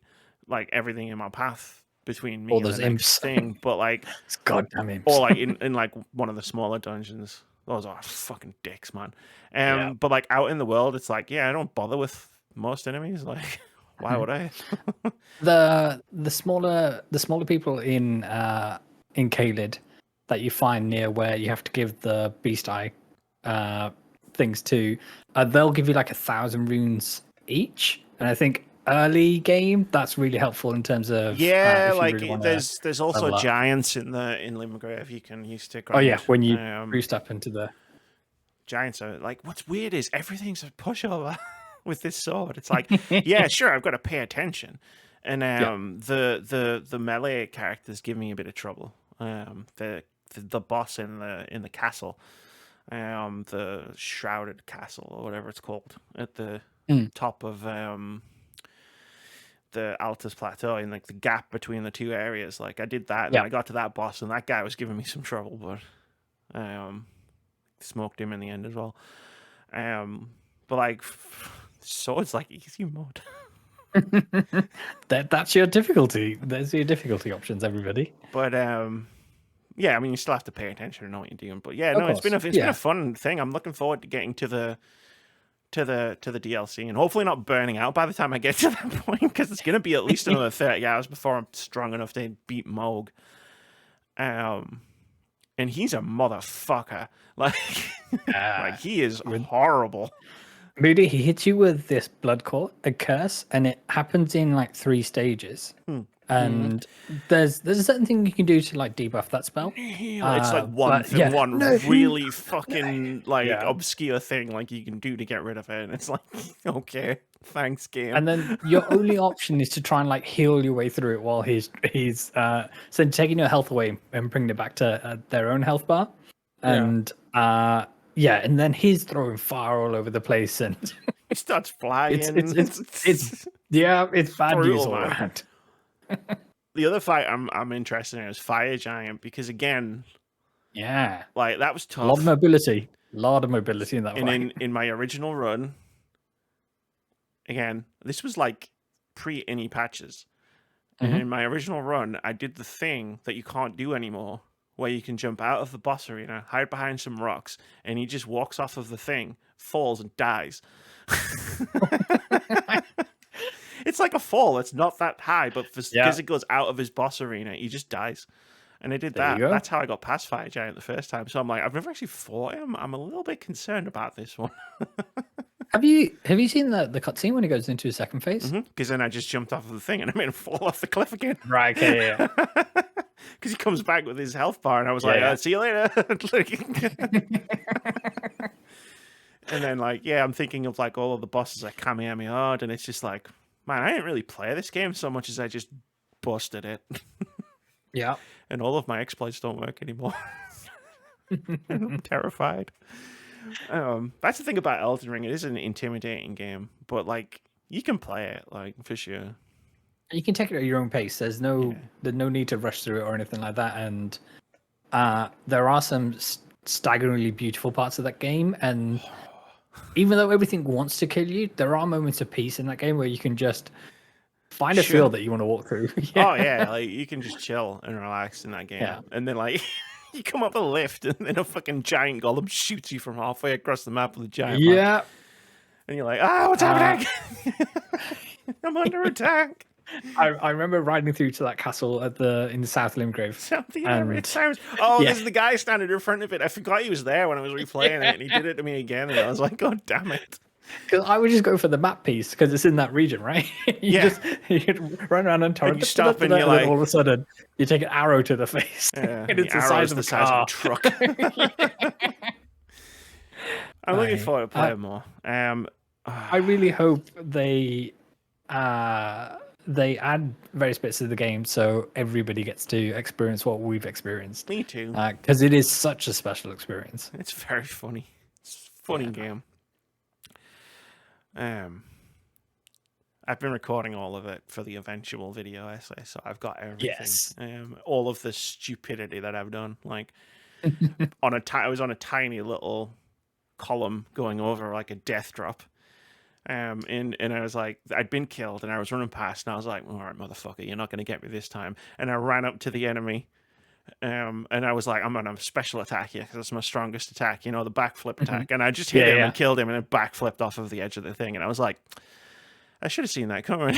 like everything in my path between me All and those the next imps. thing. But like, It's goddamn imps. or like in like one of the smaller dungeons, those are fucking dicks, man. But like out in the world, it's like I don't bother with most enemies. Like, why would I? the smaller people in Caelid that you find near where you have to give the beast eye things to, they'll give you like 1,000 runes each, and I think early game that's really helpful in terms of if like you really there's also level up. giants in Limgrave you can use to grind. Oh yeah, when you boost up into the giants are like, what's weird is everything's a pushover with this sword. It's like, yeah, sure, I've got to pay attention, and the melee characters give me a bit of trouble. The boss in the castle, the shrouded castle or whatever it's called at the top of the Altus Plateau, in like the gap between the two areas. Like I did that, and I got to that boss, and that guy was giving me some trouble, but smoked him in the end as well. But like, so it's like easy mode. that's your difficulty. There's your difficulty options, everybody. But yeah, I mean, you still have to pay attention and know what you're doing. But yeah, no, it's been a fun thing. I'm looking forward to getting to the DLC and hopefully not burning out by the time I get to that point, because it's going to be at least another 30 hours before I'm strong enough to beat Moog. And he's a motherfucker. Like, like he is horrible. Moody, he hits you with this blood curse, and it happens in like 3 stages. And there's a certain thing you can do to like debuff that spell. It's like one really fucking like obscure thing like you can do to get rid of it, and it's like, okay, thanks, game. And then your only option is to try and like heal your way through it while he's so taking your health away and bringing it back to their own health bar. And and then he's throwing fire all over the place, and he starts flying. It's bad news all around. The other fight I'm interested in is Fire Giant, because again, like that was tough. A lot of mobility in that fight. And in my original run, again, this was like pre any patches. And in my original run, I did the thing that you can't do anymore, where you can jump out of the boss arena, hide behind some rocks, and he just walks off of the thing, falls, and dies. It's like a fall. It's not that high, but because it goes out of his boss arena, he just dies. And I did that. That's how I got past Fire Giant the first time. So I'm like, I've never actually fought him. I'm a little bit concerned about this one. Have you seen the cutscene when he goes into his second phase? Because then I just jumped off of the thing and I made him fall off the cliff again. Right, okay, yeah. Because he comes back with his health bar, and I was like, see you later. And then, like, I'm thinking of, like, all of the bosses like Kamehameha, and it's just like, man, I didn't really play this game so much as I just busted it. Yeah. And all of my exploits don't work anymore. I'm terrified. That's the thing about Elden Ring. It is an intimidating game, but, like, you can play it, like, for sure. You can take it at your own pace. There's no need to rush through it or anything like that. And there are some staggeringly beautiful parts of that game. And even though everything wants to kill you, there are moments of peace in that game where you can just find a field that you want to walk through. Oh yeah, like you can just chill and relax in that game. Yeah. And then like you come up a lift, and then a fucking giant golem shoots you from halfway across the map with a giant. Yeah. Punch. And you're like, what's happening? I'm under attack. I remember riding through to that castle in the South Limgrave. There's the guy standing in front of it. I forgot he was there when I was replaying it, and he did it to me again, and I was like, God damn it. Because I would just go for the map piece because it's in that region, right? You run around and torrent, you stop and you're then like, all of a sudden you take an arrow to the face, and the it's the arrow size is of the a size of a car. truck. I'm looking forward to playing more. I really hope they add various bits of the game so everybody gets to experience what we've experienced. Me too. Because it is such a special experience. It's very funny. It's a funny game. I've been recording all of it for the eventual video essay, so I've got everything. Yes. All of the stupidity that I've done. Like I was on a tiny little column going over like a death drop. And I was like, I'd been killed, and I was running past, and I was like, all right, motherfucker, you're not going to get me this time. And I ran up to the enemy, and I was like, I'm going to special attack here because that's my strongest attack, the backflip attack. And I just hit him and killed him, and then backflipped off of the edge of the thing. And I was like, I should have seen that coming.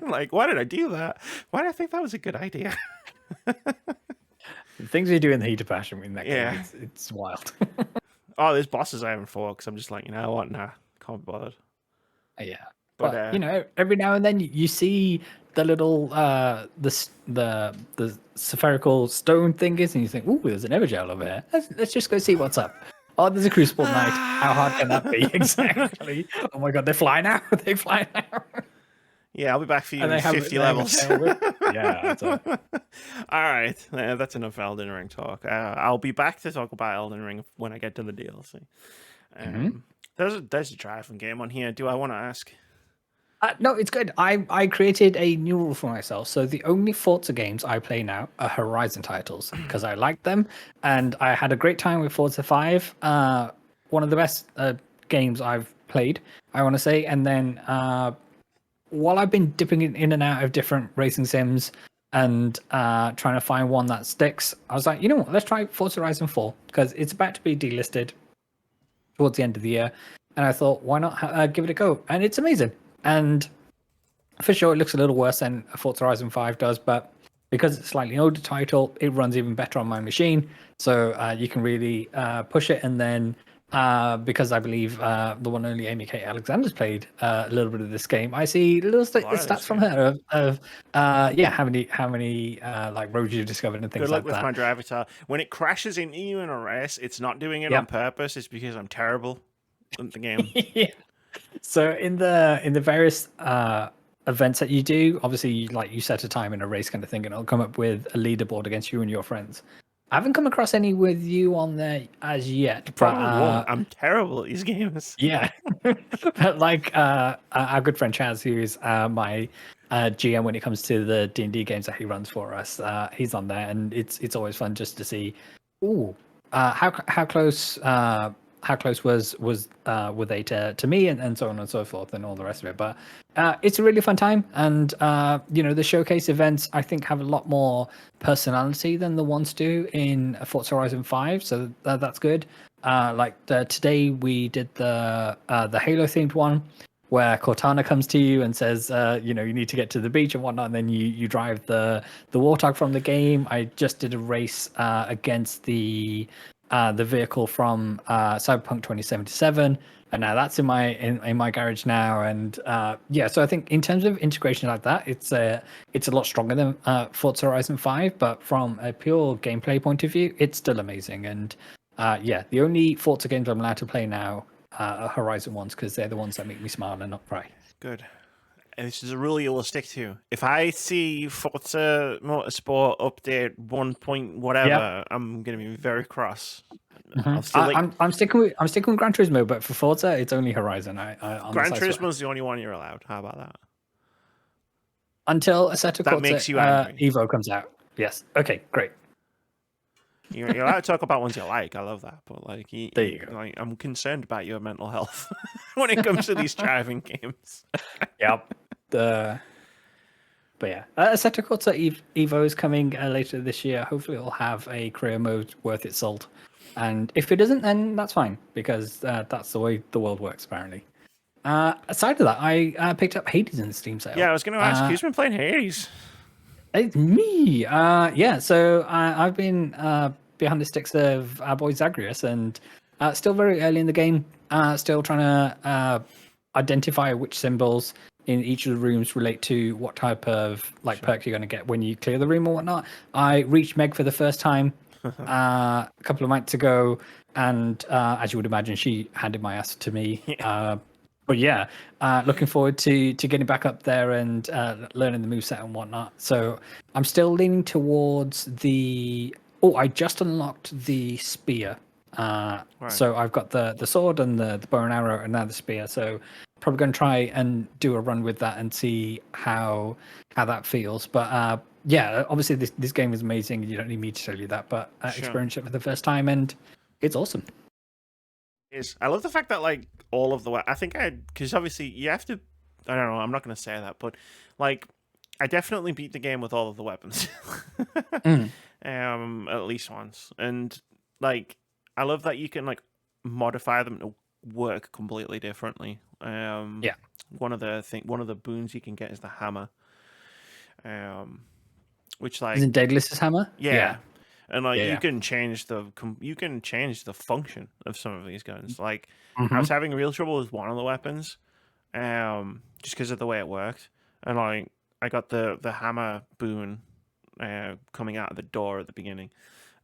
Like, why did I do that? Why did I think that was a good idea? The things we do in the heat of passion in that game, it's wild. Oh, there's bosses I haven't fought because I'm just like, you know what? Nah, can't be bothered. Yeah. But every now and then you see the little the spherical stone thing is, and you think, "Ooh, there's an Evergel over here. Let's just go see what's up." Oh, there's a Crucible Knight. How hard can that be? Exactly. Oh my god, they fly now. They fly now. Yeah, I'll be back for you in 50 levels. Yeah. All right, that's enough Elden Ring talk. I'll be back to talk about Elden Ring when I get to the DLC. There's a driving game on here. Do I want to ask? No, it's good. I created a new rule for myself. So the only Forza games I play now are Horizon titles because I like them, and I had a great time with Forza 5. One of the best games I've played, I want to say. And then while I've been dipping in and out of different racing sims and trying to find one that sticks, I was like, you know what? Let's try Forza Horizon 4 because it's about to be delisted towards the end of the year. And I thought, why not give it a go? And it's amazing. And for sure, it looks a little worse than Forza Horizon 5 does, but because it's a slightly older title, it runs even better on my machine. So you can really push it. And then because I believe the one only Amy Kate Alexander's played a little bit of this game, I see little stats from her of how many like roads you discovered and things like that. Good luck with my driver. When it crashes into you in a race, it's not doing it on purpose. It's because I'm terrible at the game. Yeah. So in the various events that you do, obviously you set a time in a race kind of thing, and it'll come up with a leaderboard against you and your friends. I haven't come across any with you on there as yet. Probably won't. I'm terrible at these games. Yeah, but like our good friend Chaz, who is my GM when it comes to the D&D games that he runs for us, he's on there, and it's always fun just to see, how close. How close were they to me, and so on and so forth, and all the rest of it. But it's a really fun time, and the showcase events I think have a lot more personality than the ones do in Forza Horizon 5, so that's good. Today we did the Halo themed one, where Cortana comes to you and says, you need to get to the beach and whatnot, and then you drive the Warthog from the game. I just did a race against the vehicle from Cyberpunk 2077, and now that's in my garage now. And so I think in terms of integration like that, it's a lot stronger than Forza Horizon 5, but from a pure gameplay point of view, it's still amazing. And the only Forza games I'm allowed to play now are Horizon ones because they're the ones that make me smile and not cry. Good. And this is a rule you will stick to. If I see Forza Motorsport update 1 point whatever, I'm going to be very cross. Mm-hmm. I'm sticking with Gran Turismo, but for Forza, it's only Horizon. Gran Turismo is the only one you're allowed. How about that? Until Assetto Corsa makes you angry. Evo comes out. Yes. Okay. Great. You're allowed to talk about ones you like. I love that, but there you go. I'm concerned about your mental health when it comes to these driving games. Yep. But yeah, Assetto Corsa Evo is coming later this year. Hopefully, it'll have a career mode worth its salt. And if it doesn't, then that's fine because that's the way the world works, apparently. Aside of that, I picked up Hades in the Steam sale. Yeah, I was going to ask, who's been playing Hades? It's me. So I've been behind the sticks of our boy Zagreus, and still very early in the game. still trying to identify which symbols in each of the rooms relate to what type of perk you're going to get when you clear the room or whatnot. I reached Meg for the first time a couple of nights ago, and as you would imagine, she handed my ass to me. But yeah, looking forward to getting back up there and learning the moveset and whatnot. So I'm still leaning towards the... Oh, I just unlocked the spear. So I've got the sword and the bow and arrow and now the spear. So probably going to try and do a run with that and see how that feels. But yeah, obviously this game is amazing. You don't need me to tell you that, but experienced it for the first time and it's awesome. I love the fact that like all of the I think because obviously you have to, I don't know, I'm not going to say that, but like I definitely beat the game with all of the weapons at least once, and like I love that you can like modify them to work completely differently. One of the boons you can get is the hammer, which like isn't Daedalus' hammer? Yeah. And like you can change the function of some of these guns. Like I was having real trouble with one of the weapons, just because of the way it worked. And like I got the hammer boon coming out of the door at the beginning,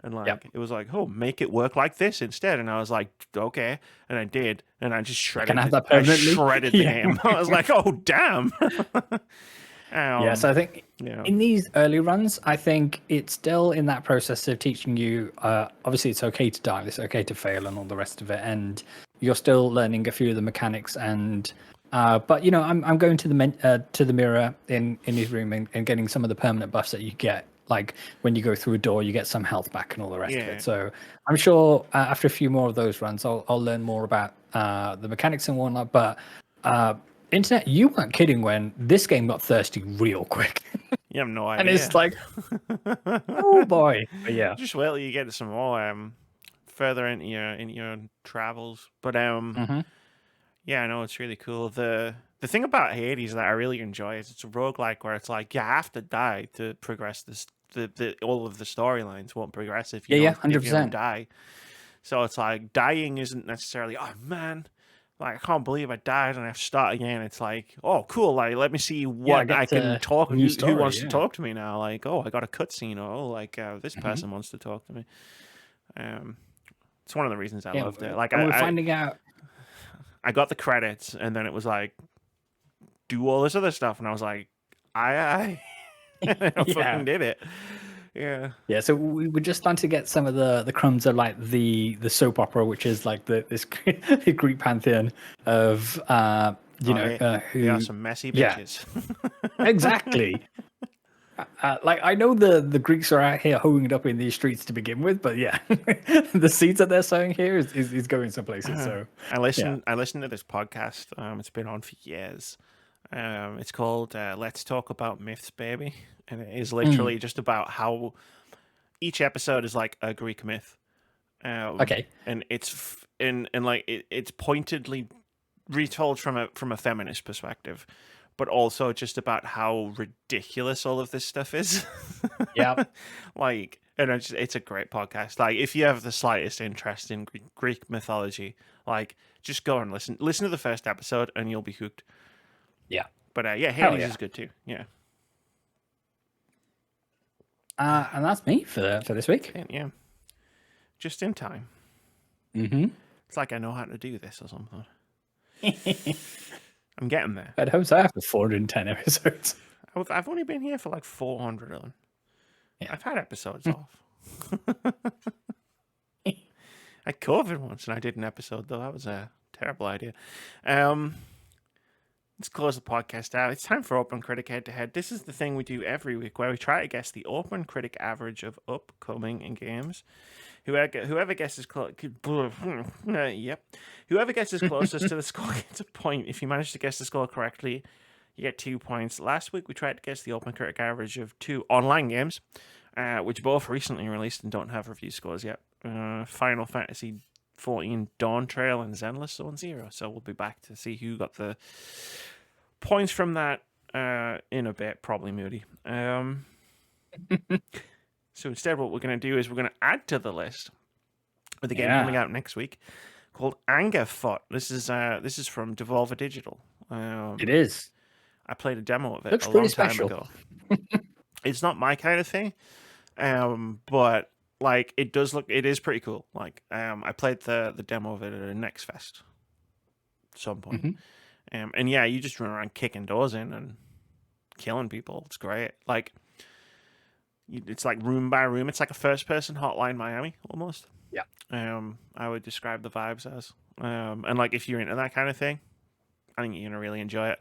and like it was like, oh, make it work like this instead. And I was like, okay, and I did, and I just shredded. I shredded the game. I was like, oh damn. So I think in these early runs, I think it's still in that process of teaching you. Obviously, it's okay to die, it's okay to fail, and all the rest of it, and you're still learning a few of the mechanics. And but you know, I'm going to the mirror in his room and getting some of the permanent buffs that you get. Like when you go through a door, you get some health back and all the rest of it. So I'm sure after a few more of those runs, I'll learn more about the mechanics and whatnot. But Internet, you weren't kidding when this game got thirsty real quick. You have no idea. And it's like, oh boy. But yeah. Just wait till you get some more further into your travels. But yeah, I know it's really cool. The thing about Hades that I really enjoy is it's a roguelike where it's like you have to die to progress this. All of the storylines won't progress if you don't, 100%. if you don't die. So it's like dying isn't necessarily, oh man, like I can't believe I died and I have to start again. It's like, oh cool, like let me see what I can talk. Who wants to talk to me now? Like, oh, I got a cutscene. Oh, like this person wants to talk to me. It's one of the reasons I loved it. Like we're finding out. I got the credits and then it was like, do all this other stuff, and I was like, I fucking did it. Yeah. So we were just starting to get some of the crumbs of like the soap opera, which is like this Greek pantheon of who are some messy bitches. Exactly. Like I know the Greeks are out here hoeing it up in these streets to begin with, but yeah, the seeds that they're sowing here is going some places. So I listened to this podcast. It's been on for years. It's called Let's Talk About Myths, Baby. And it is literally just about how each episode is like a Greek myth. Okay. And it's it's pointedly retold from a feminist perspective, but also just about how ridiculous all of this stuff is. Yeah. Like, and it's a great podcast. Like, if you have the slightest interest in Greek mythology, like, just go and listen to the first episode and you'll be hooked. Yeah. But Hades is good too. Yeah. And that's me for this week. Yeah. Just in time. Mm-hmm. It's like I know how to do this or something. I'm getting there. I'd hope so after 410 episodes. I've only been here for like 400 of them. Yeah. I've had episodes off. I had COVID once and I did an episode, though. That was a terrible idea. Let's close the podcast out. It's time for OpenCritic Head-To-Head. This is the thing we do every week where we try to guess the OpenCritic average of upcoming games. Whoever guesses closest to the score gets a point. If you manage to guess the score correctly, you get 2 points. Last week we tried to guess the OpenCritic average of 2 online games, which both recently released and don't have review scores yet. Final Fantasy 14 Dawn Trail and Zenless Zone Zero. So we'll be back to see who got the points from that in a bit, probably Moody. So instead what we're going to do is we're going to add to the list with the game coming out next week called Angerfoot. This is from Devolver Digital. It is. I played a demo of it Looks a pretty long time special. ago. It's not my kind of thing, but like it is pretty cool. Like I played the demo of it at a Next Fest at some point. Mm-hmm. And yeah, you just run around kicking doors in and killing people. It's great. Like it's like room by room. It's like a first-person Hotline Miami almost. Yeah. I would describe the vibes as. And like if you're into that kind of thing, I think you're gonna really enjoy it.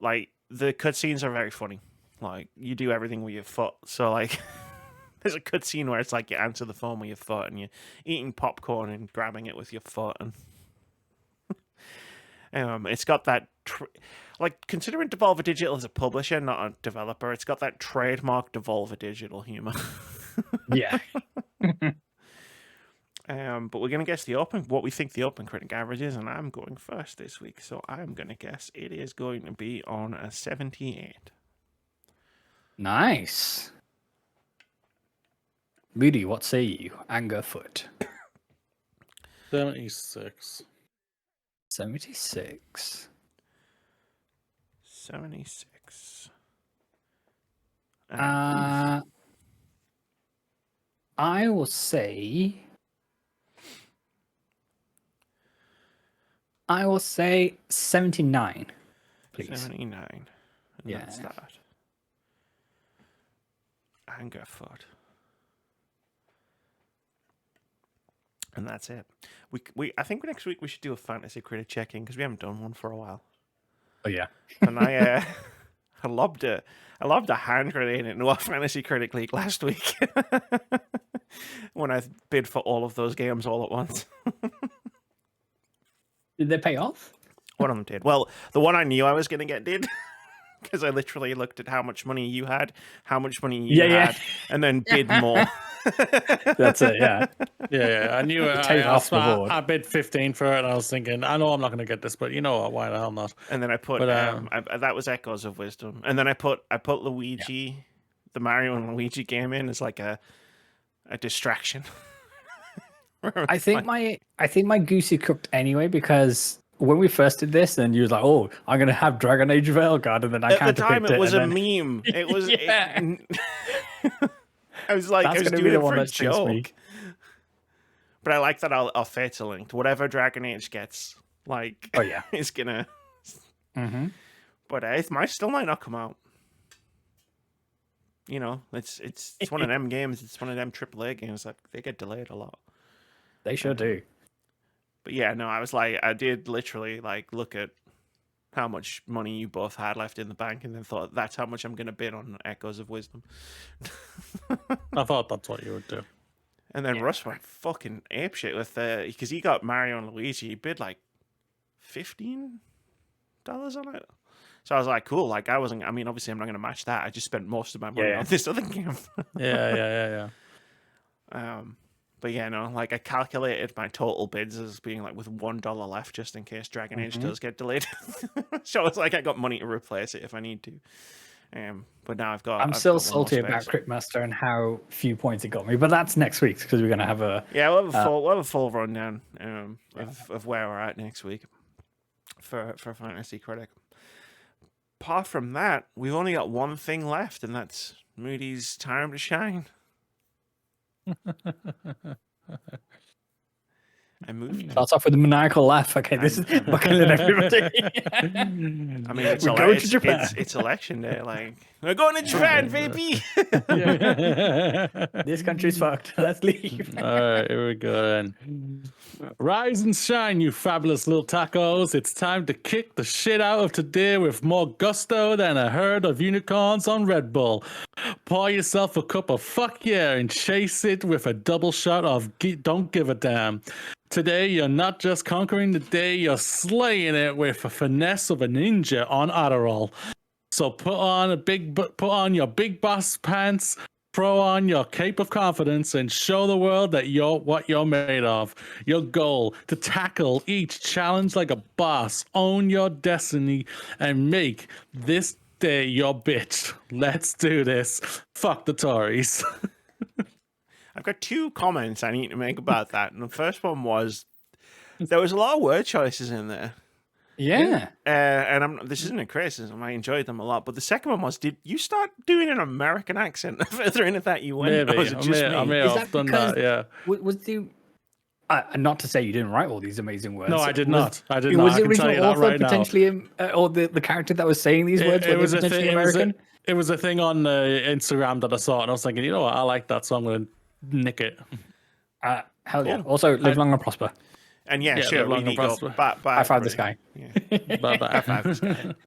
Like the cutscenes are very funny. Like you do everything with your foot. So like there's a cutscene where it's like you answer the phone with your foot and you're eating popcorn and grabbing it with your foot and it's got that like considering Devolver Digital as a publisher, not a developer, it's got that trademark Devolver Digital humor. Yeah. But we're gonna guess what we think the OpenCritic average is, and I'm going first this week, so I'm gonna guess it is going to be on a 78. Nice. Moody, what say you? Angerfoot. 76. 76. 76. I will say 79, please. 79. And Yeah. that's that. Angerfoot. And that's it. I think next week we should do a fantasy critic check-in because we haven't done one for a while. Oh yeah. And I lobbed a hand grenade into our fantasy critic league last week when I bid for all of those games all at once. Did they pay off? One of them did. Well, the one I knew I was going to get did. Because I literally looked at how much money you had, how much money you had, and then bid more. That's it, yeah. Yeah, I knew it. Take off the board. I bid 15 for it, and I was thinking, I know I'm not going to get this, but you know what? Why the hell not? And then I put that was Echoes of Wisdom, and then I put Luigi, the Mario and Luigi game in as like a distraction. I think my goosey cooked anyway because when we first did this, and you was like, "Oh, I'm gonna have Dragon Age Veilguard," and then I at the time it was a then... meme. It was. Yeah. I was like, That's I was gonna doing be the it one for a that stinks me. joke. But I like that I'll fatal linked. Whatever Dragon Age gets, like, Oh yeah, is gonna. mm-hmm. But it might still not come out. You know, it's one of them games. It's one of them AAA games that they get delayed a lot. They sure do. But yeah, no, I did literally like look at how much money you both had left in the bank, and then thought that's how much I'm gonna bid on Echoes of Wisdom. I thought that's what you would do. And then Russ went fucking apeshit with because he got Mario and Luigi. He bid like $15 on it. So I was like, cool. Like I mean, obviously I'm not gonna match that. I just spent most of my money on this other game. Yeah. But yeah, no, like I calculated my total bids as being like with $1 left just in case Dragon Age does get delayed. So it's like I got money to replace it if I need to. But now I've I'm still got salty about Cryptmaster and how few points it got me, but that's next week because we're gonna have a we'll have a full rundown of where we're at next week for Fantasy Critic. Apart from that, we've only got one thing left, and that's Moody's time to shine. I moved. Starts off with a maniacal laugh. Okay, this is buckling everybody. I mean, We're going to Japan. It's election day. Like we're going to Japan, baby. This country's fucked. Let's leave. All right, here we go then. Rise and shine, you fabulous little tacos. It's time to kick the shit out of today with more gusto than a herd of unicorns on Red Bull. Pour yourself a cup of fuck yeah and chase it with a double shot of don't give a damn. Today, you're not just conquering the day, you're slaying it with a finesse of a ninja on Adderall. So put on your big boss pants, throw on your cape of confidence, and show the world that you're what you're made of. Your goal, to tackle each challenge like a boss, own your destiny, and make this day your bitch. Let's do this. Fuck the Tories. I've got two comments I need to make about that. And the first one was there was a lot of word choices in there. Yeah. And this isn't a criticism. I enjoyed them a lot. But the second one was, did you start doing an American accent further into that you went? Maybe. Or was it just I may Is have that done because that, yeah. Was the not to say you didn't write all these amazing words. No, I did Was- not. I did not. Was I the can tell original you that author right now. potentially, or the character that was saying these words, were they potentially American? It was a thing on Instagram that I saw, and I was thinking, you know what, I like that, so I'm going to nick it. Hell yeah. Cool. Also, live long and prosper. And yeah, Yeah, sure, live we long need and to go prosper. bye. I found this guy. Yeah. Bye-bye. High five this guy.